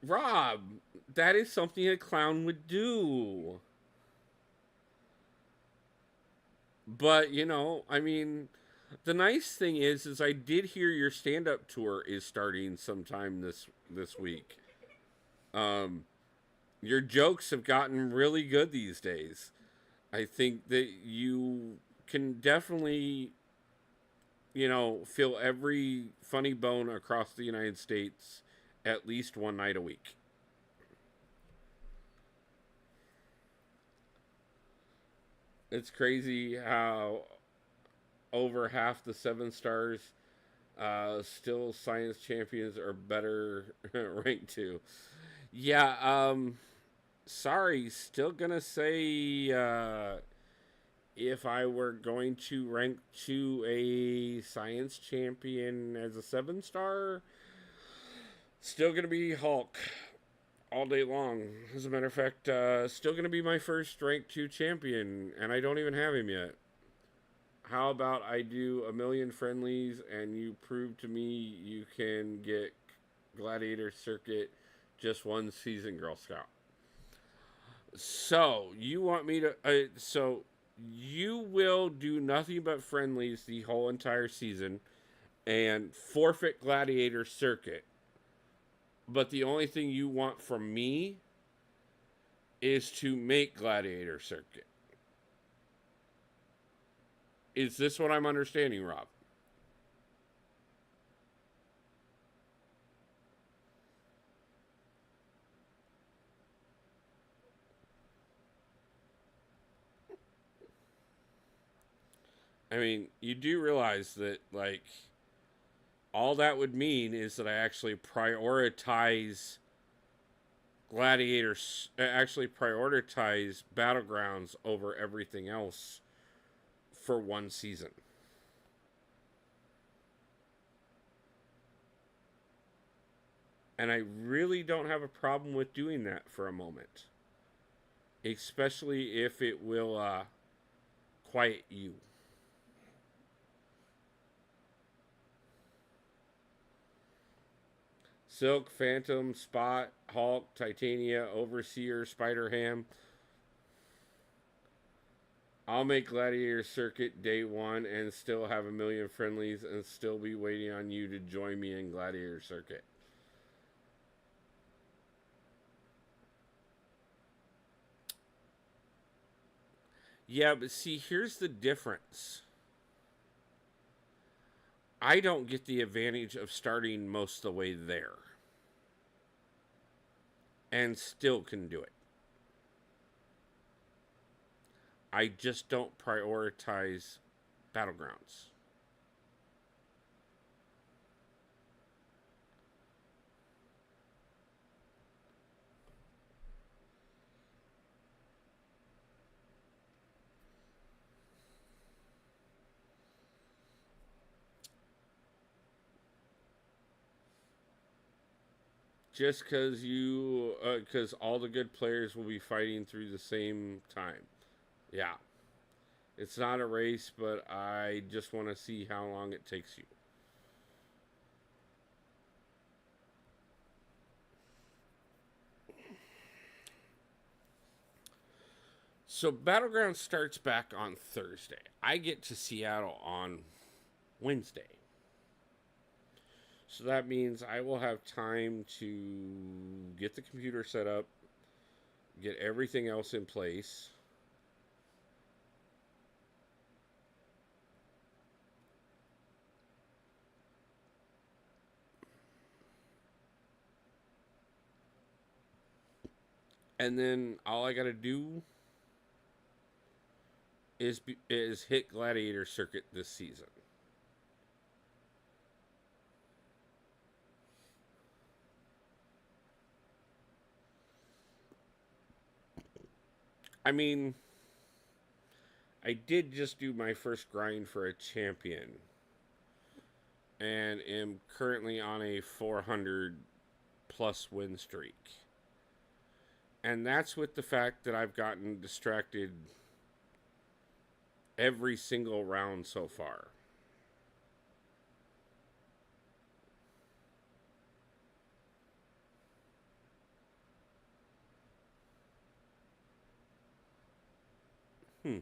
Rob, that is something a clown would do. But, I mean, the nice thing is I did hear your stand-up tour is starting sometime this week. Your jokes have gotten really good these days. I think that you can definitely, fill every funny bone across the United States at least one night a week. It's crazy how over half the 7 stars still science champions are better ranked 2. Yeah, sorry, still gonna say if I were going to rank 2 a science champion as a 7 star, still gonna be Hulk all day long. As a matter of fact, still gonna be my first rank 2 champion, and I don't even have him yet. How about I do a million friendlies and you prove to me you can get Gladiator Circuit just one season, Girl Scout? So you want me to? So you will do nothing but friendlies the whole entire season and forfeit Gladiator Circuit. But the only thing you want from me is to make Gladiator Circuit. Is this what I'm understanding, Rob? I mean, you do realize that, like, all that would mean is that I actually prioritize Battlegrounds over everything else for one season. And I really don't have a problem with doing that for a moment. Especially if it will quiet you. Silk, Phantom, Spot, Hulk, Titania, Overseer, Spider Ham. I'll make Gladiator Circuit day 1 and still have a million friendlies and still be waiting on you to join me in Gladiator Circuit. Yeah, but see, here's the difference. I don't get the advantage of starting most of the way there and still can do it. I just don't prioritize battlegrounds. Just because all the good players will be fighting through the same time. Yeah, it's not a race, but I just want to see how long it takes you. So Battleground starts back on Thursday. I get to Seattle on Wednesday. So that means I will have time to get the computer set up, get everything else in place. And then all I got to do is hit Gladiator Circuit this season. I mean, I did just do my first grind for a champion and am currently on a 400 plus win streak. And that's with the fact that I've gotten distracted every single round so far. Hmm.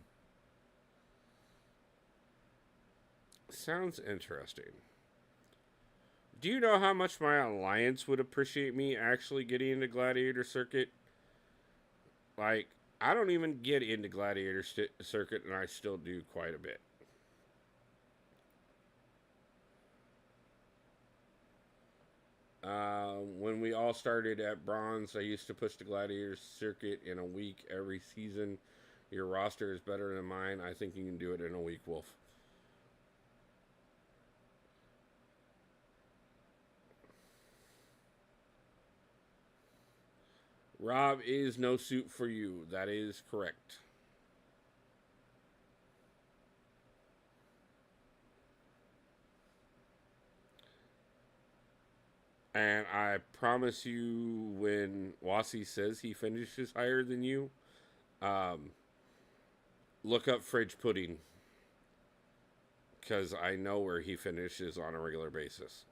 Sounds interesting. Do you know how much my alliance would appreciate me actually getting into Gladiator Circuit? Like, I don't even get into Gladiator Circuit, and I still do quite a bit. When we all started at Bronze, I used to push the Gladiator Circuit in a week every season. Your roster is better than mine. I think you can do it in a week, Wolf. Rob is no suit for you. That is correct. And I promise you, when Wasi says he finishes higher than you, um, look up Fridge Pudding. Because I know where he finishes on a regular basis.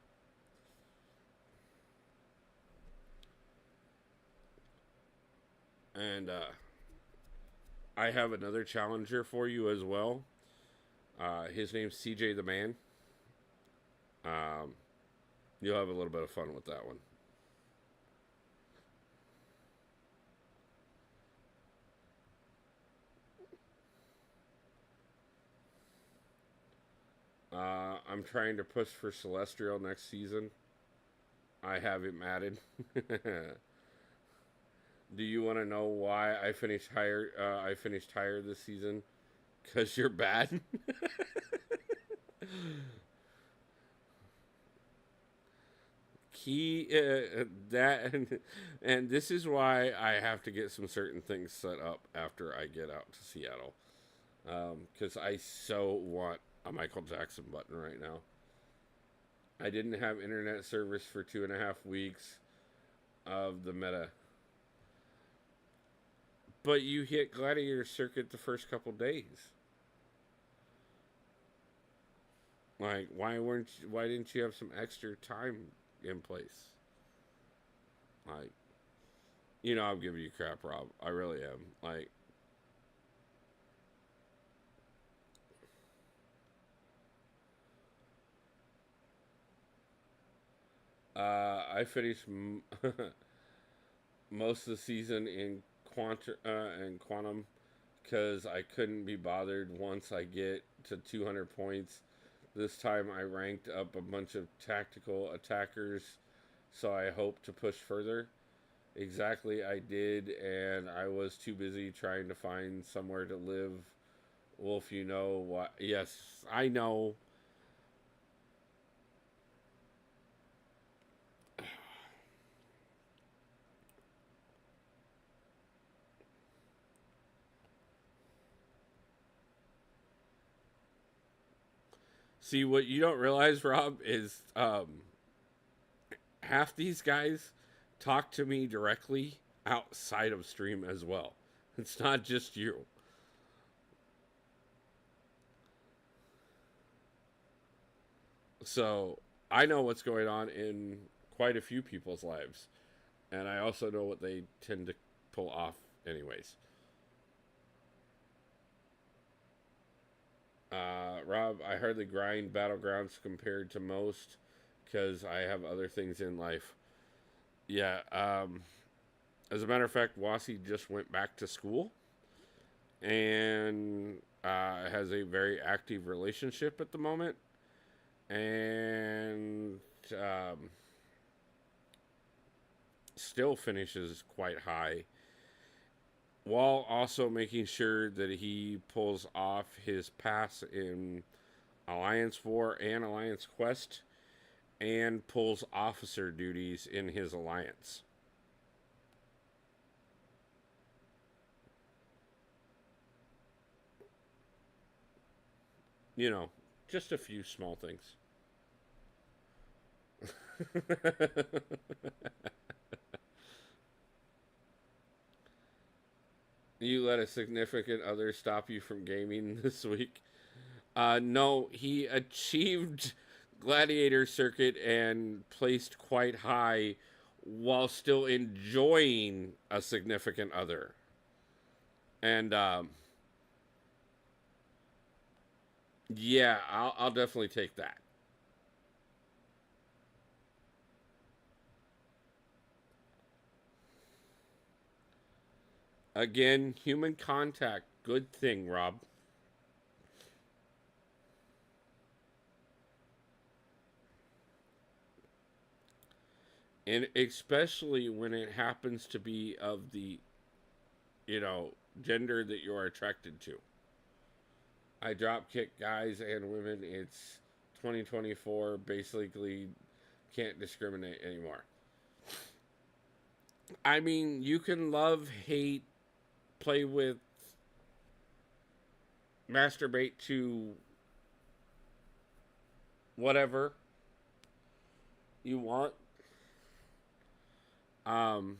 And I have another challenger for you as well. His name's CJ the Man. Um, you'll have a little bit of fun with that one. I'm trying to push for Celestial next season. I have him added. Do you want to know why I finished higher? I finished higher this season because you're bad. Key that and this is why I have to get some certain things set up after I get out to Seattle, because I so want a Michael Jackson button right now. I didn't have internet service for 2.5 weeks of the meta, but you hit Gladiator Circuit the first couple days. Like, why didn't you have some extra time in place? Like, I'm giving you crap, Rob. I really am. Like, I finished most of the season in quantum because I couldn't be bothered once I get to 200 points. This time I ranked up a bunch of tactical attackers, so I hope to push further. Exactly, I did, and I was too busy trying to find somewhere to live. Wolf, you know what? Yes, I know. See, what you don't realize, Rob, is half these guys talk to me directly outside of stream as well. It's not just you. So I know what's going on in quite a few people's lives. And I also know what they tend to pull off, anyways. Rob, I hardly grind Battlegrounds compared to most because I have other things in life. Yeah, as a matter of fact, Wasi just went back to school and has a very active relationship at the moment. And still finishes quite high while also making sure that he pulls off his pass in Alliance War and Alliance Quest and pulls officer duties in his alliance. You know, just a few small things. You let a significant other stop you from gaming this week? No, he achieved Gladiator Circuit and placed quite high while still enjoying a significant other. And yeah, I'll definitely take that. Again, human contact, good thing, Rob. And especially when it happens to be of the, gender that you're attracted to. I drop kick guys and women. It's 2024. Basically, can't discriminate anymore. I mean, you can love, hate, play with, masturbate to whatever you want. Um,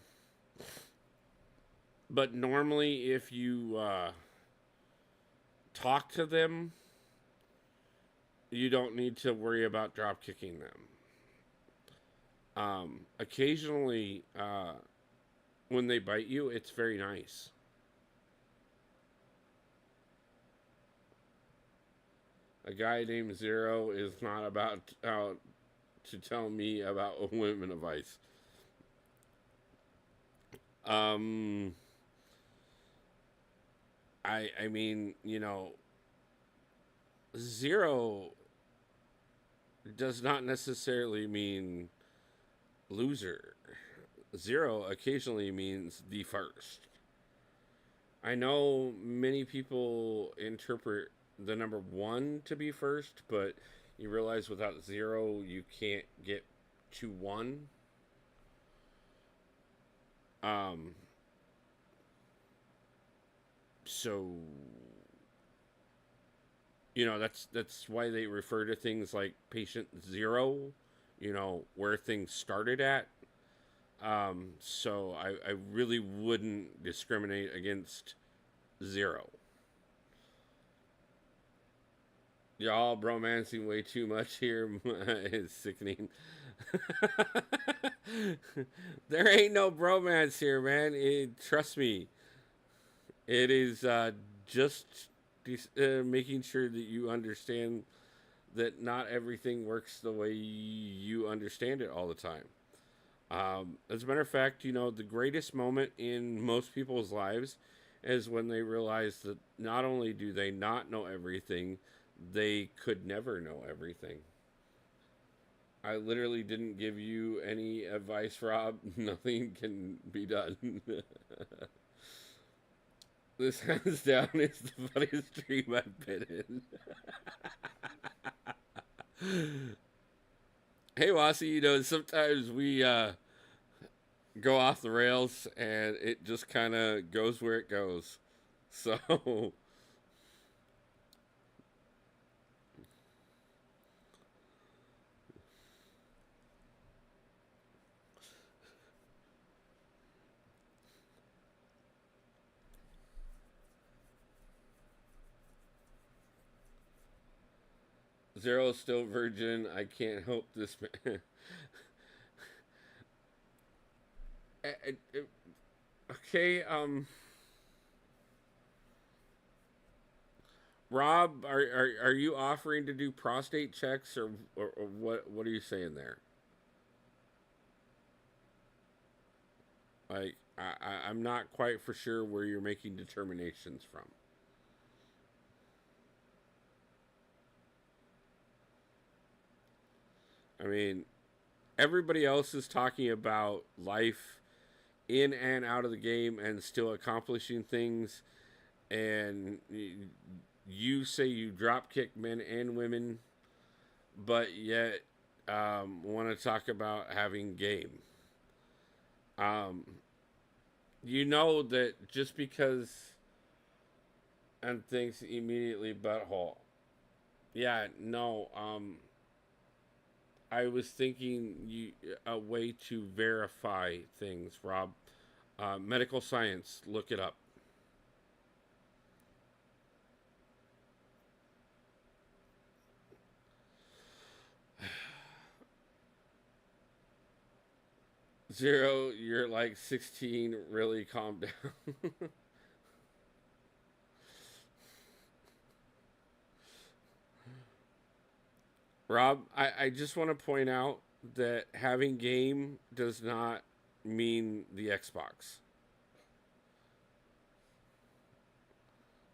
but normally, if you talk to them, you don't need to worry about drop kicking them. Occasionally, when they bite you, it's very nice. A guy named Zero is not about to tell me about women advice. I mean, zero does not necessarily mean loser. Zero occasionally means the first. I know many people interpret the number one to be first, but you realize without zero, you can't get to one. So that's why they refer to things like patient zero, where things started at. So I really wouldn't discriminate against zero. Y'all bromancing way too much here is sickening. There ain't no bromance here, man. Trust me. It is just making sure that you understand that not everything works the way you understand it all the time. As a matter of fact, the greatest moment in most people's lives is when they realize that not only do they not know everything, they could never know everything. I literally didn't give you any advice, Rob. Nothing can be done. This hands down is the funniest dream I've been in. Hey, Wasi, sometimes we go off the rails and it just kind of goes where it goes. So, Zero still virgin. I can't help this man. Okay, Rob, are you offering to do prostate checks or what are you saying there? Like I'm not quite for sure where you're making determinations from. I mean, everybody else is talking about life in and out of the game and still accomplishing things, and you say you drop kick men and women, but yet want to talk about having game. Um, you know that just because and thinks immediately butthole. Yeah, no. I was thinking a way to verify things, Rob. Medical science, look it up. Zero, you're like 16. Really calm down. Rob, I just want to point out that having game does not mean the Xbox.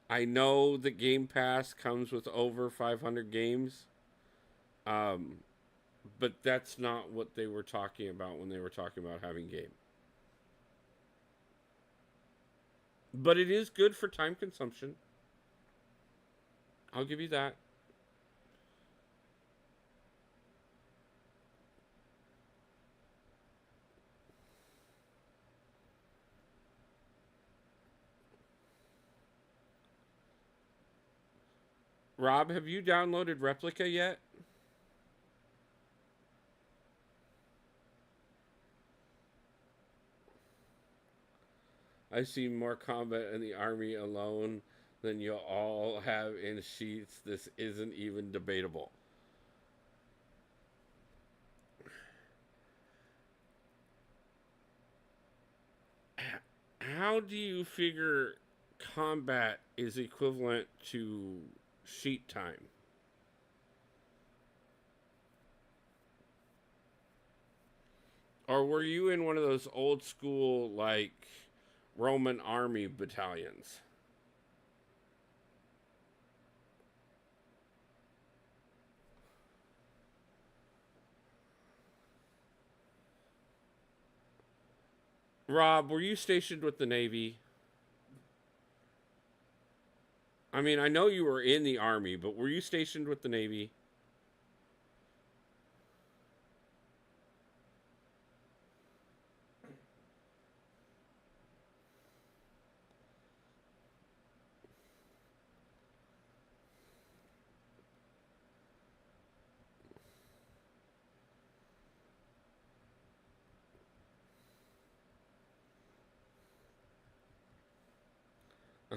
I know that Game Pass comes with over 500 games, um, but that's not what they were talking about when they were talking about having game. But it is good for time consumption. I'll give you that. Rob, have you downloaded Replica yet? I've seen more combat in the army alone than you all have in sheets. This isn't even debatable. How do you figure combat is equivalent to sheet time? Or were you in one of those old school, like, Roman army battalions? Rob, were you stationed with the Navy? I mean, I know you were in the Army, but were you stationed with the Navy?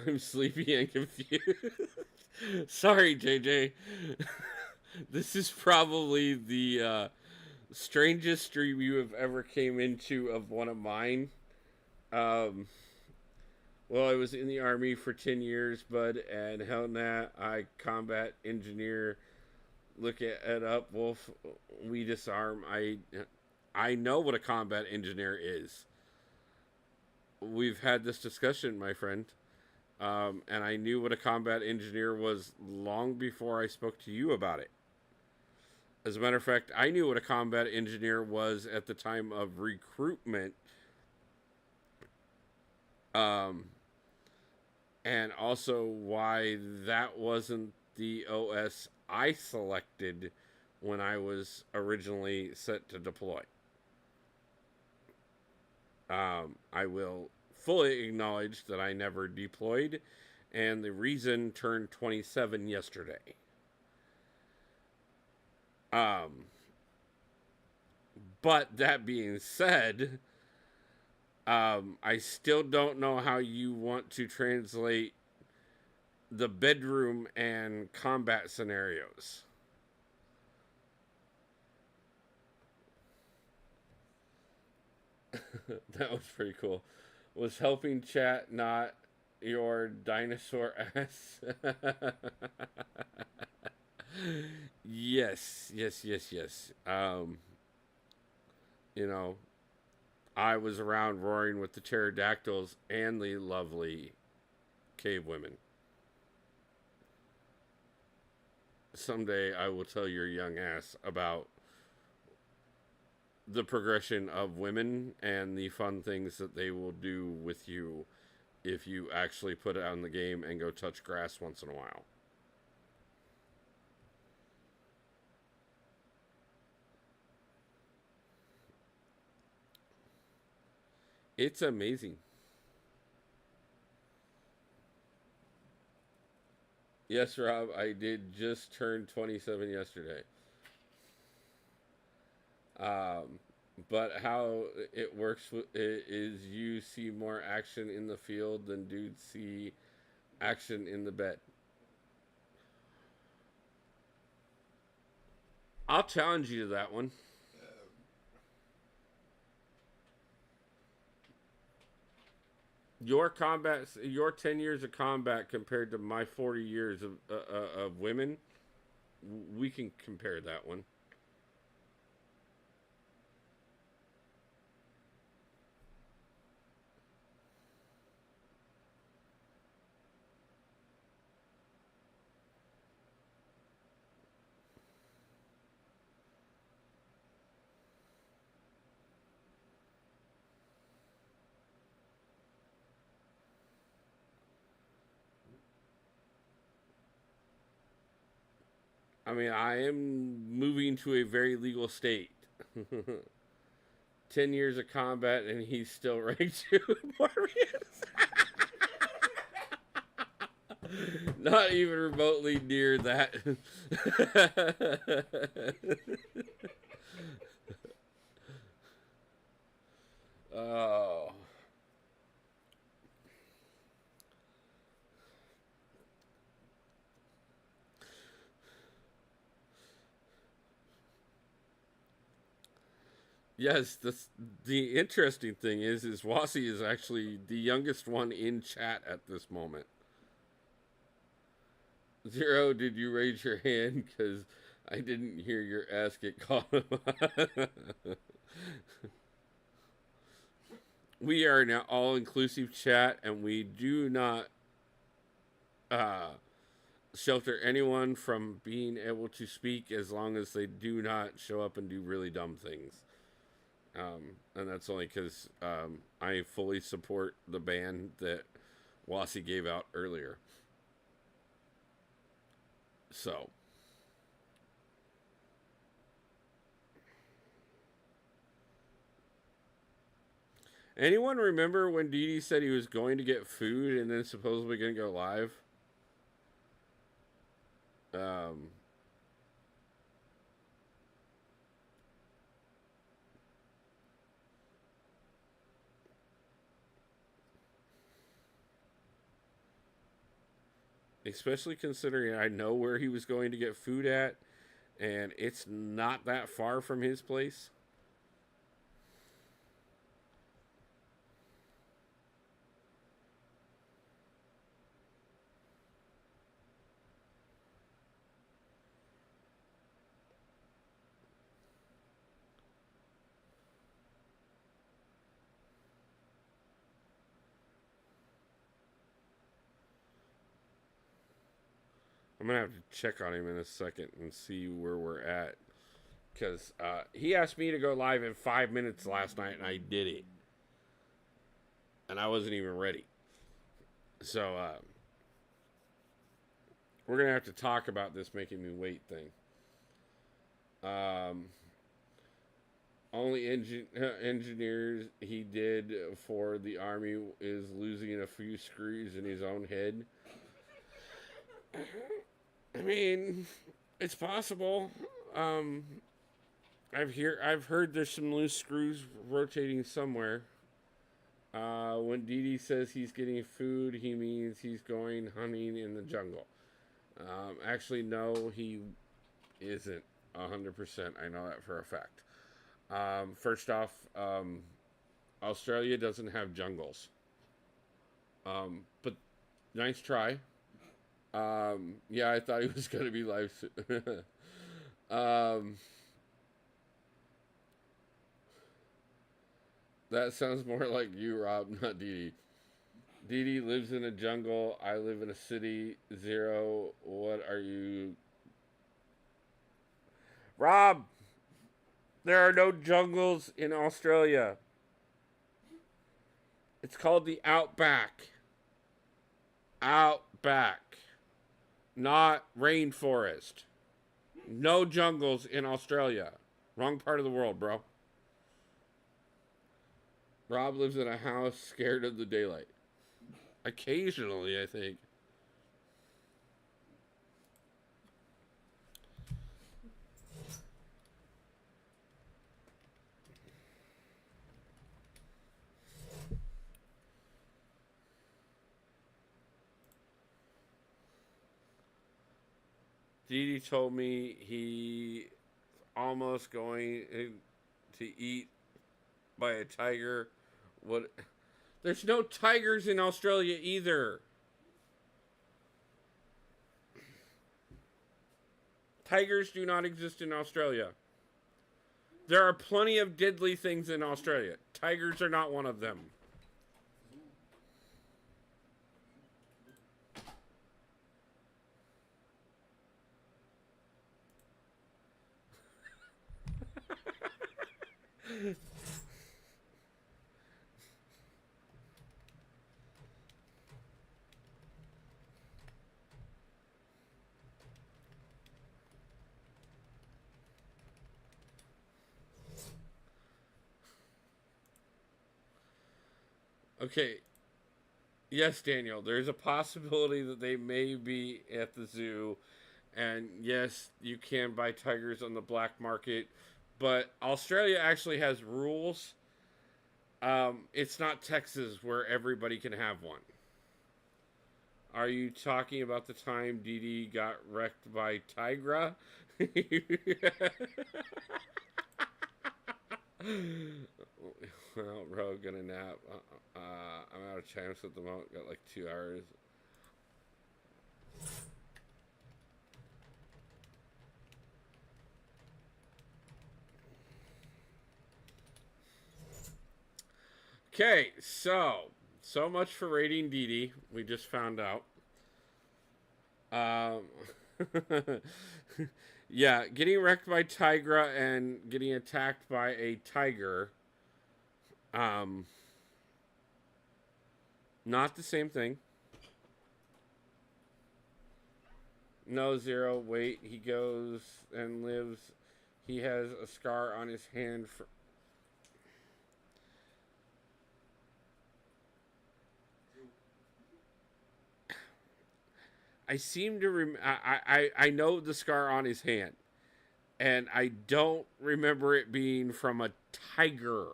I'm sleepy and confused. Sorry, JJ. This is probably the strangest stream you have ever came into of one of mine. Um, well, I was in the Army for 10 years, bud, and hell nah, I combat engineer. Look it up, Wolf. We disarm. I know what a combat engineer is. We've had this discussion, my friend. And I knew what a combat engineer was long before I spoke to you about it. As a matter of fact, I knew what a combat engineer was at the time of recruitment. Um, and also why that wasn't the OS I selected when I was originally set to deploy. I will fully acknowledge that I never deployed, and the reason turned 27 yesterday. But that being said, I still don't know how you want to translate the bedroom and combat scenarios. That was pretty cool. Was helping chat not your dinosaur ass? Yes, yes, yes, yes. You know, I was around roaring with the pterodactyls and the lovely cave women. Someday I will tell your young ass about the progression of women and the fun things that they will do with you if you actually put it on the game and go touch grass once in a while. It's amazing. Yes, Rob, I did just turn 27 yesterday. Um, but how it works is you see more action in the field than dudes see action in the bed. I'll challenge you to that one. Your 10 years of combat compared to my 40 years of women, we can compare that one. I mean, I am moving to a very legal state. 10 years of combat, and he's still ranked 2 Morbius. Not even remotely near that. Oh. Yes, the interesting thing is Wasi is actually the youngest one in chat at this moment. Zero, did you raise your hand? Because I didn't hear your ass get caught. We are now all inclusive chat, and we do not uh, shelter anyone from being able to speak as long as they do not show up and do really dumb things. And that's only because I fully support the ban that Wasi gave out earlier. So. Anyone remember when Dee said he was going to get food and then supposedly going to go live? Especially considering I know where he was going to get food at, and it's not that far from his place. I'm gonna have to check on him in a second and see where we're at. Because he asked me to go live in 5 minutes last night, and I did it. And I wasn't even ready. So, we're going to have to talk about this making me wait thing. Only engineers he did for the Army is losing a few screws in his own head. I mean, it's possible. I've heard there's some loose screws rotating somewhere. When Dee says he's getting food, he means he's going hunting in the jungle. Actually, no, he isn't 100%. I know that for a fact. First off, Australia doesn't have jungles. But nice try. Yeah, I thought he was going to be live soon. That sounds more like you, Rob, not Dee Dee. Dee lives in a jungle. I live in a city. Zero. What are you? Rob! There are no jungles in Australia. It's called the Outback. Outback. Not rainforest. No jungles in Australia. Wrong part of the world, bro. Rob lives in a house scared of the daylight. Occasionally, I think. Dee Dee told me he almost going to eat by a tiger. What? There's no tigers in Australia either. Tigers do not exist in Australia. There are plenty of deadly things in Australia. Tigers are not one of them. Okay. Yes, Daniel, there's a possibility that they may be at the zoo. And yes, you can buy tigers on the black market. But Australia actually has rules. It's not Texas where everybody can have one. Are you talking about the time Dee Dee got wrecked by Tigra? Well, bro, gonna nap. I'm out of chance at the moment. Got like 2 hours. Okay, so much for rating Dee Dee. We just found out. Yeah, getting wrecked by Tigra and getting attacked by a tiger. Not the same thing. No, Zero. Wait, he goes and lives. He has a scar on his hand for. I seem to I know the scar on his hand, and I don't remember it being from a tiger.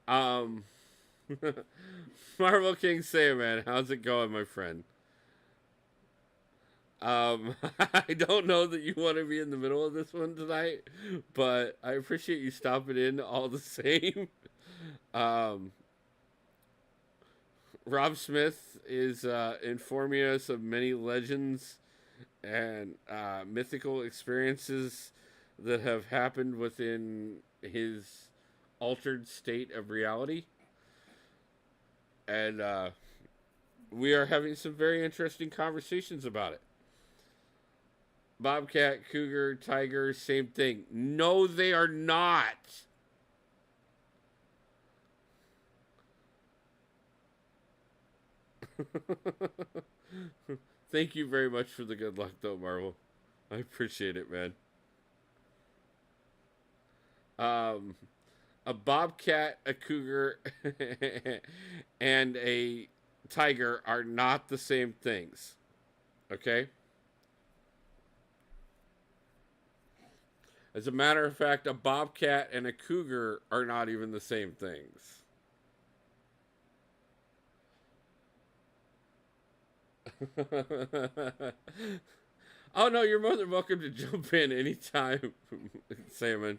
Um, Marvel King Sandman, how's it going, my friend? I don't know that you want to be in the middle of this one tonight, but I appreciate you stopping in all the same. Um, Rob Smith is informing us of many legends and mythical experiences that have happened within his altered state of reality. And we are having some very interesting conversations about it. Bobcat, cougar, tiger, same thing. No, they are not. Thank you very much for the good luck, though, Marvel. I appreciate it, man. Um, a bobcat, a cougar, and a tiger are not the same things. Okay? As a matter of fact, a bobcat and a cougar are not even the same things. Oh no, you're more than welcome to jump in anytime, Salmon.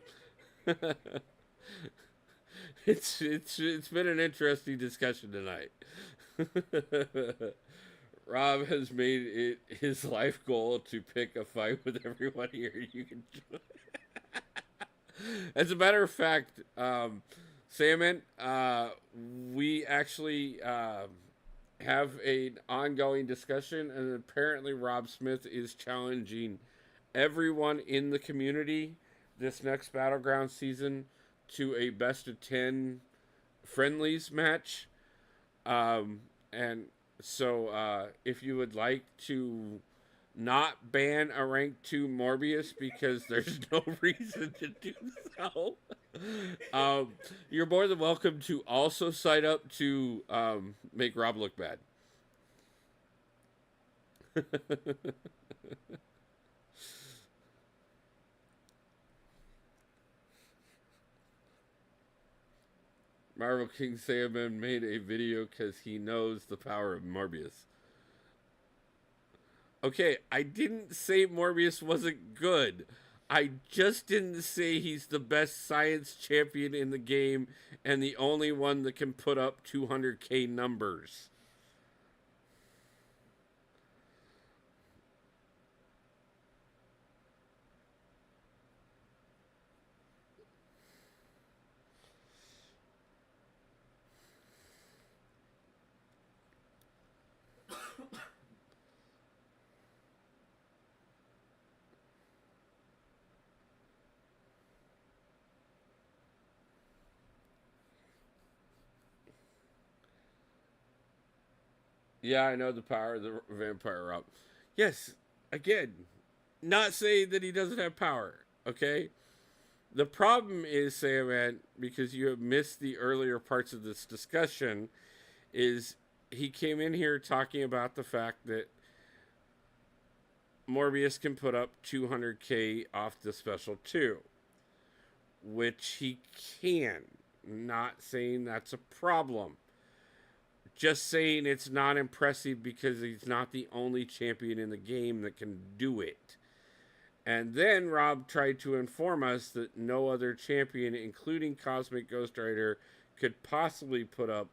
It's been an interesting discussion tonight. Rob has made it his life goal to pick a fight with everyone here. You can join. As a matter of fact, Salmon, we actually have an ongoing discussion, and apparently Rob Smith is challenging everyone in the community this next Battleground season to a best of 10 friendlies match. And so if you would like to not ban a rank 2 Morbius because there's no reason to do so, you're more than welcome to also sign up to make Rob look bad. Marvel King Salmon made a video because he knows the power of Morbius. Okay, I didn't say Morbius wasn't good. I just didn't say he's the best science champion in the game and the only one that can put up 200k numbers. Yeah, I know the power of the vampire Rob. Yes, again, not saying that he doesn't have power, okay? The problem is, Sam, because you have missed the earlier parts of this discussion, is he came in here talking about the fact that Morbius can put up 200k off the special 2, which he can. Not saying that's a problem. Just saying it's not impressive because he's not the only champion in the game that can do it. And then Rob tried to inform us that no other champion, including Cosmic Ghost Rider, could possibly put up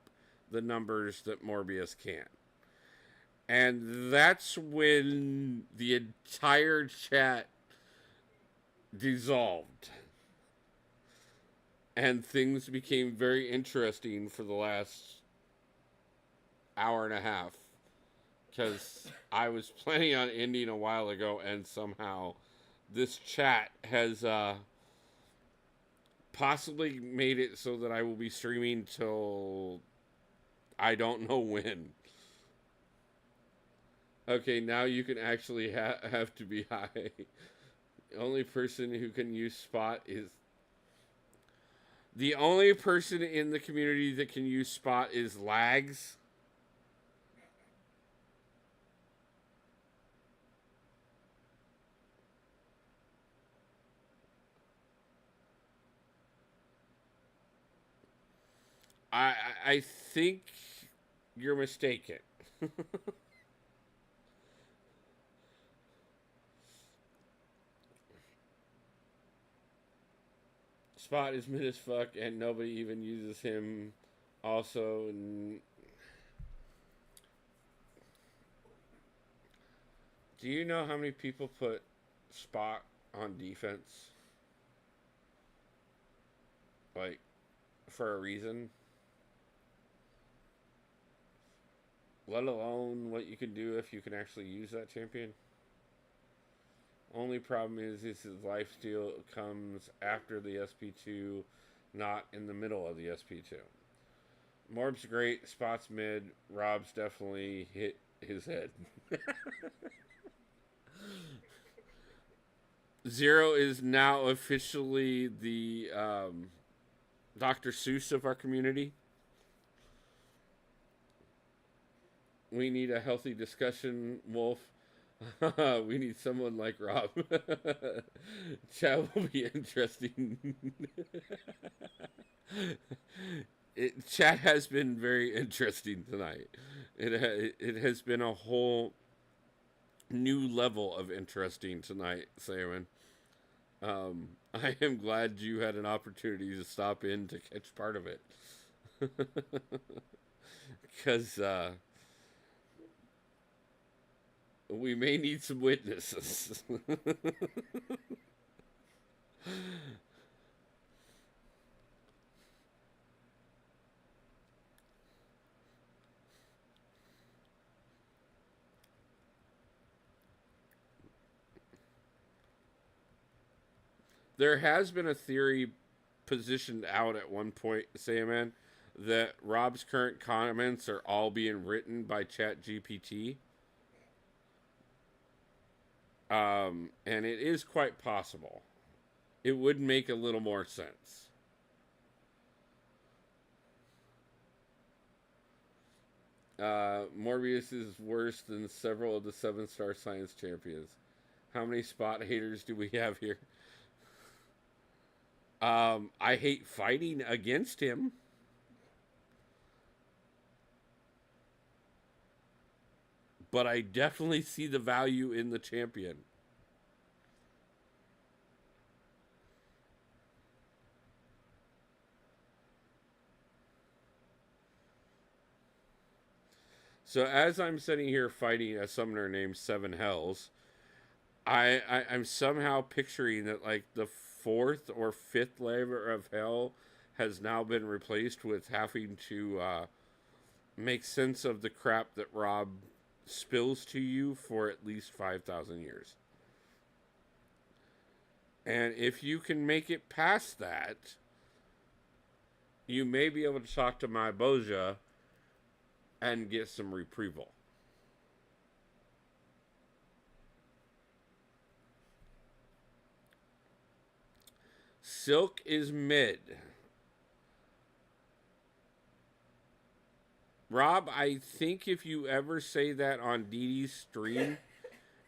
the numbers that Morbius can. And that's when the entire chat dissolved. And things became very interesting for the last hour and a half. Because I was planning on ending a while ago, and somehow this chat has possibly made it so that I will be streaming till I don't know when. Okay, now you can actually have to be high. The only person who can use spot is... The only person in the community that can use spot is Lags. I think you're mistaken. Spot is mid as fuck, and nobody even uses him. Also, do you know how many people put Spot on defense? Like, for a reason? let alone what you can do if you can actually use that champion. Only problem is his lifesteal comes after the SP2, not in the middle of the SP2. Morb's great, Spot's mid, Rob's definitely hit his head. Zero is now officially the Dr. Seuss of our community. We need a healthy discussion, Wolf. We need someone like Rob. Chat will be interesting. Chat has been very interesting tonight. It has been a whole new level of interesting tonight, Simon. I am glad you had an opportunity to stop in to catch part of it. Because we may need some witnesses. There has been a theory positioned out at one point, Sandman, that Rob's current comments are all being written by ChatGPT. And it is quite possible. It would make a little more sense. Morbius is worse than several of the 7-star science champions. How many spot haters do we have here? I hate fighting against him. But I definitely see the value in the champion. So as I'm sitting here fighting a summoner named Seven Hells, I'm somehow picturing that like the 4th or 5th layer of hell has now been replaced with having to make sense of the crap that Rob spills to you for at least 5,000 years. And if you can make it past that, you may be able to talk to my Boja and get some retrieval. Silk is mid. Rob, I think if you ever say that on DD's stream,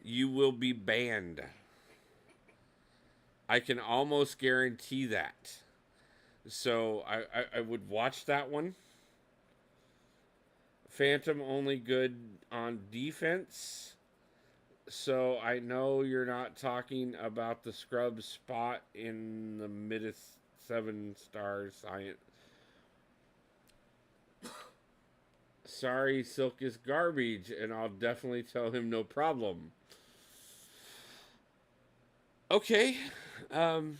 you will be banned. I can almost guarantee that. So I would watch that one. Phantom only good on defense. So I know you're not talking about the scrub spot in the mid 7-star science. Sorry, Silk is garbage, and I'll definitely tell him no problem. Okay. I'm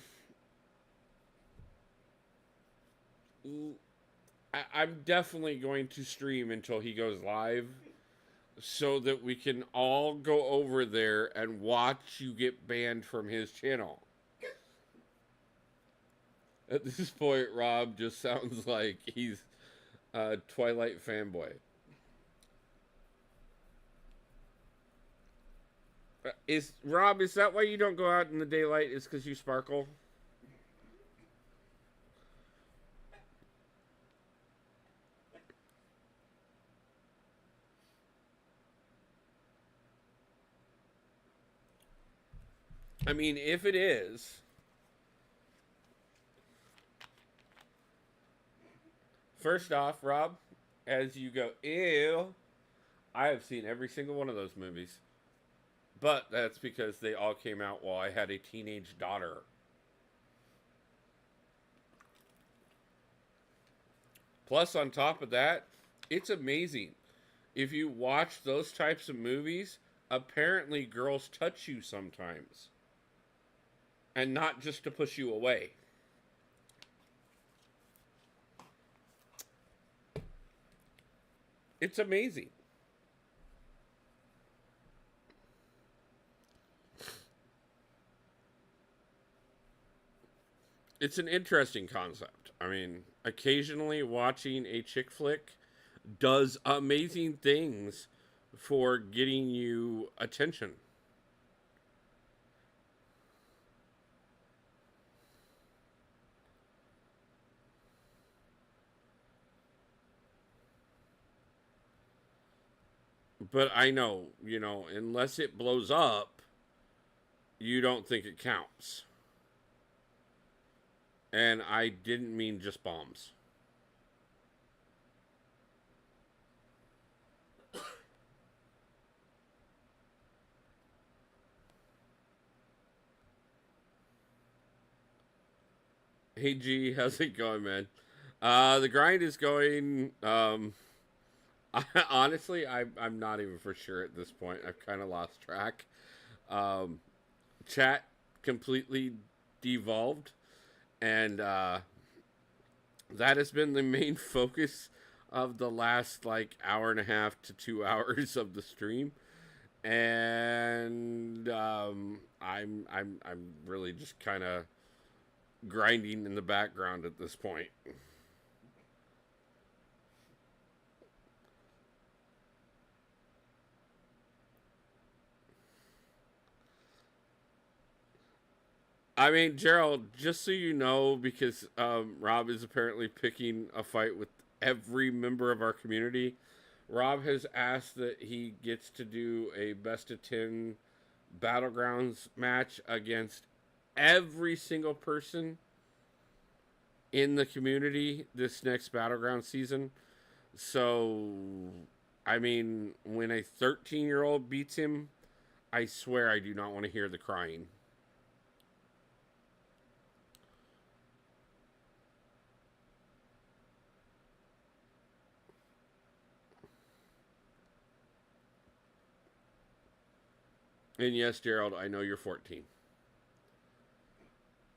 definitely going to stream until he goes live so that we can all go over there and watch you get banned from his channel. At this point, Rob just sounds like he's a Twilight fanboy. Is that why you don't go out in the daylight? Is because you sparkle? I mean, if it is, first off, Rob, as you go, ew, I have seen every single one of those movies. But that's because they all came out while I had a teenage daughter. Plus, on top of that, it's amazing. If you watch those types of movies, apparently girls touch you sometimes. And not just to push you away. It's amazing. It's an interesting concept. I mean, occasionally watching a chick flick does amazing things for getting you attention. But I know, unless it blows up, you don't think it counts. And I didn't mean just bombs. Hey G, how's it going, man? The grind is going. Honestly, I'm not even for sure at this point. I've kind of lost track. Um, Chat completely devolved, and that has been the main focus of the last like hour and a half to 2 hours of the stream. And I'm really just kind of grinding in the background at this point. I mean, Gerald, just so you know, because Rob is apparently picking a fight with every member of our community, Rob has asked that he gets to do a best of 10 battlegrounds match against every single person in the community this next battleground season. So, I mean, when a 13-year-old beats him, I swear I do not want to hear the crying. And yes, Gerald, I know you're 14.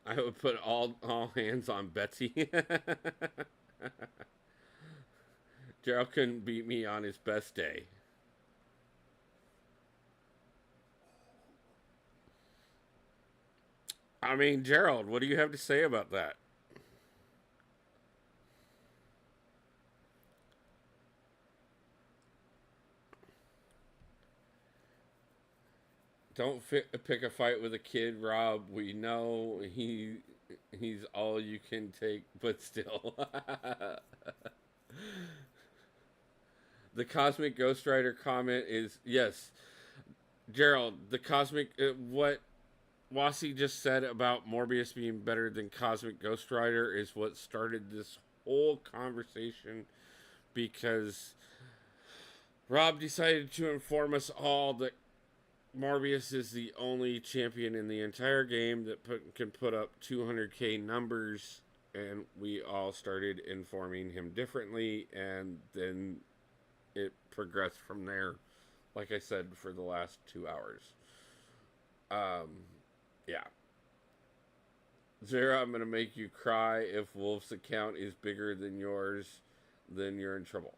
I would put all hands on Betsy. Gerald couldn't beat me on his best day. I mean, Gerald, what do you have to say about that? Don't pick a fight with a kid, Rob. We know he's all you can take, but still. The Cosmic Ghost Rider comment is yes, Gerald. The Cosmic what Wasi just said about Morbius being better than Cosmic Ghost Rider is what started this whole conversation because Rob decided to inform us all that Morbius is the only champion in the entire game that can put up 200k numbers, and we all started informing him differently, and then it progressed from there. Like I said, for the last 2 hours. Yeah. Zara, I'm gonna make you cry. If Wolf's account is bigger than yours, then you're in trouble.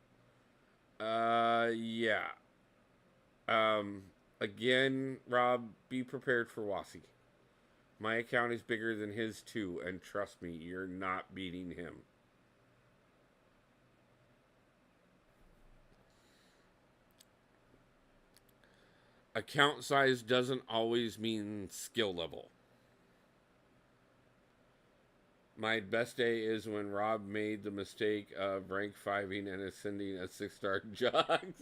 Yeah. Again, Rob, be prepared for Wasi. My account is bigger than his too, and trust me, you're not beating him. Account size doesn't always mean skill level. My best day is when Rob made the mistake of rank 5ing and ascending a 6-star Jugs.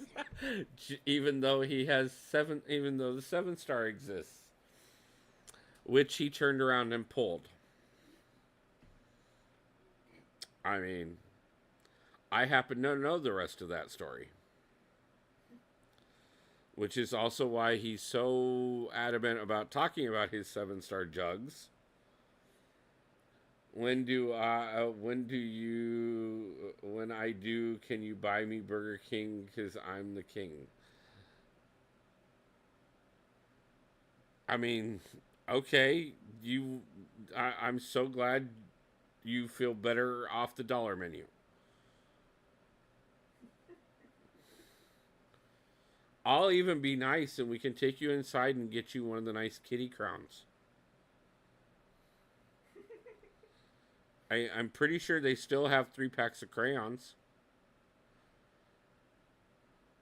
Even though he has 7, even though the 7-star exists. Which he turned around and pulled. I mean, I happen to know the rest of that story. Which is also why he's so adamant about talking about his 7-star Jugs. When I do, can you buy me Burger King? Because I'm the king. I mean, okay, I'm so glad you feel better off the dollar menu. I'll even be nice and we can take you inside and get you one of the nice kitty crowns. I'm pretty sure they still have 3 packs of crayons.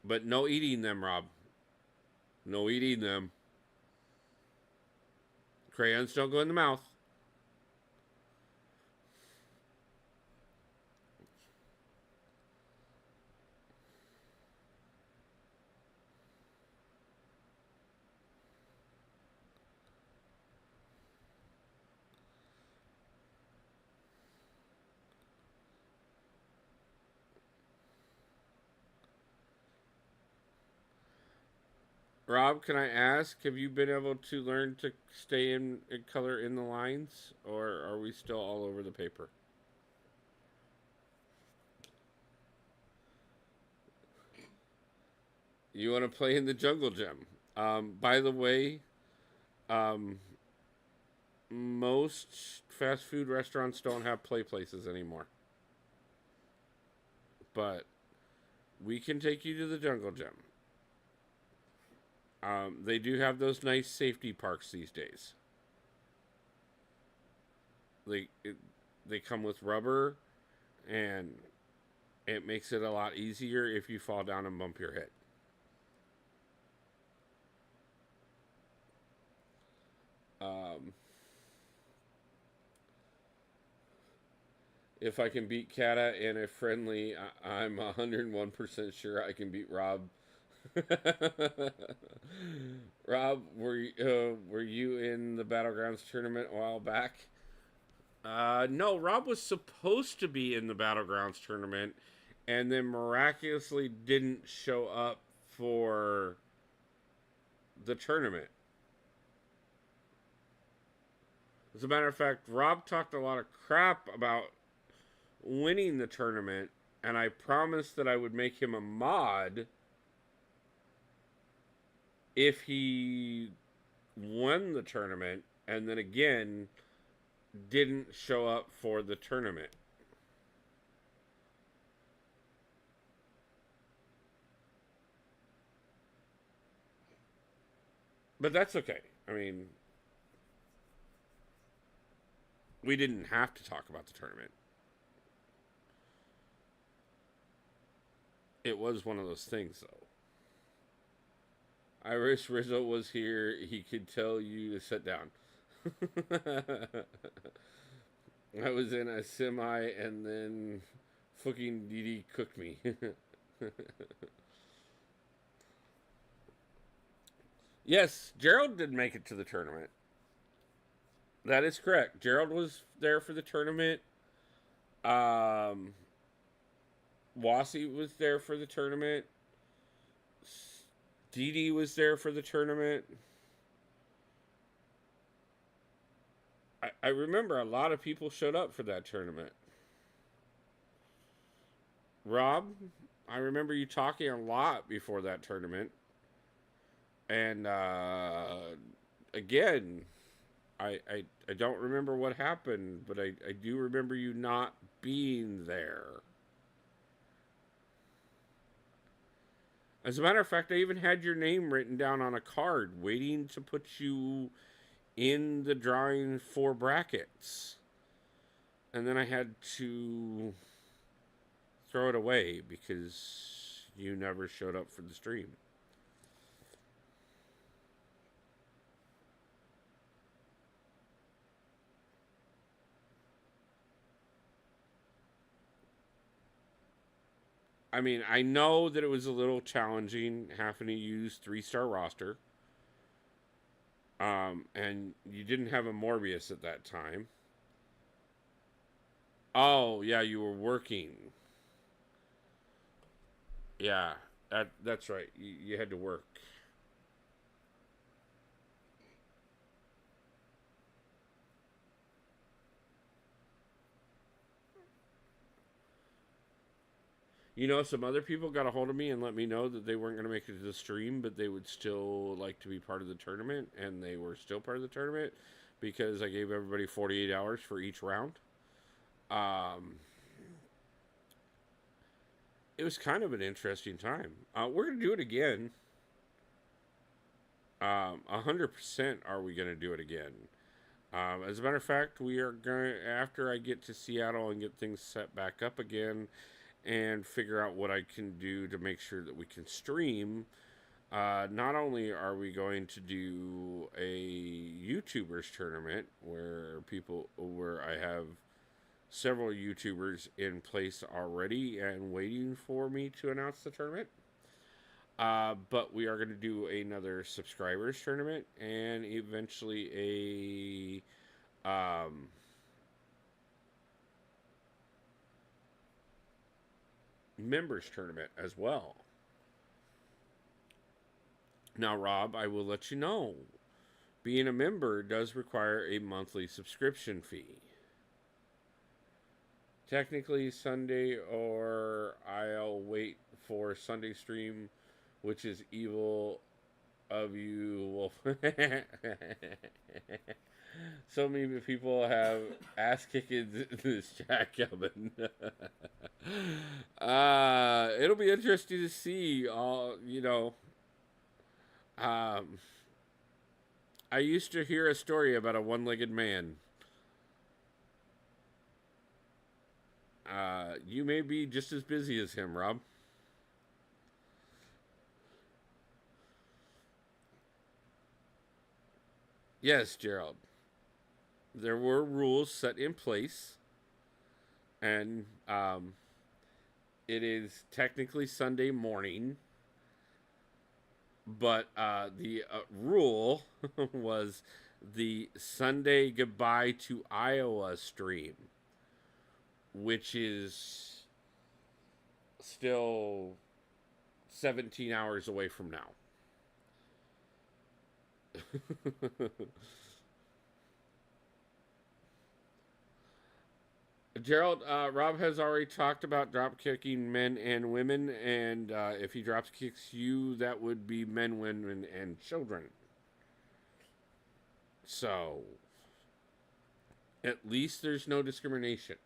But no eating them, Rob. No eating them. Crayons don't go in the mouth. Rob, can I ask, have you been able to learn to stay in color in the lines? Or are we still all over the paper? You want to play in the jungle gym. By the way, um, most fast food restaurants don't have play places anymore. But we can take you to the jungle gym. They do have those nice safety parks these days. They come with rubber, and it makes it a lot easier if you fall down and bump your head. If I can beat Kata in a friendly, I'm 101% sure I can beat Rob. Rob, were you in the Battlegrounds tournament a while back? No, Rob was supposed to be in the Battlegrounds tournament, and then miraculously didn't show up for the tournament. As a matter of fact, Rob talked a lot of crap about winning the tournament, and I promised that I would make him a mod if he won the tournament, and then again didn't show up for the tournament. But that's okay. I mean, we didn't have to talk about the tournament. It was one of those things, though. I wish Rizzo was here. He could tell you to sit down. I was in a semi, and then fucking Didi cooked me. Yes, Gerald did make it to the tournament. That is correct. Gerald was there for the tournament. Um, Wasi was there for the tournament. Didi was there for the tournament. I remember a lot of people showed up for that tournament. Rob, I remember you talking a lot before that tournament. And again, I don't remember what happened, but I do remember you not being there. As a matter of fact, I even had your name written down on a card, waiting to put you in the drawing for brackets. And then I had to throw it away because you never showed up for the stream. I mean, I know that it was a little challenging having to use 3-star roster. And you didn't have a Morbius at that time. Oh, yeah, you were working. Yeah, that's right. You had to work. You know, some other people got a hold of me and let me know that they weren't going to make it to the stream, but they would still like to be part of the tournament, and they were still part of the tournament because I gave everybody 48 hours for each round. It was kind of an interesting time. We're going to do it again. 100% are we going to do it again. As a matter of fact, we are going after I get to Seattle and get things set back up again, and figure out what I can do to make sure that we can stream. Not only are we going to do a YouTubers tournament where I have several YouTubers in place already and waiting for me to announce the tournament. But we are going to do another subscribers tournament and eventually a members tournament as well. Now, Rob, I will let you know, being a member does require a monthly subscription fee. Technically Sunday, or I'll wait for Sunday stream, which is evil of you, Wolf. So many people have ass kicking this chat coming. It'll be interesting to see. I used to hear a story about a one-legged man. You may be just as busy as him, Rob. Yes, Gerald. There were rules set in place, and it is technically Sunday morning, but the rule was the Sunday goodbye to Iowa stream, which is still 17 hours away from now. Gerald, Rob has already talked about drop kicking men and women, and if he drop kicks you, that would be men, women, and children. So, at least there's no discrimination.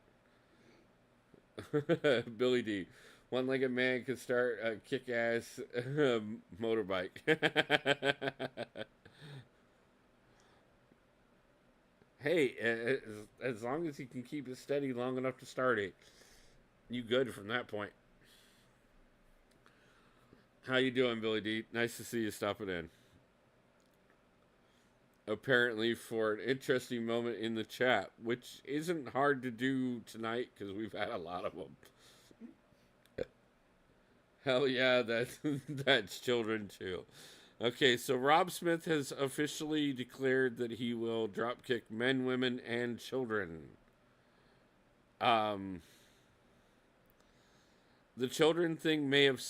Billy D. One-legged man could start a kick-ass motorbike. Hey, as long as he can keep it steady long enough to start it, you good from that point. How you doing, Billy D? Nice to see you stopping in. Apparently for an interesting moment in the chat, which isn't hard to do tonight because we've had a lot of them. Hell yeah, that's children too. Okay, so Rob Smith has officially declared that he will drop kick men, women, and children. The children thing may have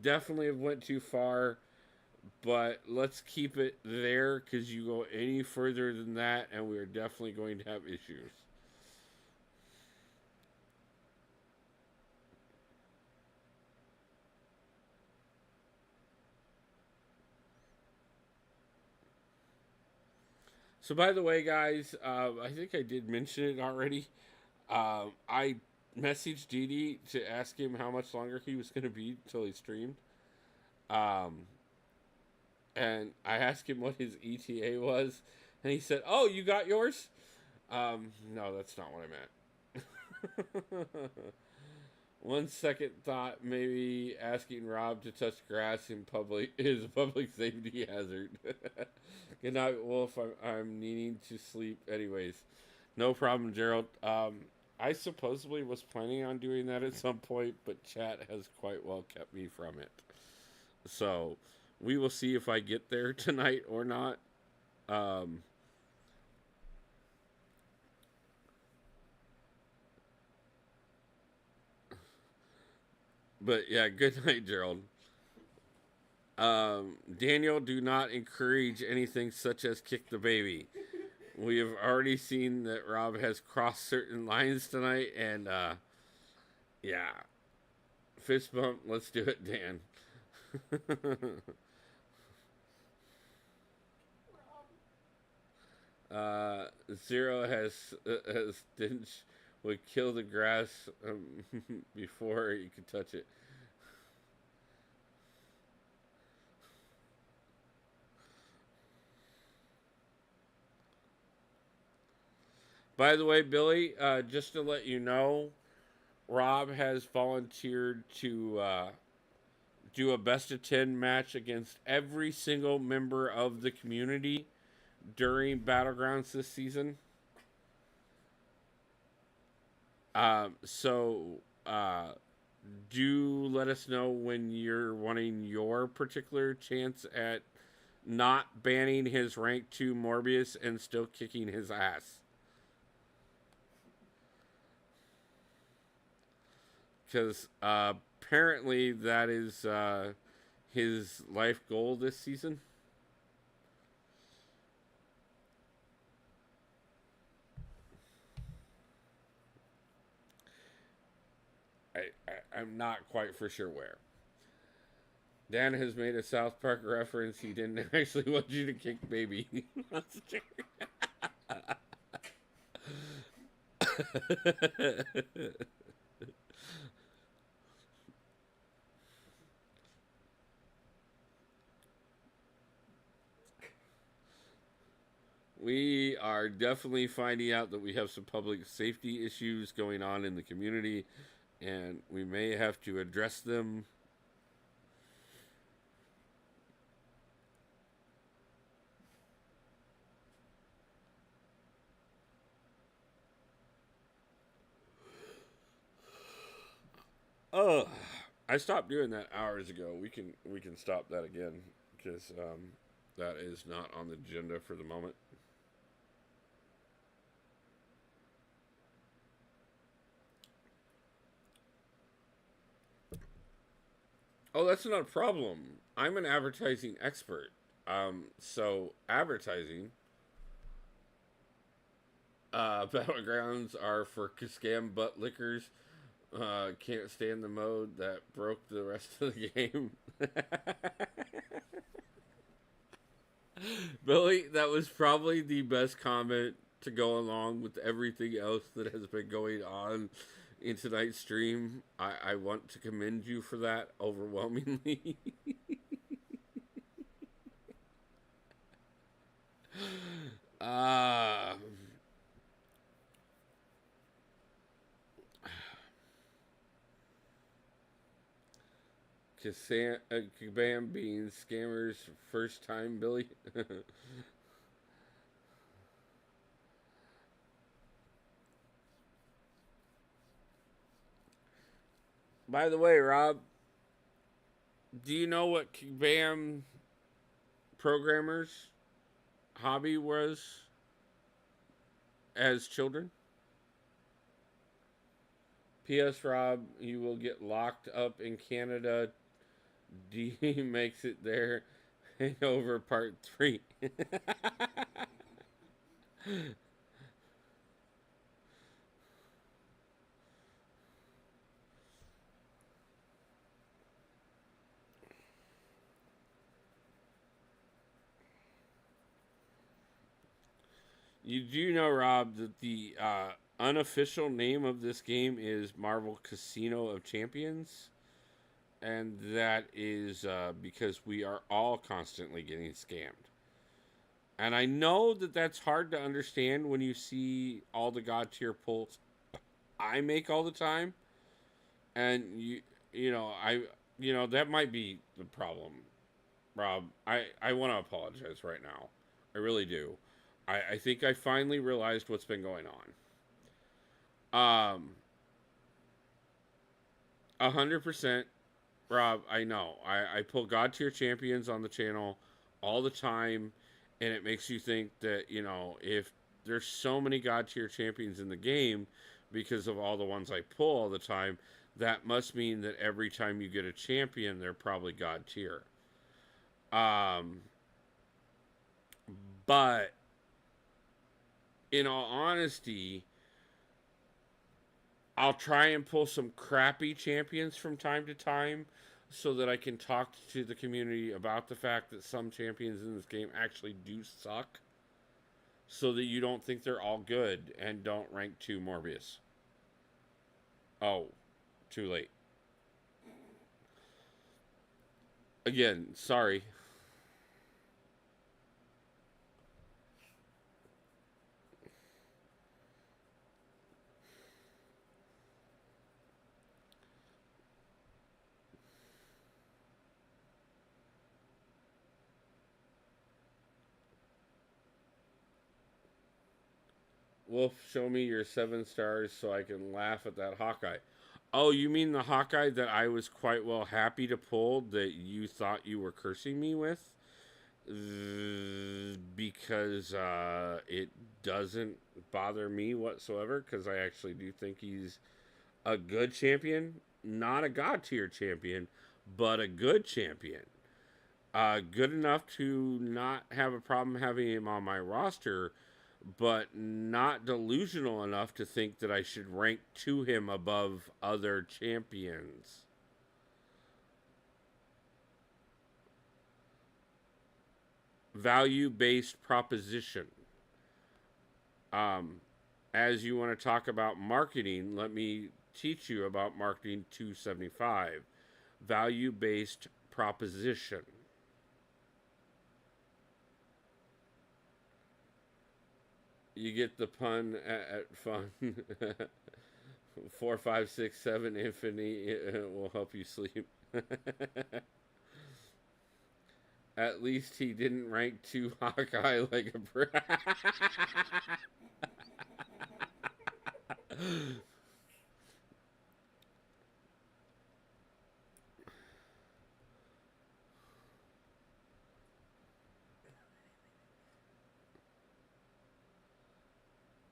definitely have went too far, but let's keep it there because you go any further than that, and we are definitely going to have issues. So, by the way, guys, I think I did mention it already. I messaged Didi to ask him how much longer he was going to be until he streamed. And I asked him what his ETA was, and he said, "Oh, you got yours?" No, that's not what I meant. One second thought, maybe asking Rob to touch grass in public is a public safety hazard. Good night, Wolf. I'm needing to sleep anyways. No problem, Gerald. I supposedly was planning on doing that at some point, but chat has quite well kept me from it. So, we will see if I get there tonight or not. But yeah, good night, Gerald. Daniel, do not encourage anything such as kick the baby. We have already seen that Rob has crossed certain lines tonight, and yeah. Fist bump, let's do it, Dan. Zero has stench would kill the grass before you could touch it. By the way, Billy, just to let you know, Rob has volunteered to do a best of 10 match against every single member of the community during Battlegrounds this season. So do let us know when you're wanting your particular chance at not banning his rank 2 Morbius and still kicking his ass. Because apparently that is his life goal this season. I'm not quite for sure where. Dan has made a South Park reference. He didn't actually want you to kick baby. We are definitely finding out that we have some public safety issues going on in the community, and we may have to address them. Oh, I stopped doing that hours ago. We can stop that again because that is not on the agenda for the moment. Oh, that's not a problem. I'm an advertising expert. So advertising, battlegrounds are for scam butt lickers. Can't stand the mode that broke the rest of the game. Billy, that was probably the best comment to go along with everything else that has been going on in tonight's stream. I want to commend you for that overwhelmingly. uh Kabam being scammers first time, Billy. By the way, Rob, do you know what Kabam programmers' hobby was as children? P.S. Rob, you will get locked up in Canada. D makes it there. Hangover Part 3. You do know, Rob, that the unofficial name of this game is Marvel Casino of Champions? And that is because we are all constantly getting scammed. And I know that that's hard to understand when you see all the god tier pulls I make all the time, and that might be the problem, Rob. I want to apologize right now. I really do. I think I finally realized what's been going on. 100%. Rob, I know. I pull God tier champions on the channel all the time, and it makes you think that, if there's so many God tier champions in the game because of all the ones I pull all the time, that must mean that every time you get a champion, they're probably God tier. But in all honesty, I'll try and pull some crappy champions from time to time so that I can talk to the community about the fact that some champions in this game actually do suck, so that you don't think they're all good and don't rank 2 Morbius. Oh, too late. Again, sorry. Wolf, show me your 7 stars so I can laugh at that Hawkeye. Oh, you mean the Hawkeye that I was quite well happy to pull that you thought you were cursing me with? Because it doesn't bother me whatsoever because I actually do think he's a good champion. Not a god tier champion, but a good champion. Good enough to not have a problem having him on my roster, but not delusional enough to think that I should rank to him above other champions. Value-based proposition. As you want to talk about marketing, let me teach you about marketing 275. Value-based proposition. You get the pun at fun. 4, 5, 6, 7 infinity will help you sleep. At least he didn't rank 2 Hawkeye like a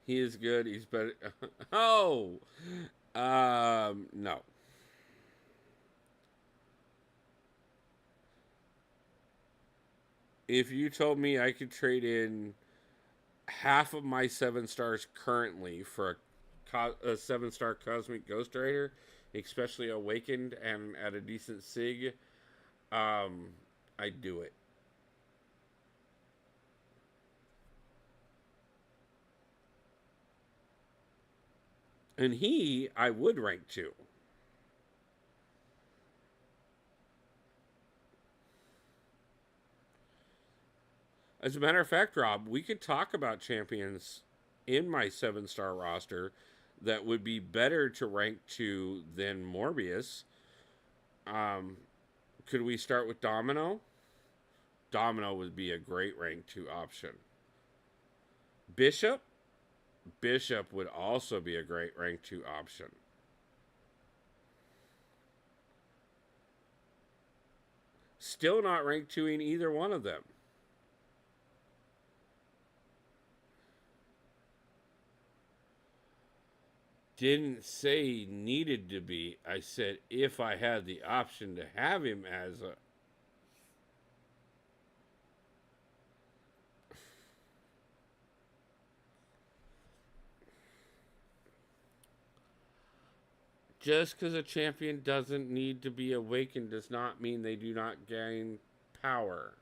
He is good. He's better. Oh, no. If you told me I could trade in half of my 7 stars currently for a 7-star Cosmic Ghost Rider, especially Awakened and at a decent SIG, I'd do it. And I would rank 2. As a matter of fact, Rob, we could talk about champions in my 7-star roster that would be better to rank 2 than Morbius. Could we start with Domino? Domino would be a great rank 2 option. Bishop? Bishop would also be a great rank 2 option. Still not rank 2ing either one of them. Didn't say needed to be. I said if I had the option to have him as a... Just because a champion doesn't need to be awakened does not mean they do not gain power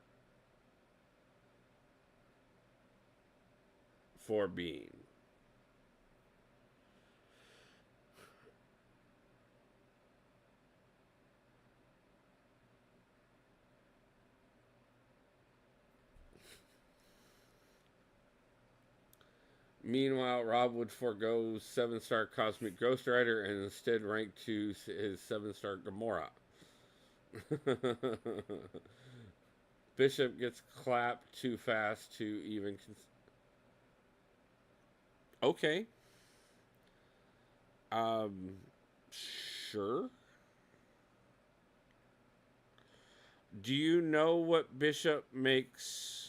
for being. Meanwhile, Rob would forego 7-star Cosmic Ghost Rider and instead rank to his 7-star Gamora. Bishop gets clapped too fast to even... Okay. Sure. Do you know what Bishop makes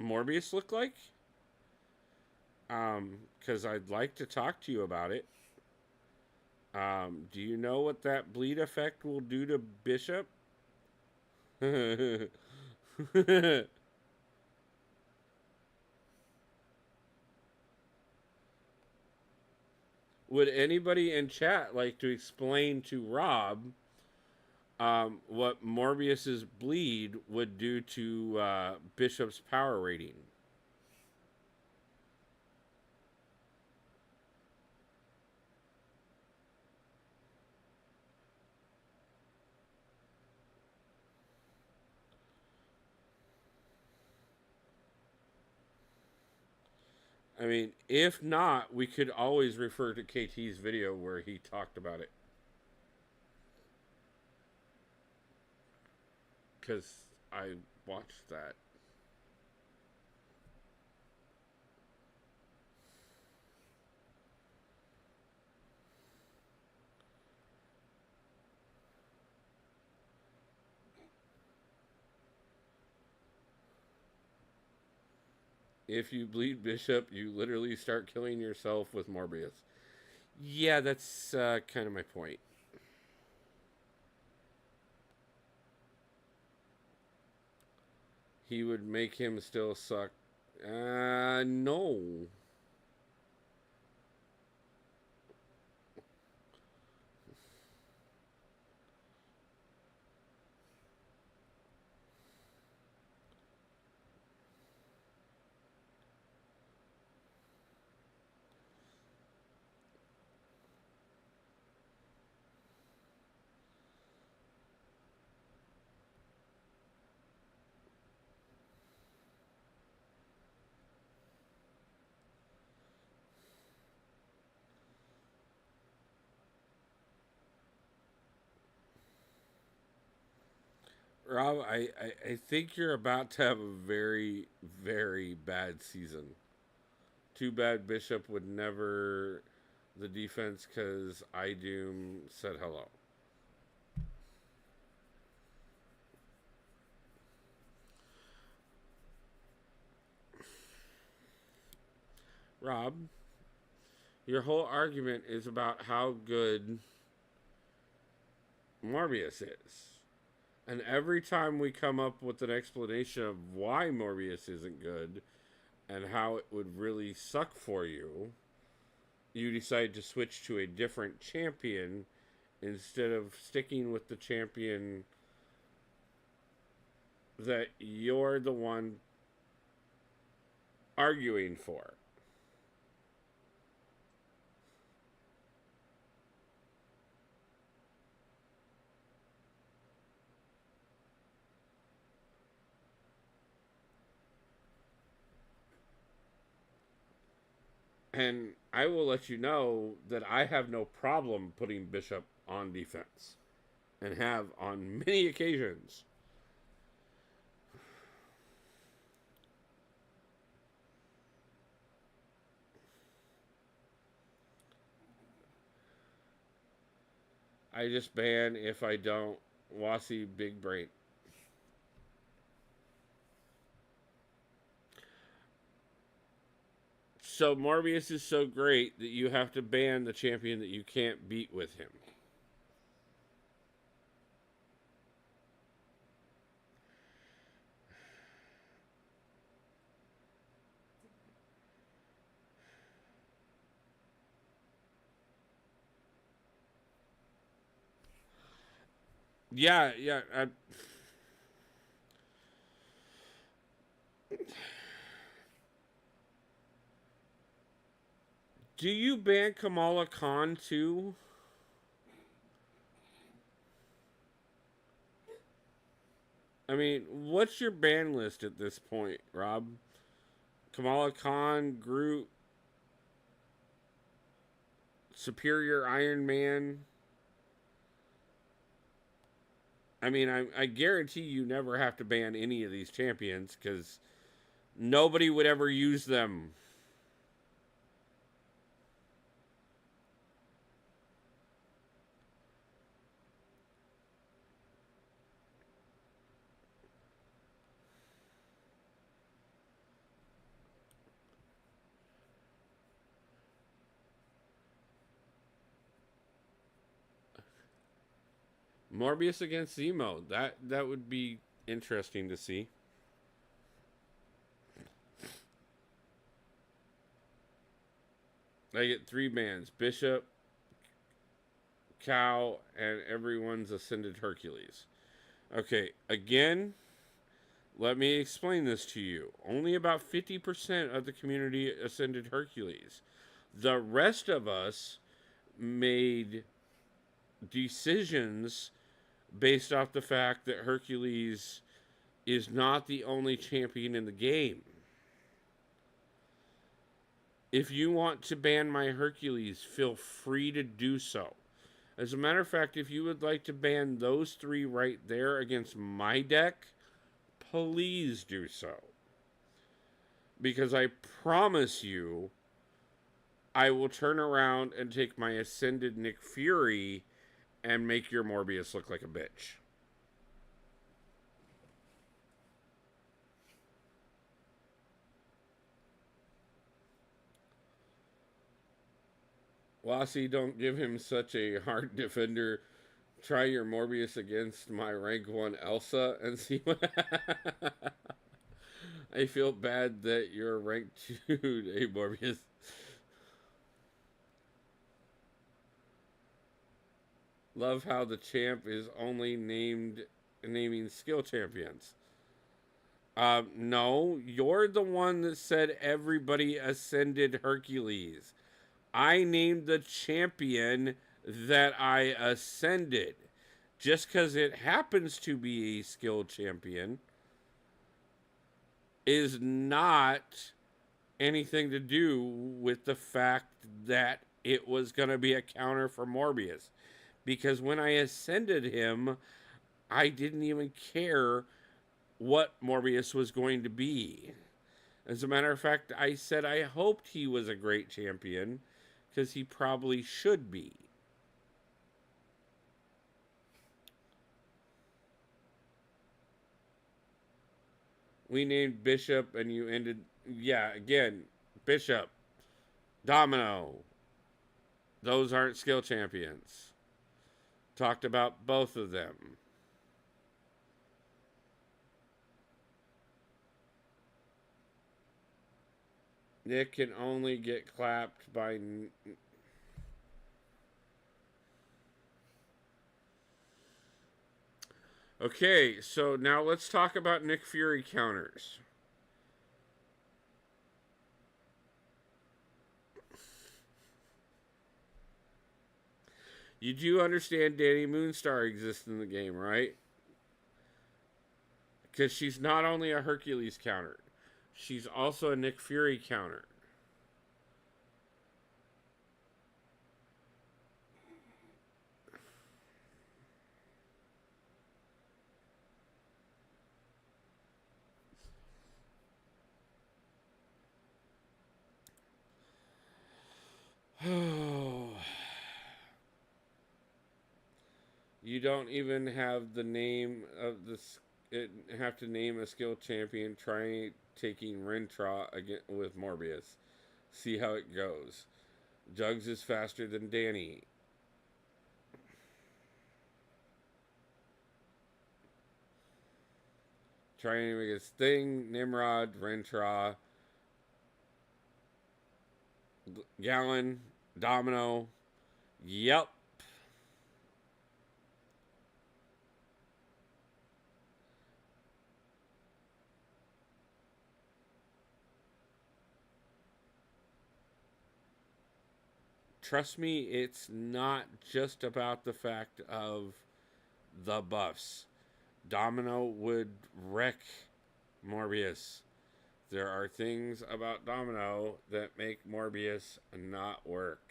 Morbius look like? Because I'd like to talk to you about it. Do you know what that bleed effect will do to Bishop? Would anybody in chat like to explain to Rob what Morbius's bleed would do to Bishop's power rating? I mean, if not, we could always refer to KT's video where he talked about it. Because I watched that. If you bleed Bishop, you literally start killing yourself with Morbius. Yeah, that's kind of my point. He would make him still suck. No. Rob, I think you're about to have a very, very bad season. Too bad Bishop would never the defense because I Doom said hello. Rob, your whole argument is about how good Morbius is. And every time we come up with an explanation of why Morbius isn't good and how it would really suck for you, you decide to switch to a different champion instead of sticking with the champion that you're the one arguing for. And I will let you know that I have no problem putting Bishop on defense and have on many occasions. I just ban if I don't. Wasi Big Brain. So Morbius is so great that you have to ban the champion that you can't beat with him. Yeah. Do you ban Kamala Khan too? I mean, what's your ban list at this point, Rob? Kamala Khan, Groot, Superior Iron Man. I mean, I guarantee you never have to ban any of these champions because nobody would ever use them. Morbius against Zemo. That would be interesting to see. I get three bands: Bishop, Cow, and everyone's ascended Hercules. Okay, again, let me explain this to you. Only about 50% of the community ascended Hercules. The rest of us made decisions based off the fact that Hercules is not the only champion in the game. If you want to ban my Hercules, feel free to do so. As a matter of fact, if you would like to ban those three right there against my deck, please do so. Because I promise you, I will turn around and take my Ascended Nick Fury and make your Morbius look like a bitch. Lassie, don't give him such a hard defender. Try your Morbius against my rank 1 Elsa and see what. I feel bad that you're rank 2 a Morbius. Love how the champ is only naming skill champions. No, you're the one that said everybody ascended Hercules. I named the champion that I ascended. Just because it happens to be a skill champion is not anything to do with the fact that it was going to be a counter for Morbius. Because when I ascended him, I didn't even care what Morbius was going to be. As a matter of fact, I said I hoped he was a great champion because he probably should be. We named Bishop and you ended, yeah, again, Bishop, Domino. Those aren't skill champions. Talked about both of them. Nick can only get clapped by... Okay, so now let's talk about Nick Fury counters. You do understand Danny Moonstar exists in the game, right? Because she's not only a Hercules counter, she's also a Nick Fury counter. You don't even have the name of this. It have to name a skill champion. Try taking Rentra again with Morbius. See how it goes. Jugs is faster than Danny. Trying against Sting, Nimrod, Rentra, Gallon, Domino. Yep. Trust me, it's not just about the fact of the buffs. Domino would wreck Morbius. There are things about Domino that make Morbius not work.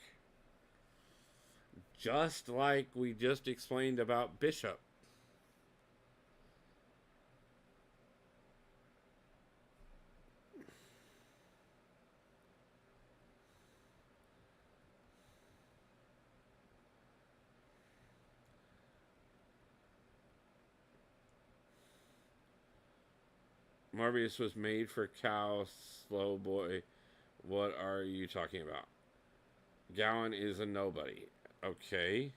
Just like we just explained about Bishop. Morbius was made for Cow, slow boy. What are you talking about? Gallon is a nobody. Okay.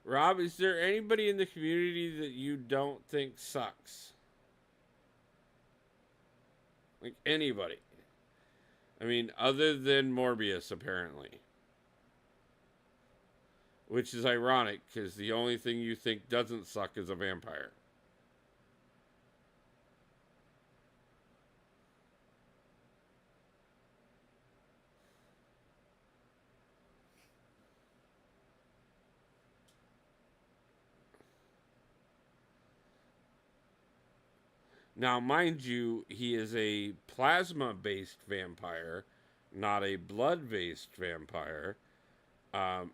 Rob, is there anybody in the community that you don't think sucks? Like anybody? I mean, other than Morbius, apparently. Which is ironic, because the only thing you think doesn't suck is a vampire. Now, mind you, he is a plasma-based vampire, not a blood-based vampire, um,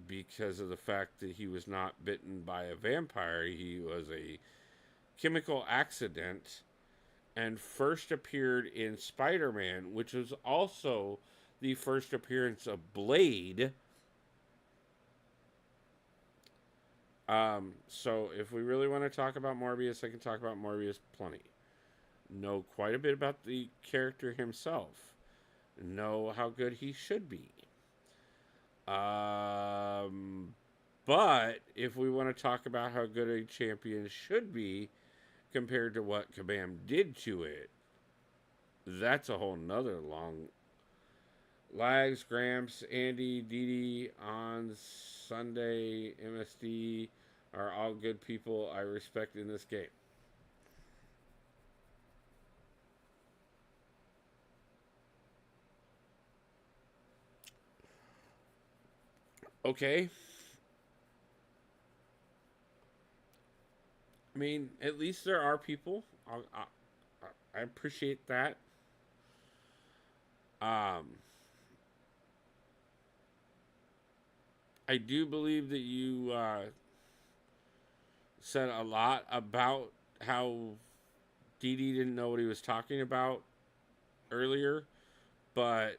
because of the fact that he was not bitten by a vampire. He was a chemical accident and first appeared in Spider-Man, which was also the first appearance of Blade. So if we really want to talk about Morbius, I can talk about Morbius plenty. Know quite a bit about the character himself. Know how good he should be. But if we want to talk about how good a champion should be compared to what Kabam did to it, that's a whole nother long. Lags, Gramps, Andy, Dee on Sunday, MSD are all good people I respect in this game. Okay. I mean, at least there are people. I appreciate that. Um, I do believe that you said a lot about how Dee didn't know what he was talking about earlier, but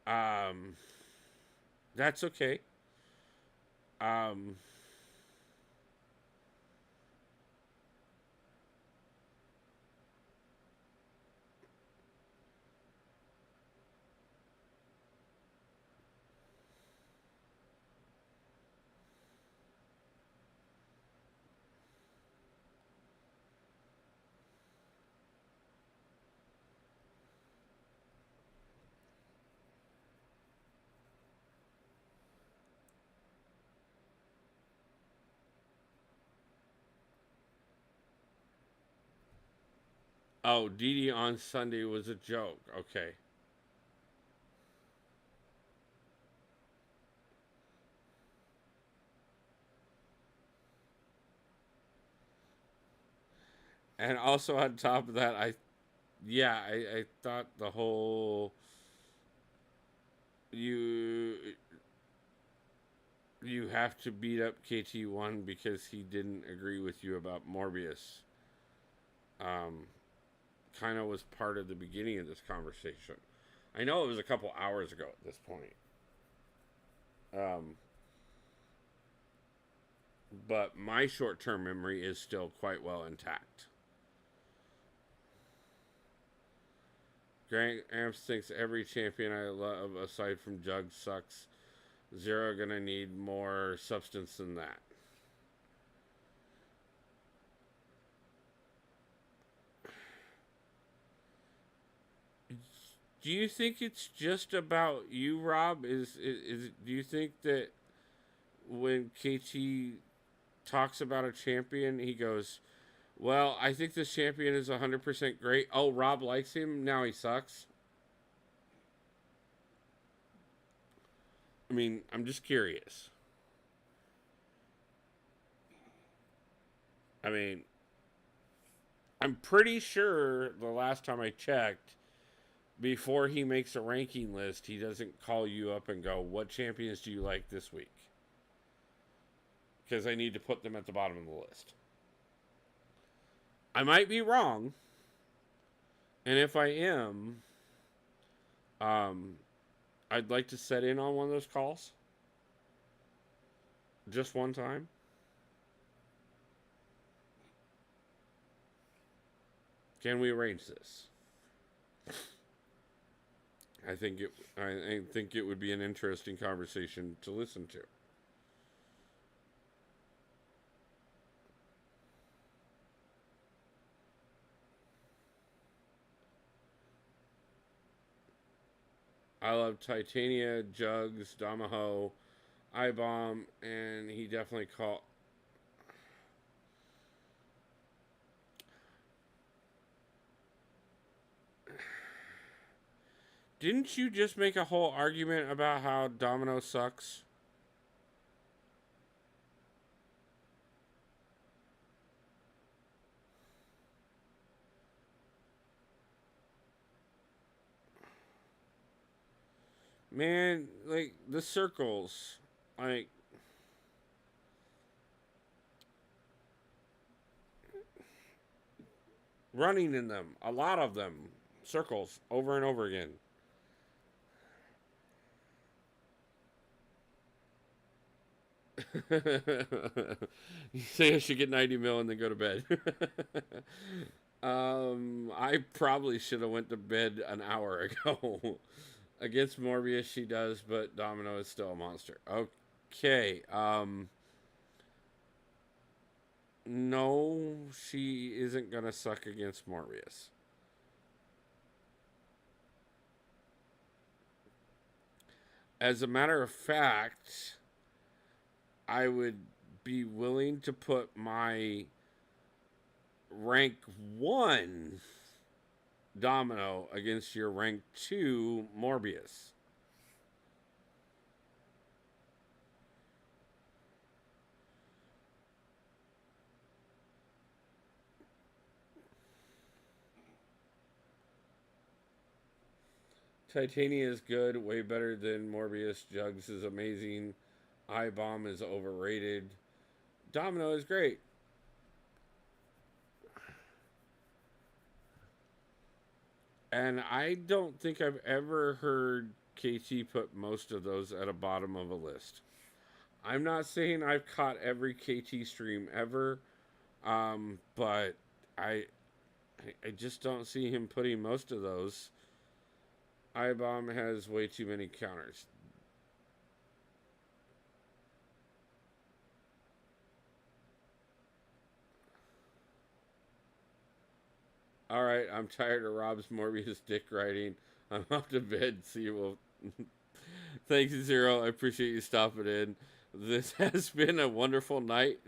um, that's okay. Um, oh, Dee on Sunday was a joke. Okay. And also on top of that, I thought the whole you you have to beat up KT1 because he didn't agree with you about Morbius. Um, Kind of was part of the beginning of this conversation. I know it was a couple hours ago at this point. Um, but my short term memory is still quite well intact. Grant Amps thinks every champion I love aside from Jug sucks. Zero gonna need more substance than that. Do you think it's just about you, Rob? Do you think that when KT talks about a champion, he goes, "Well, I think this champion is 100% great. Oh, Rob likes him. Now he sucks." I mean, I'm just curious. I mean, I'm pretty sure the last time I checked, before he makes a ranking list, he doesn't call you up and go, "What champions do you like this week?" Because I need to put them at the bottom of the list. I might be wrong, and if I am, um, I'd like to set in on one of those calls. Just one time. Can we arrange this? I think it would be an interesting conversation to listen to. I love Titania, Jugs, Damaho, I Bomb, and he definitely called. Didn't you just make a whole argument about how Domino sucks? Man, like the circles, like running in them, a lot of them, circles over and over again. You say I should get 90 mil and then go to bed. I probably should have went to bed an hour ago. Against Morbius, she does, but Domino is still a monster. Okay. No, she isn't gonna suck against Morbius. As a matter of fact, I would be willing to put my rank 1 Domino against your rank 2 Morbius. Titania is good, way better than Morbius. Jugs is amazing. Eye Bomb is overrated. Domino is great. And I don't think I've ever heard KT put most of those at a bottom of a list. I'm not saying I've caught every KT stream ever, but I I just don't see him putting most of those. Eye Bomb has way too many counters. Alright, I'm tired of Rob's Morbius dick riding. I'm off to bed. See you. Well, thanks, Zero. I appreciate you stopping in. This has been a wonderful night.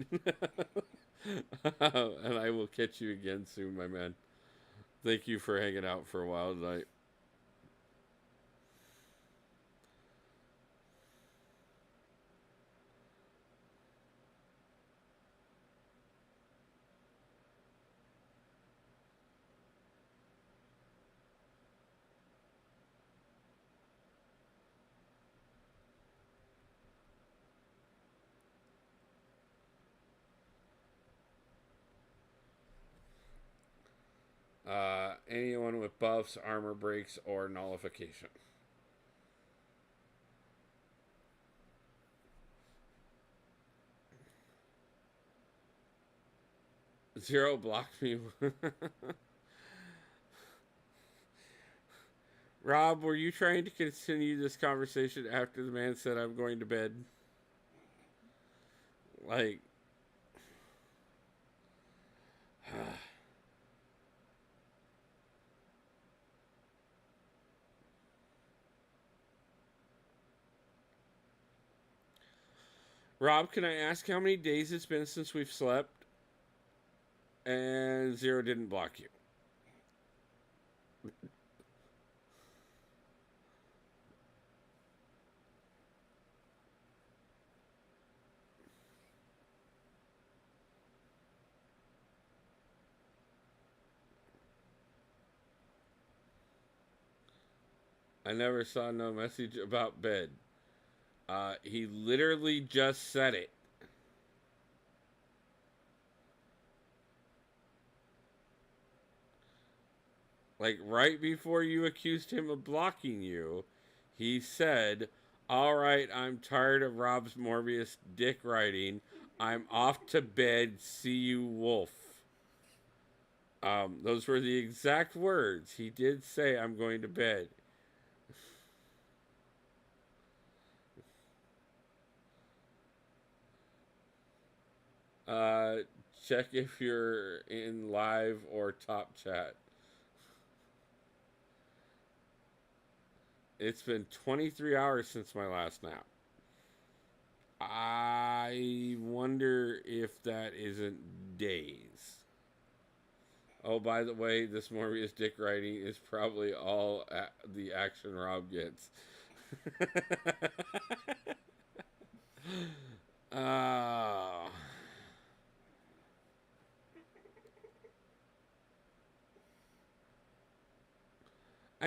And I will catch you again soon, my man. Thank you for hanging out for a while tonight. Anyone with buffs, armor breaks, or nullification. Zero blocked me. Rob, were you trying to continue this conversation after the man said I'm going to bed? Like, Rob, can I ask how many days it's been since we've slept? And Zero didn't block you. I never saw no message about bed. He literally just said it. Like right before you accused him of blocking you, he said, "All right, I'm tired of Rob's Morbius dick riding. I'm off to bed. See you, Wolf." Those were the exact words. He did say, "I'm going to bed." Uh, check if you're in live or top chat. It's been 23 hours since my last nap. I wonder if that isn't days. Oh, by the way, this Morbius dick riding is probably all the action Rob gets. uh,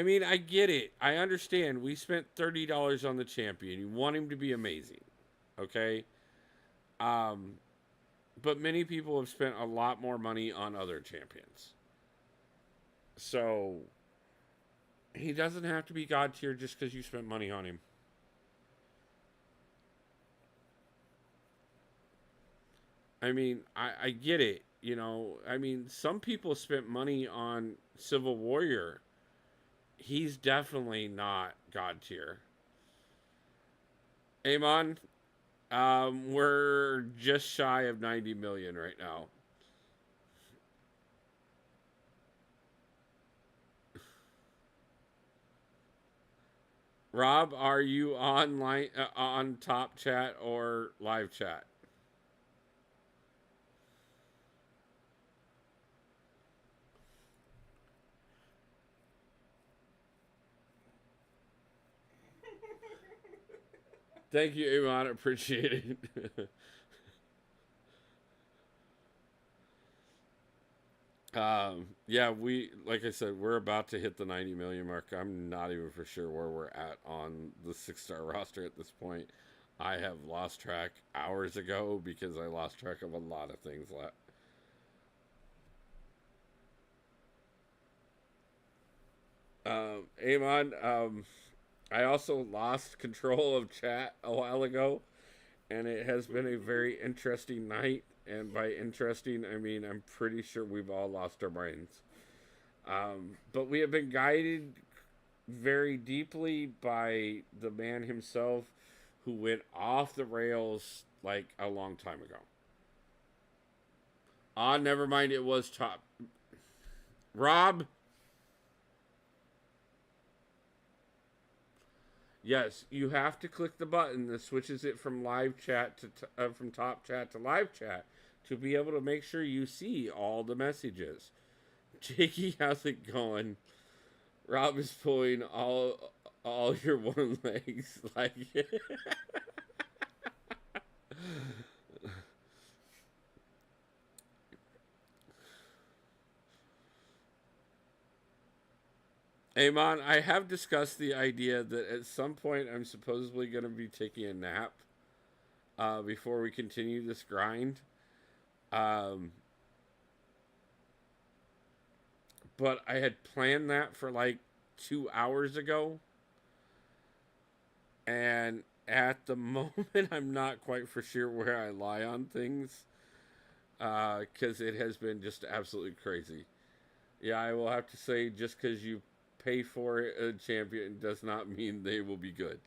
I mean, I get it. I understand. We spent $30 on the champion. You want him to be amazing. Okay? Um, but many people have spent a lot more money on other champions. So he doesn't have to be God tier just because you spent money on him. I mean, I get it. You know, I mean, some people spent money on Civil Warrior. He's definitely not God tier. Amon, we're just shy of 90 million right now. Rob, are you online on top chat or live chat? Thank you, Iman. Appreciate it. Yeah, like I said, we're about to hit the 90 million mark. I'm not even for sure where we're at on the 6-star roster at this point. I have lost track hours ago because I lost track of a lot of things. Amon, I also lost control of chat a while ago, and it has been a very interesting night. And by interesting, I mean I'm pretty sure we've all lost our brains. But we have been guided very deeply by the man himself who went off the rails like a long time ago. Ah, never mind, it was top. Rob? Yes, you have to click the button that switches it from live chat from top chat to live chat to be able to make sure you see all the messages. Jakey, how's it going? Rob is pulling all your one legs like Amon, I have discussed the idea that at some point I'm supposedly going to be taking a nap before we continue this grind. Um, but I had planned that for like 2 hours ago. And at the moment, I'm not quite for sure where I lie on things because it has been just absolutely crazy. Yeah, I will have to say, just because you pay for a champion does not mean they will be good.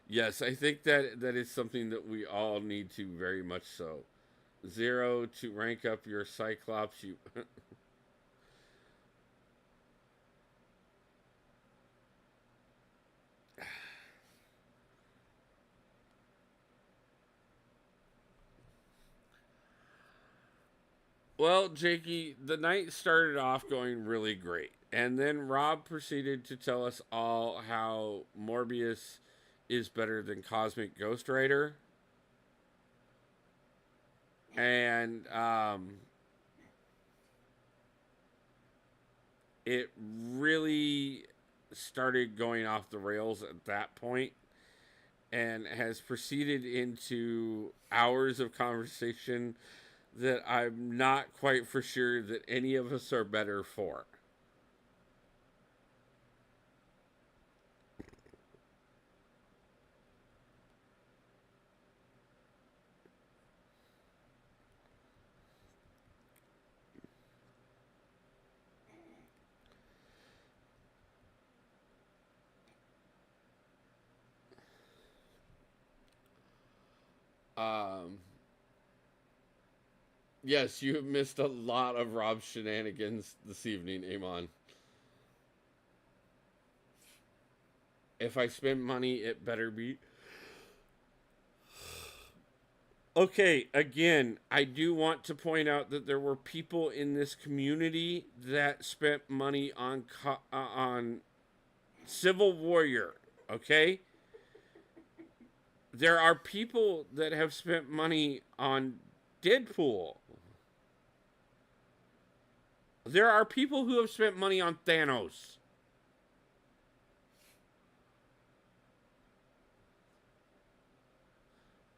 Yes, I think that is something that we all need to very much so. Zero to rank up your Cyclops. You. Well, Jakey, the night started off going really great. And then Rob proceeded to tell us all how Morbius is better than Cosmic Ghost Rider. And it really started going off the rails at that point and has proceeded into hours of conversation that I'm not quite for sure that any of us are better for. Um, yes, you have missed a lot of Rob's shenanigans this evening, Amon. If I spend money, it better be. Okay, again, I do want to point out that there were people in this community that spent money on Civil Warrior. Okay, there are people that have spent money on Deadpool. There are people who have spent money on Thanos.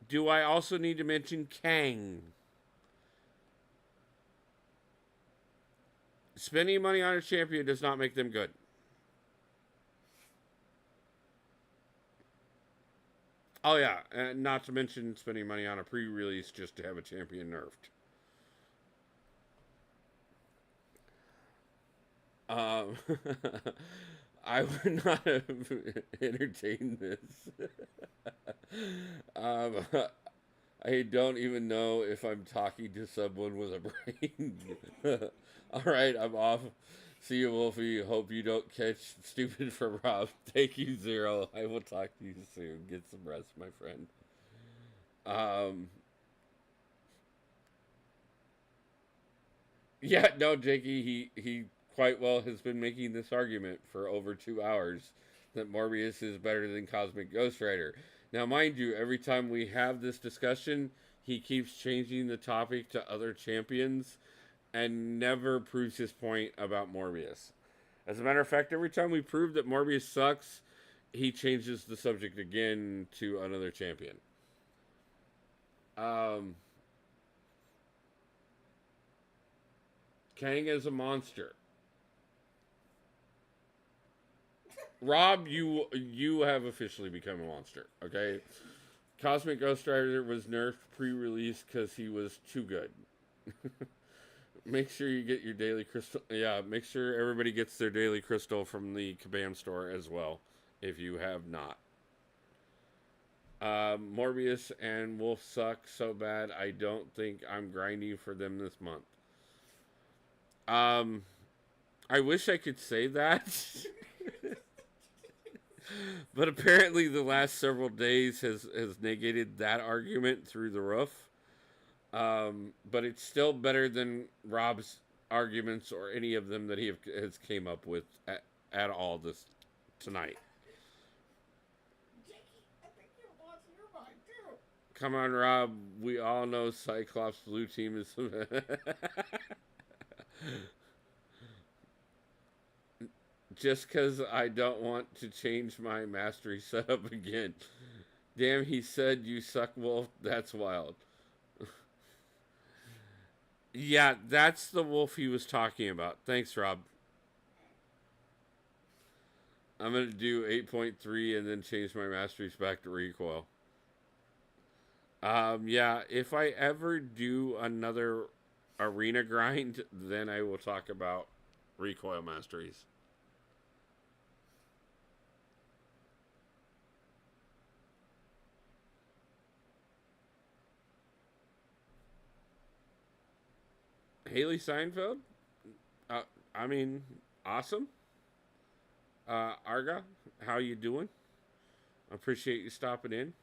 Do I also need to mention Kang? Spending money on a champion does not make them good. Oh yeah, and not to mention spending money on a pre-release just to have a champion nerfed. Um, I would not have entertained this. um, I don't even know if I'm talking to someone with a brain. All right, I'm off. See you, Wolfie. Hope you don't catch stupid from Rob. Thank you, Zero. I will talk to you soon. Get some rest, my friend. Um, yeah, no, Jakey, he quite well has been making this argument for over 2 hours that Morbius is better than Cosmic Ghost Rider. Now, mind you, every time we have this discussion, he keeps changing the topic to other champions and never proves his point about Morbius. As a matter of fact, every time we prove that Morbius sucks, he changes the subject again to another champion. Um, Kang is a monster. Rob, you have officially become a monster. Okay, Cosmic Ghost Rider was nerfed pre-release because he was too good. Make sure you get your daily crystal. Yeah, make sure everybody gets their daily crystal from the Kabam store as well, if you have not. Morbius and Wolf suck so bad. I don't think I'm grinding for them this month. I wish I could say that. But apparently the last several days has negated that argument through the roof. But it's still better than Rob's arguments or any of them that he has came up with at all this tonight. Come on, Rob. We all know Cyclops Blue Team is... Just because I don't want to change my mastery setup again. Damn, he said you suck, Wolf. That's wild. Yeah, that's the Wolf he was talking about. Thanks, Rob. I'm going to do 8.3 and then change my masteries back to recoil. Yeah, if I ever do another arena grind, then I will talk about recoil masteries. Haley Seinfeld? I mean, awesome. Arga, how you doing? I appreciate you stopping in.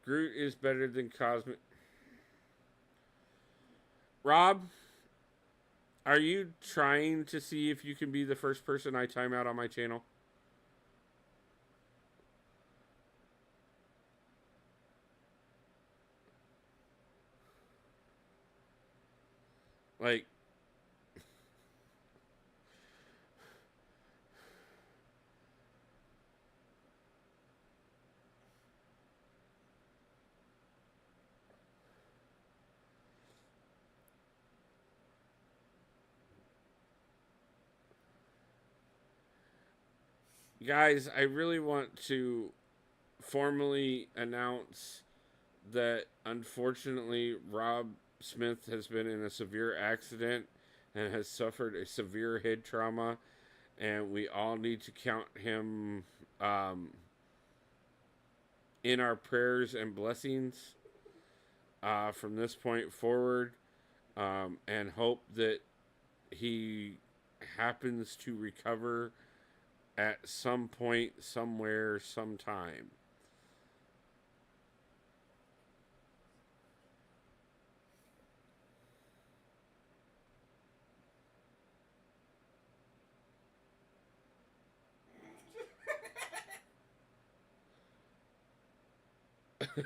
Groot is better than Cosmic. Rob, are you trying to see if you can be the first person I time out on my channel? Like, guys, I really want to formally announce that unfortunately Rob Smith has been in a severe accident and has suffered a severe head trauma, and we all need to count him in our prayers and blessings from this point forward, and hope that he happens to recover at some point, somewhere, sometime.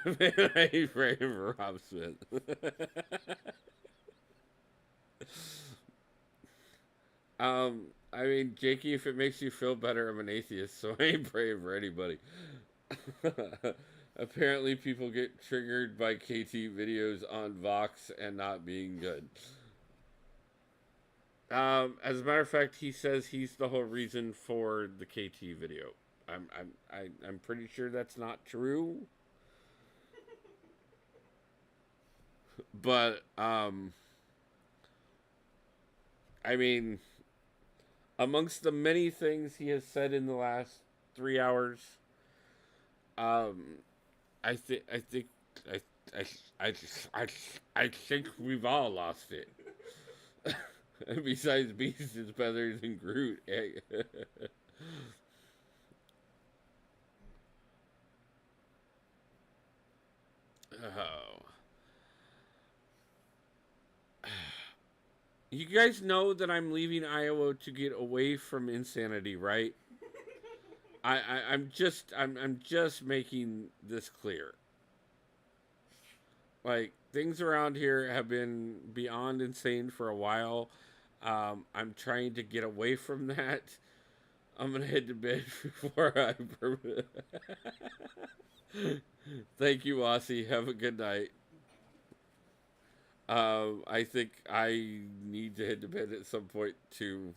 Man, I pray for Rob Smith. I mean, Jakey, if it makes you feel better, I'm an atheist, so I ain't praying for anybody. Apparently, people get triggered by KT videos on Vox and not being good. As a matter of fact, he says he's the whole reason for the KT video. I'm pretty sure that's not true. But I mean, amongst the many things he has said in the last 3 hours, um, I think I I I I, I think we've all lost it. Besides Beasts and Feathers and Groot. Oh. You guys know that I'm leaving Iowa to get away from insanity, right? I'm just making this clear. Like, things around here have been beyond insane for a while. I'm trying to get away from that. I'm gonna head to bed before I. Thank you, Aussie. Have a good night. I think I need to head to bed at some point too.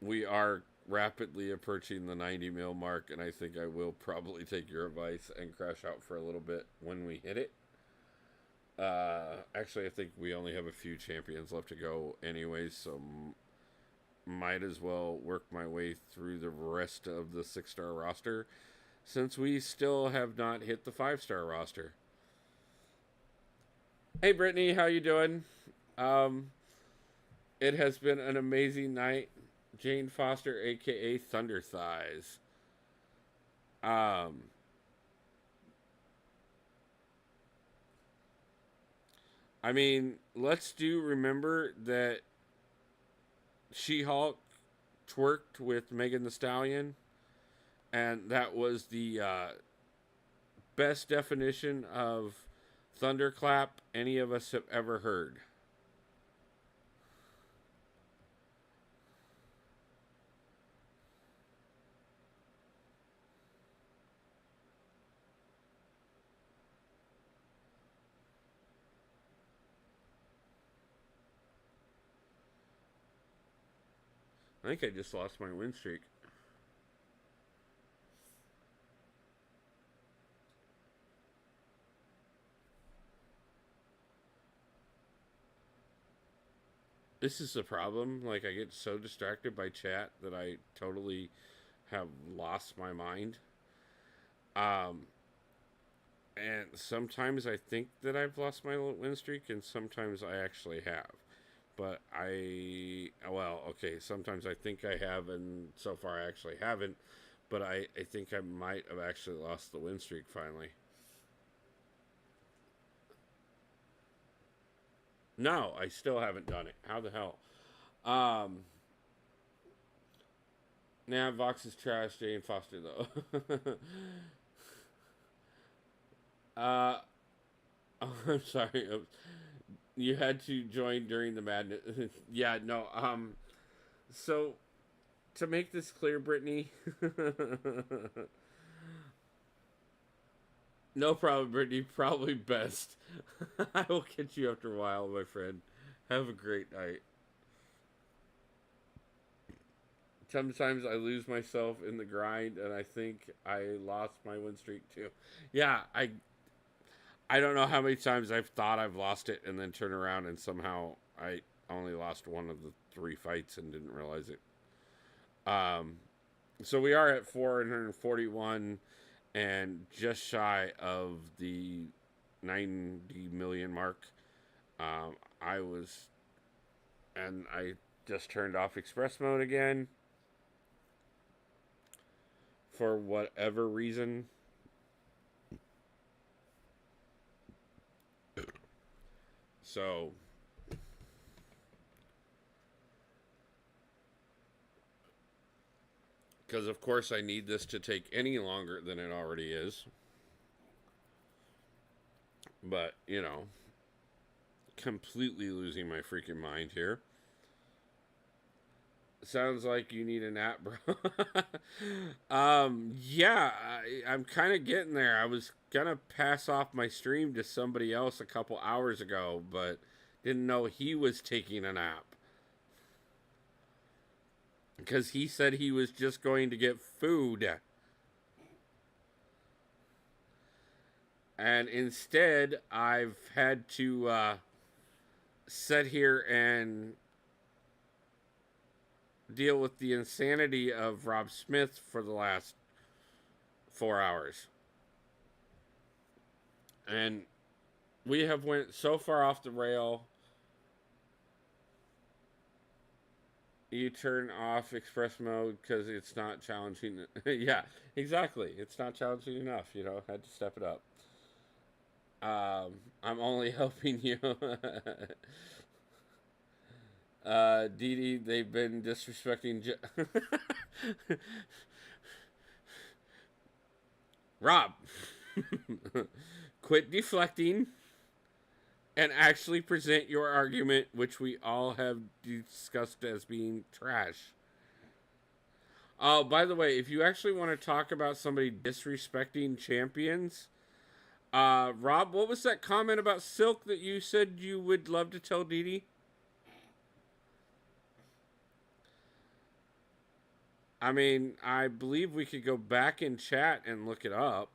We are rapidly approaching the 90 mil mark, and I think I will probably take your advice and crash out for a little bit when we hit it. Actually, I think we only have a few champions left to go, anyways, so might as well work my way through the rest of the 6-star roster, since we still have not hit the 5-star roster. Hey, Brittany, how you doing? Um, it has been an amazing night. Jane Foster, aka Thunder Thighs. Um, I mean, let's do remember that She-Hulk twerked with Megan Thee Stallion, and that was the best definition of thunderclap any of us have ever heard. I think I just lost my win streak. This is the problem. Like, I get so distracted by chat that I totally have lost my mind. Um, and sometimes I think that I've lost my win streak, and sometimes I actually have. But well, okay, sometimes I think I have, and so far I actually haven't. But I think I might have actually lost the win streak finally. No, I still haven't done it. How the hell? Um, nah, Vox is trash. Jane Foster, though. uh, oh, I'm sorry. You had to join during the madness. Yeah, no. So to make this clear, Brittany. No problem, Brittany. Probably best. I will catch you after a while, my friend. Have a great night. Sometimes I lose myself in the grind, and I think I lost my win streak too. Yeah, I don't know how many times I've thought I've lost it, and then turn around and somehow I only lost one of the 3 fights and didn't realize it. Um, so we are at 441 and just shy of the 90 million mark. I was, and I just turned off express mode again for whatever reason. So, because of course I need this to take any longer than it already is. But, completely losing my freaking mind here. Sounds like you need a nap, bro. Yeah, I'm kind of getting there. I was gonna pass off my stream to somebody else a couple hours ago, but didn't know he was taking a nap. Because he said he was just going to get food. And instead, I've had to sit here and deal with the insanity of Rob Smith for the last 4 hours. And we have went so far off the rail. You turn off express mode because it's not challenging. Yeah, exactly. It's not challenging enough. Had to step it up. I'm only helping you. Dee Dee, they've been disrespecting. Rob, quit deflecting and actually present your argument, which we all have discussed as being trash. Oh, by the way, if you actually want to talk about somebody disrespecting champions, Rob, what was that comment about Silk that you said you would love to tell Dee Dee? I mean, I believe we could go back in chat and look it up.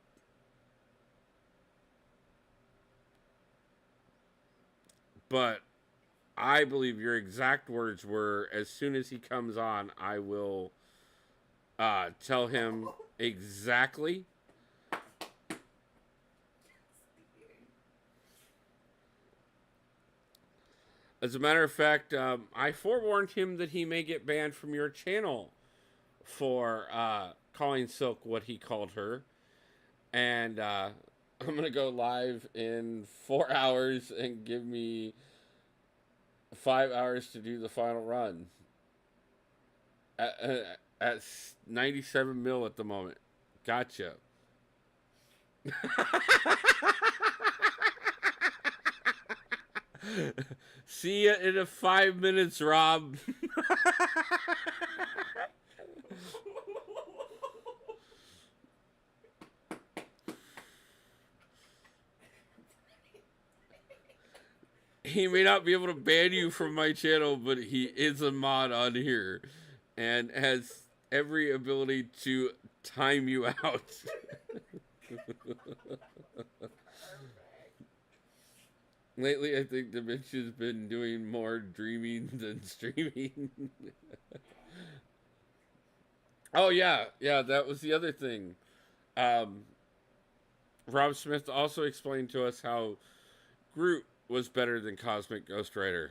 But I believe your exact words were, as soon as he comes on, I will tell him exactly. As a matter of fact, I forewarned him that he may get banned from your channel for calling Silk what he called her. And I'm going to go live in 4 hours and give me 5 hours to do the final run. At 97 mil at the moment. Gotcha. See ya in 5 minutes, Rob. He may not be able to ban you from my channel, but he is a mod on here and has every ability to time you out. Lately, I think Dementia's been doing more dreaming than streaming. Oh, yeah. Yeah, that was the other thing. Rob Smith also explained to us how Groot was better than Cosmic Ghost Rider.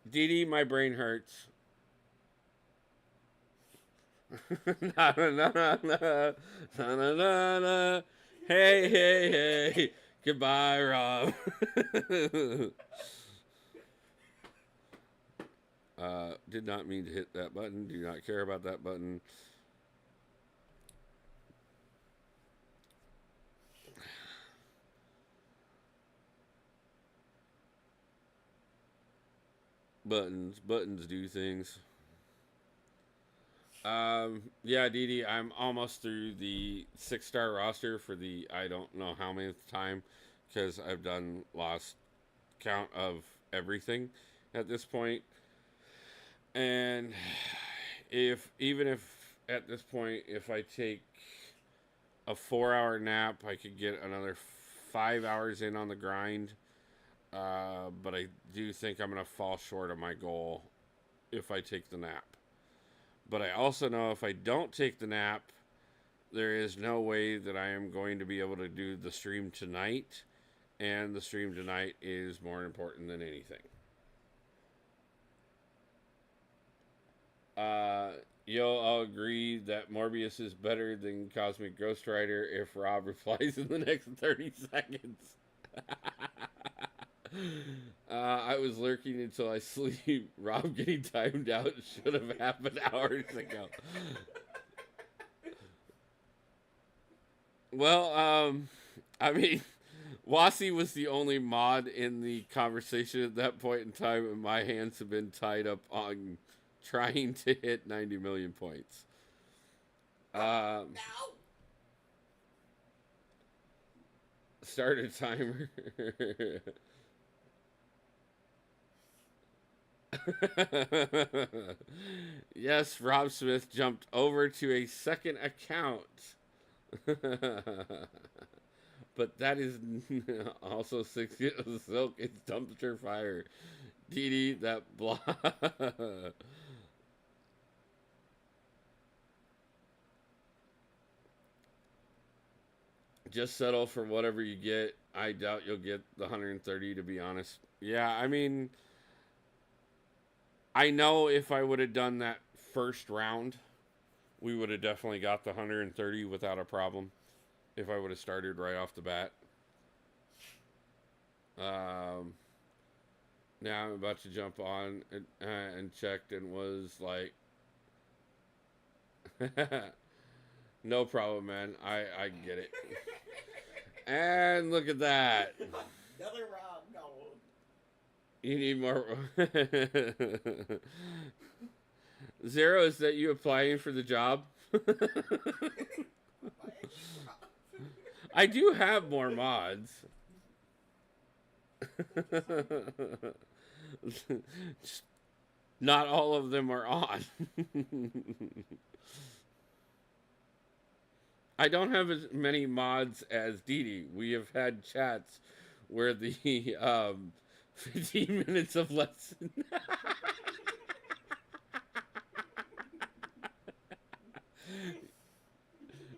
Dee Dee, my brain hurts. Na, na, na, na, na, na, na, na. Hey, hey, hey. Goodbye, Rob. Did not mean to hit that button. Do not care about that button. Buttons do things. Yeah, Dee Dee, I'm almost through the 6-star roster for the I don't know how many time, because I've done lost count of everything at this point. And even if at this point, if I take a 4-hour nap, I could get another 5 hours in on the grind. But I do think I'm going to fall short of my goal if I take the nap. But I also know if I don't take the nap, there is no way that I am going to be able to do the stream tonight. And the stream tonight is more important than anything. You'll all agree that Morbius is better than Cosmic Ghost Rider if Rob replies in the next 30 seconds. I was lurking until I sleep. Rob getting timed out should have happened hours ago. Well, I mean, Wasi was the only mod in the conversation at that point in time, and my hands have been tied up on trying to hit 90 million points. Start a timer. Yes, Rob Smith jumped over to a second account. But that is also 6 years of silk. It's dumpster fire. Dee that blah. Just settle for whatever you get. I doubt you'll get the 130, to be honest. Yeah, I mean, I know if I would have done that first round, we would have definitely got the 130 without a problem. If I would have started right off the bat. Now I'm about to jump on and checked and was like, no problem, man. I get it. And look at that. Another round gold. You need more. Zero, is that you applying for the job? I do have more mods. Not all of them are on. I don't have as many mods as Dee. We have had chats where the 15 minutes of lesson.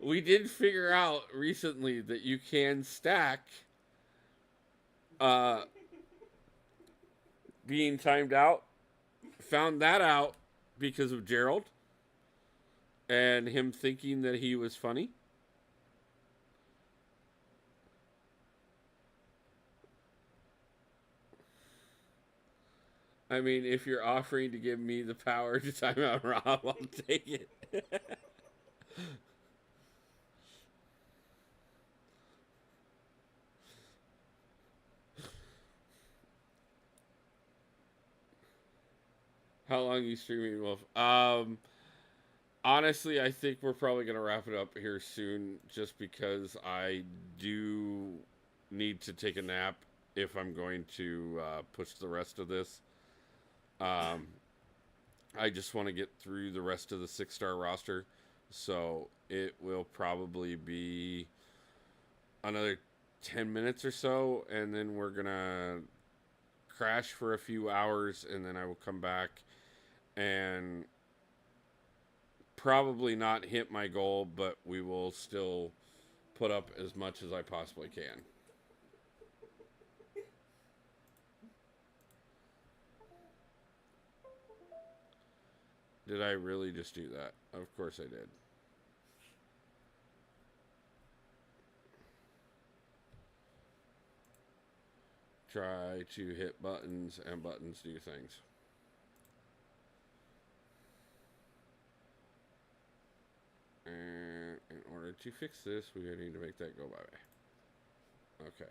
We did figure out recently that you can stack being timed out. Found that out because of Gerald and him thinking that he was funny. I mean, if you're offering to give me the power to time out Rob, I'll take it. How long are you streaming, Wolf? Honestly, I think we're probably going to wrap it up here soon just because I do need to take a nap if I'm going to push the rest of this. I just want to get through the rest of the 6-star roster, so it will probably be another 10 minutes or so, and then we're going to crash for a few hours, and then I will come back and probably not hit my goal, but we will still put up as much as I possibly can. Did I really just do that? Of course I did. Try to hit buttons, and buttons do things. And in order to fix this, we need to make that go by. Okay.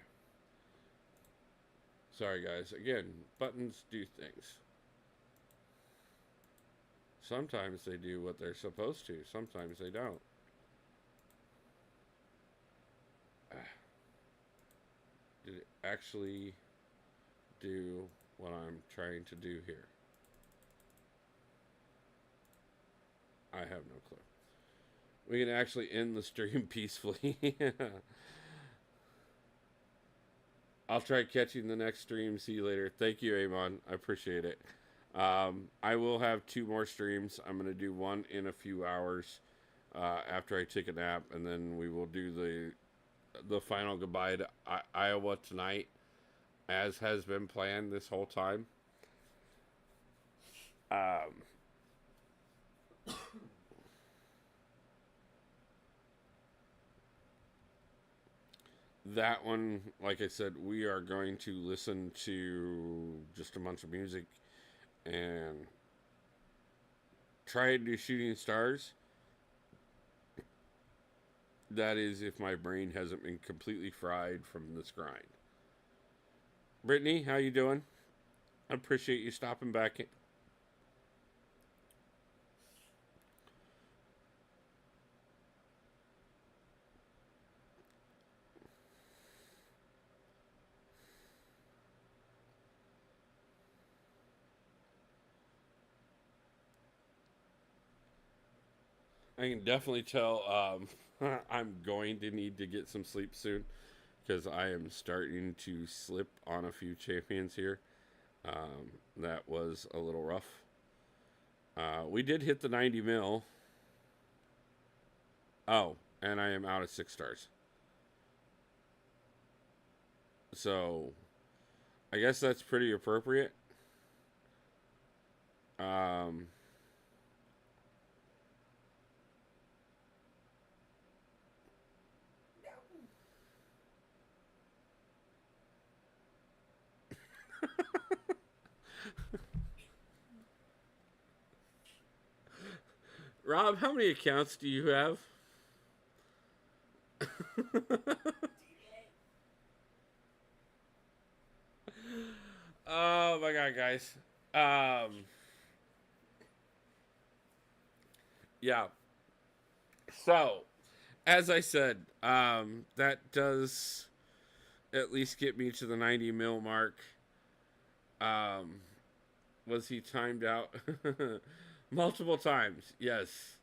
Sorry, guys. Again, buttons do things. Sometimes they do what they're supposed to. Sometimes they don't. Did it actually do what I'm trying to do here? I have no clue. We can actually end the stream peacefully. I'll try catching the next stream. See you later. Thank you, Amon. I appreciate it. I will have 2 more streams. I'm going to do one in a few hours after I take a nap, and then we will do the final goodbye to Iowa tonight, as has been planned this whole time. That one, like I said, we are going to listen to just a bunch of music and try to do Shooting Stars. That is if my brain hasn't been completely fried from this grind. Brittany, how you doing? I appreciate you stopping back in. I can definitely tell I'm going to need to get some sleep soon because I am starting to slip on a few champions here. That was a little rough. We did hit the 90 mil. Oh, and I am out of 6 stars. So I guess that's pretty appropriate. Um, Rob, how many accounts do you have? Oh my god, guys. Um, yeah. So, as I said, that does at least get me to the 90 mil mark. Um, was he timed out? Multiple times, yes,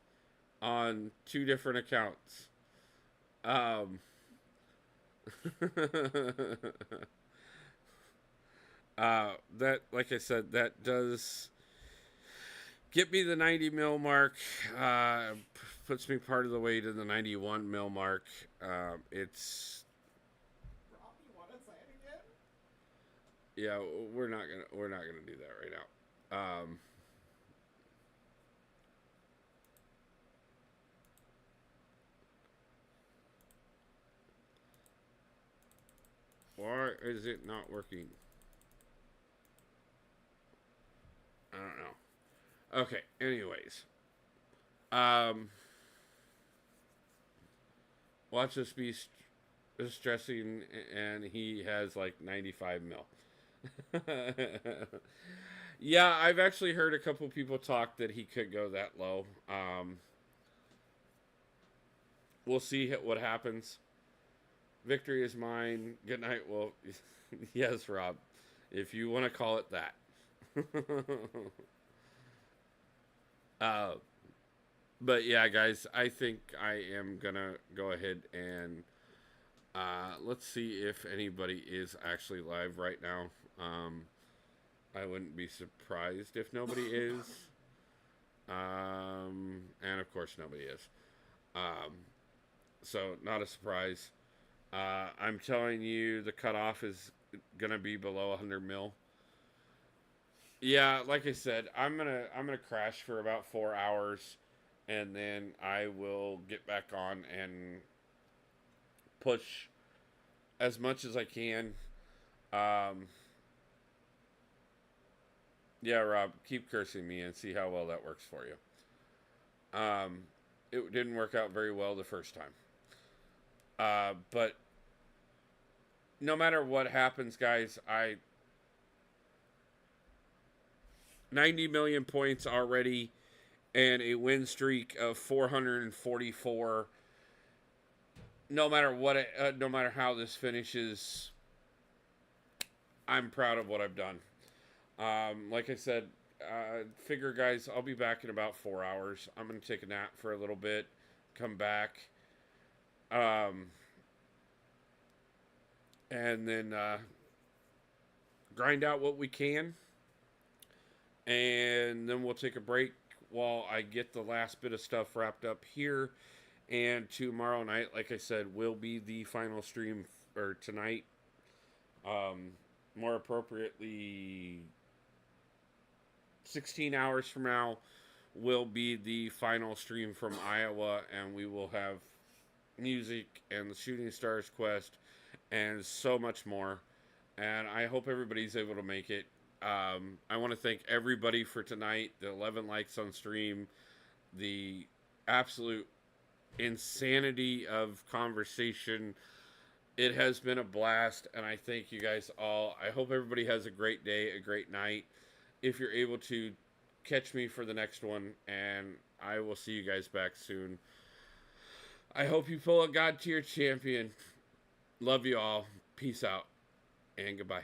on 2 different accounts. Um, that, like I said, that does get me the 90 mil mark. Puts me part of the way to the 91 mil mark. It's Rob, you want to say it again? yeah, we're not gonna do that right now. Why is it not working? I don't know. Okay. Anyways, um, watch this be stressing, and he has like 95 mil. Yeah, I've actually heard a couple people talk that he could go that low. We'll see what happens. Victory is mine. Good night. Well, yes, Rob, if you want to call it that. uh, but yeah, guys, I think I am gonna go ahead and let's see if anybody is actually live right now. I wouldn't be surprised if nobody is. And of course, nobody is. Um, so, not a surprise. I'm telling you, the cutoff is gonna be below 100 mil. Yeah, like I said, I'm gonna crash for about 4 hours, and then I will get back on and push as much as I can. Um, yeah, Rob, keep cursing me and see how well that works for you. Um, it didn't work out very well the first time. But no matter what happens, guys, I 90 million points already and a win streak of 444. No matter what, no matter how this finishes, I'm proud of what I've done. Like I said, figure guys, I'll be back in about 4 hours. I'm gonna take a nap for a little bit, come back, um, and then grind out what we can, and then we'll take a break while I get the last bit of stuff wrapped up here. And tomorrow night, like I said, will be the final stream, or tonight, um, more appropriately 16 hours from now will be the final stream from Iowa, and we will have music and the Shooting Stars quest and so much more. And I hope everybody's able to make it. I want to thank everybody for tonight, the 11 likes on stream, the absolute insanity of conversation. It has been a blast, and I thank you guys all. I hope everybody has a great day, a great night. If you're able to, catch me for the next one, and I will see you guys back soon. I hope you pull a God tier champion. Love you all. Peace out, and goodbye.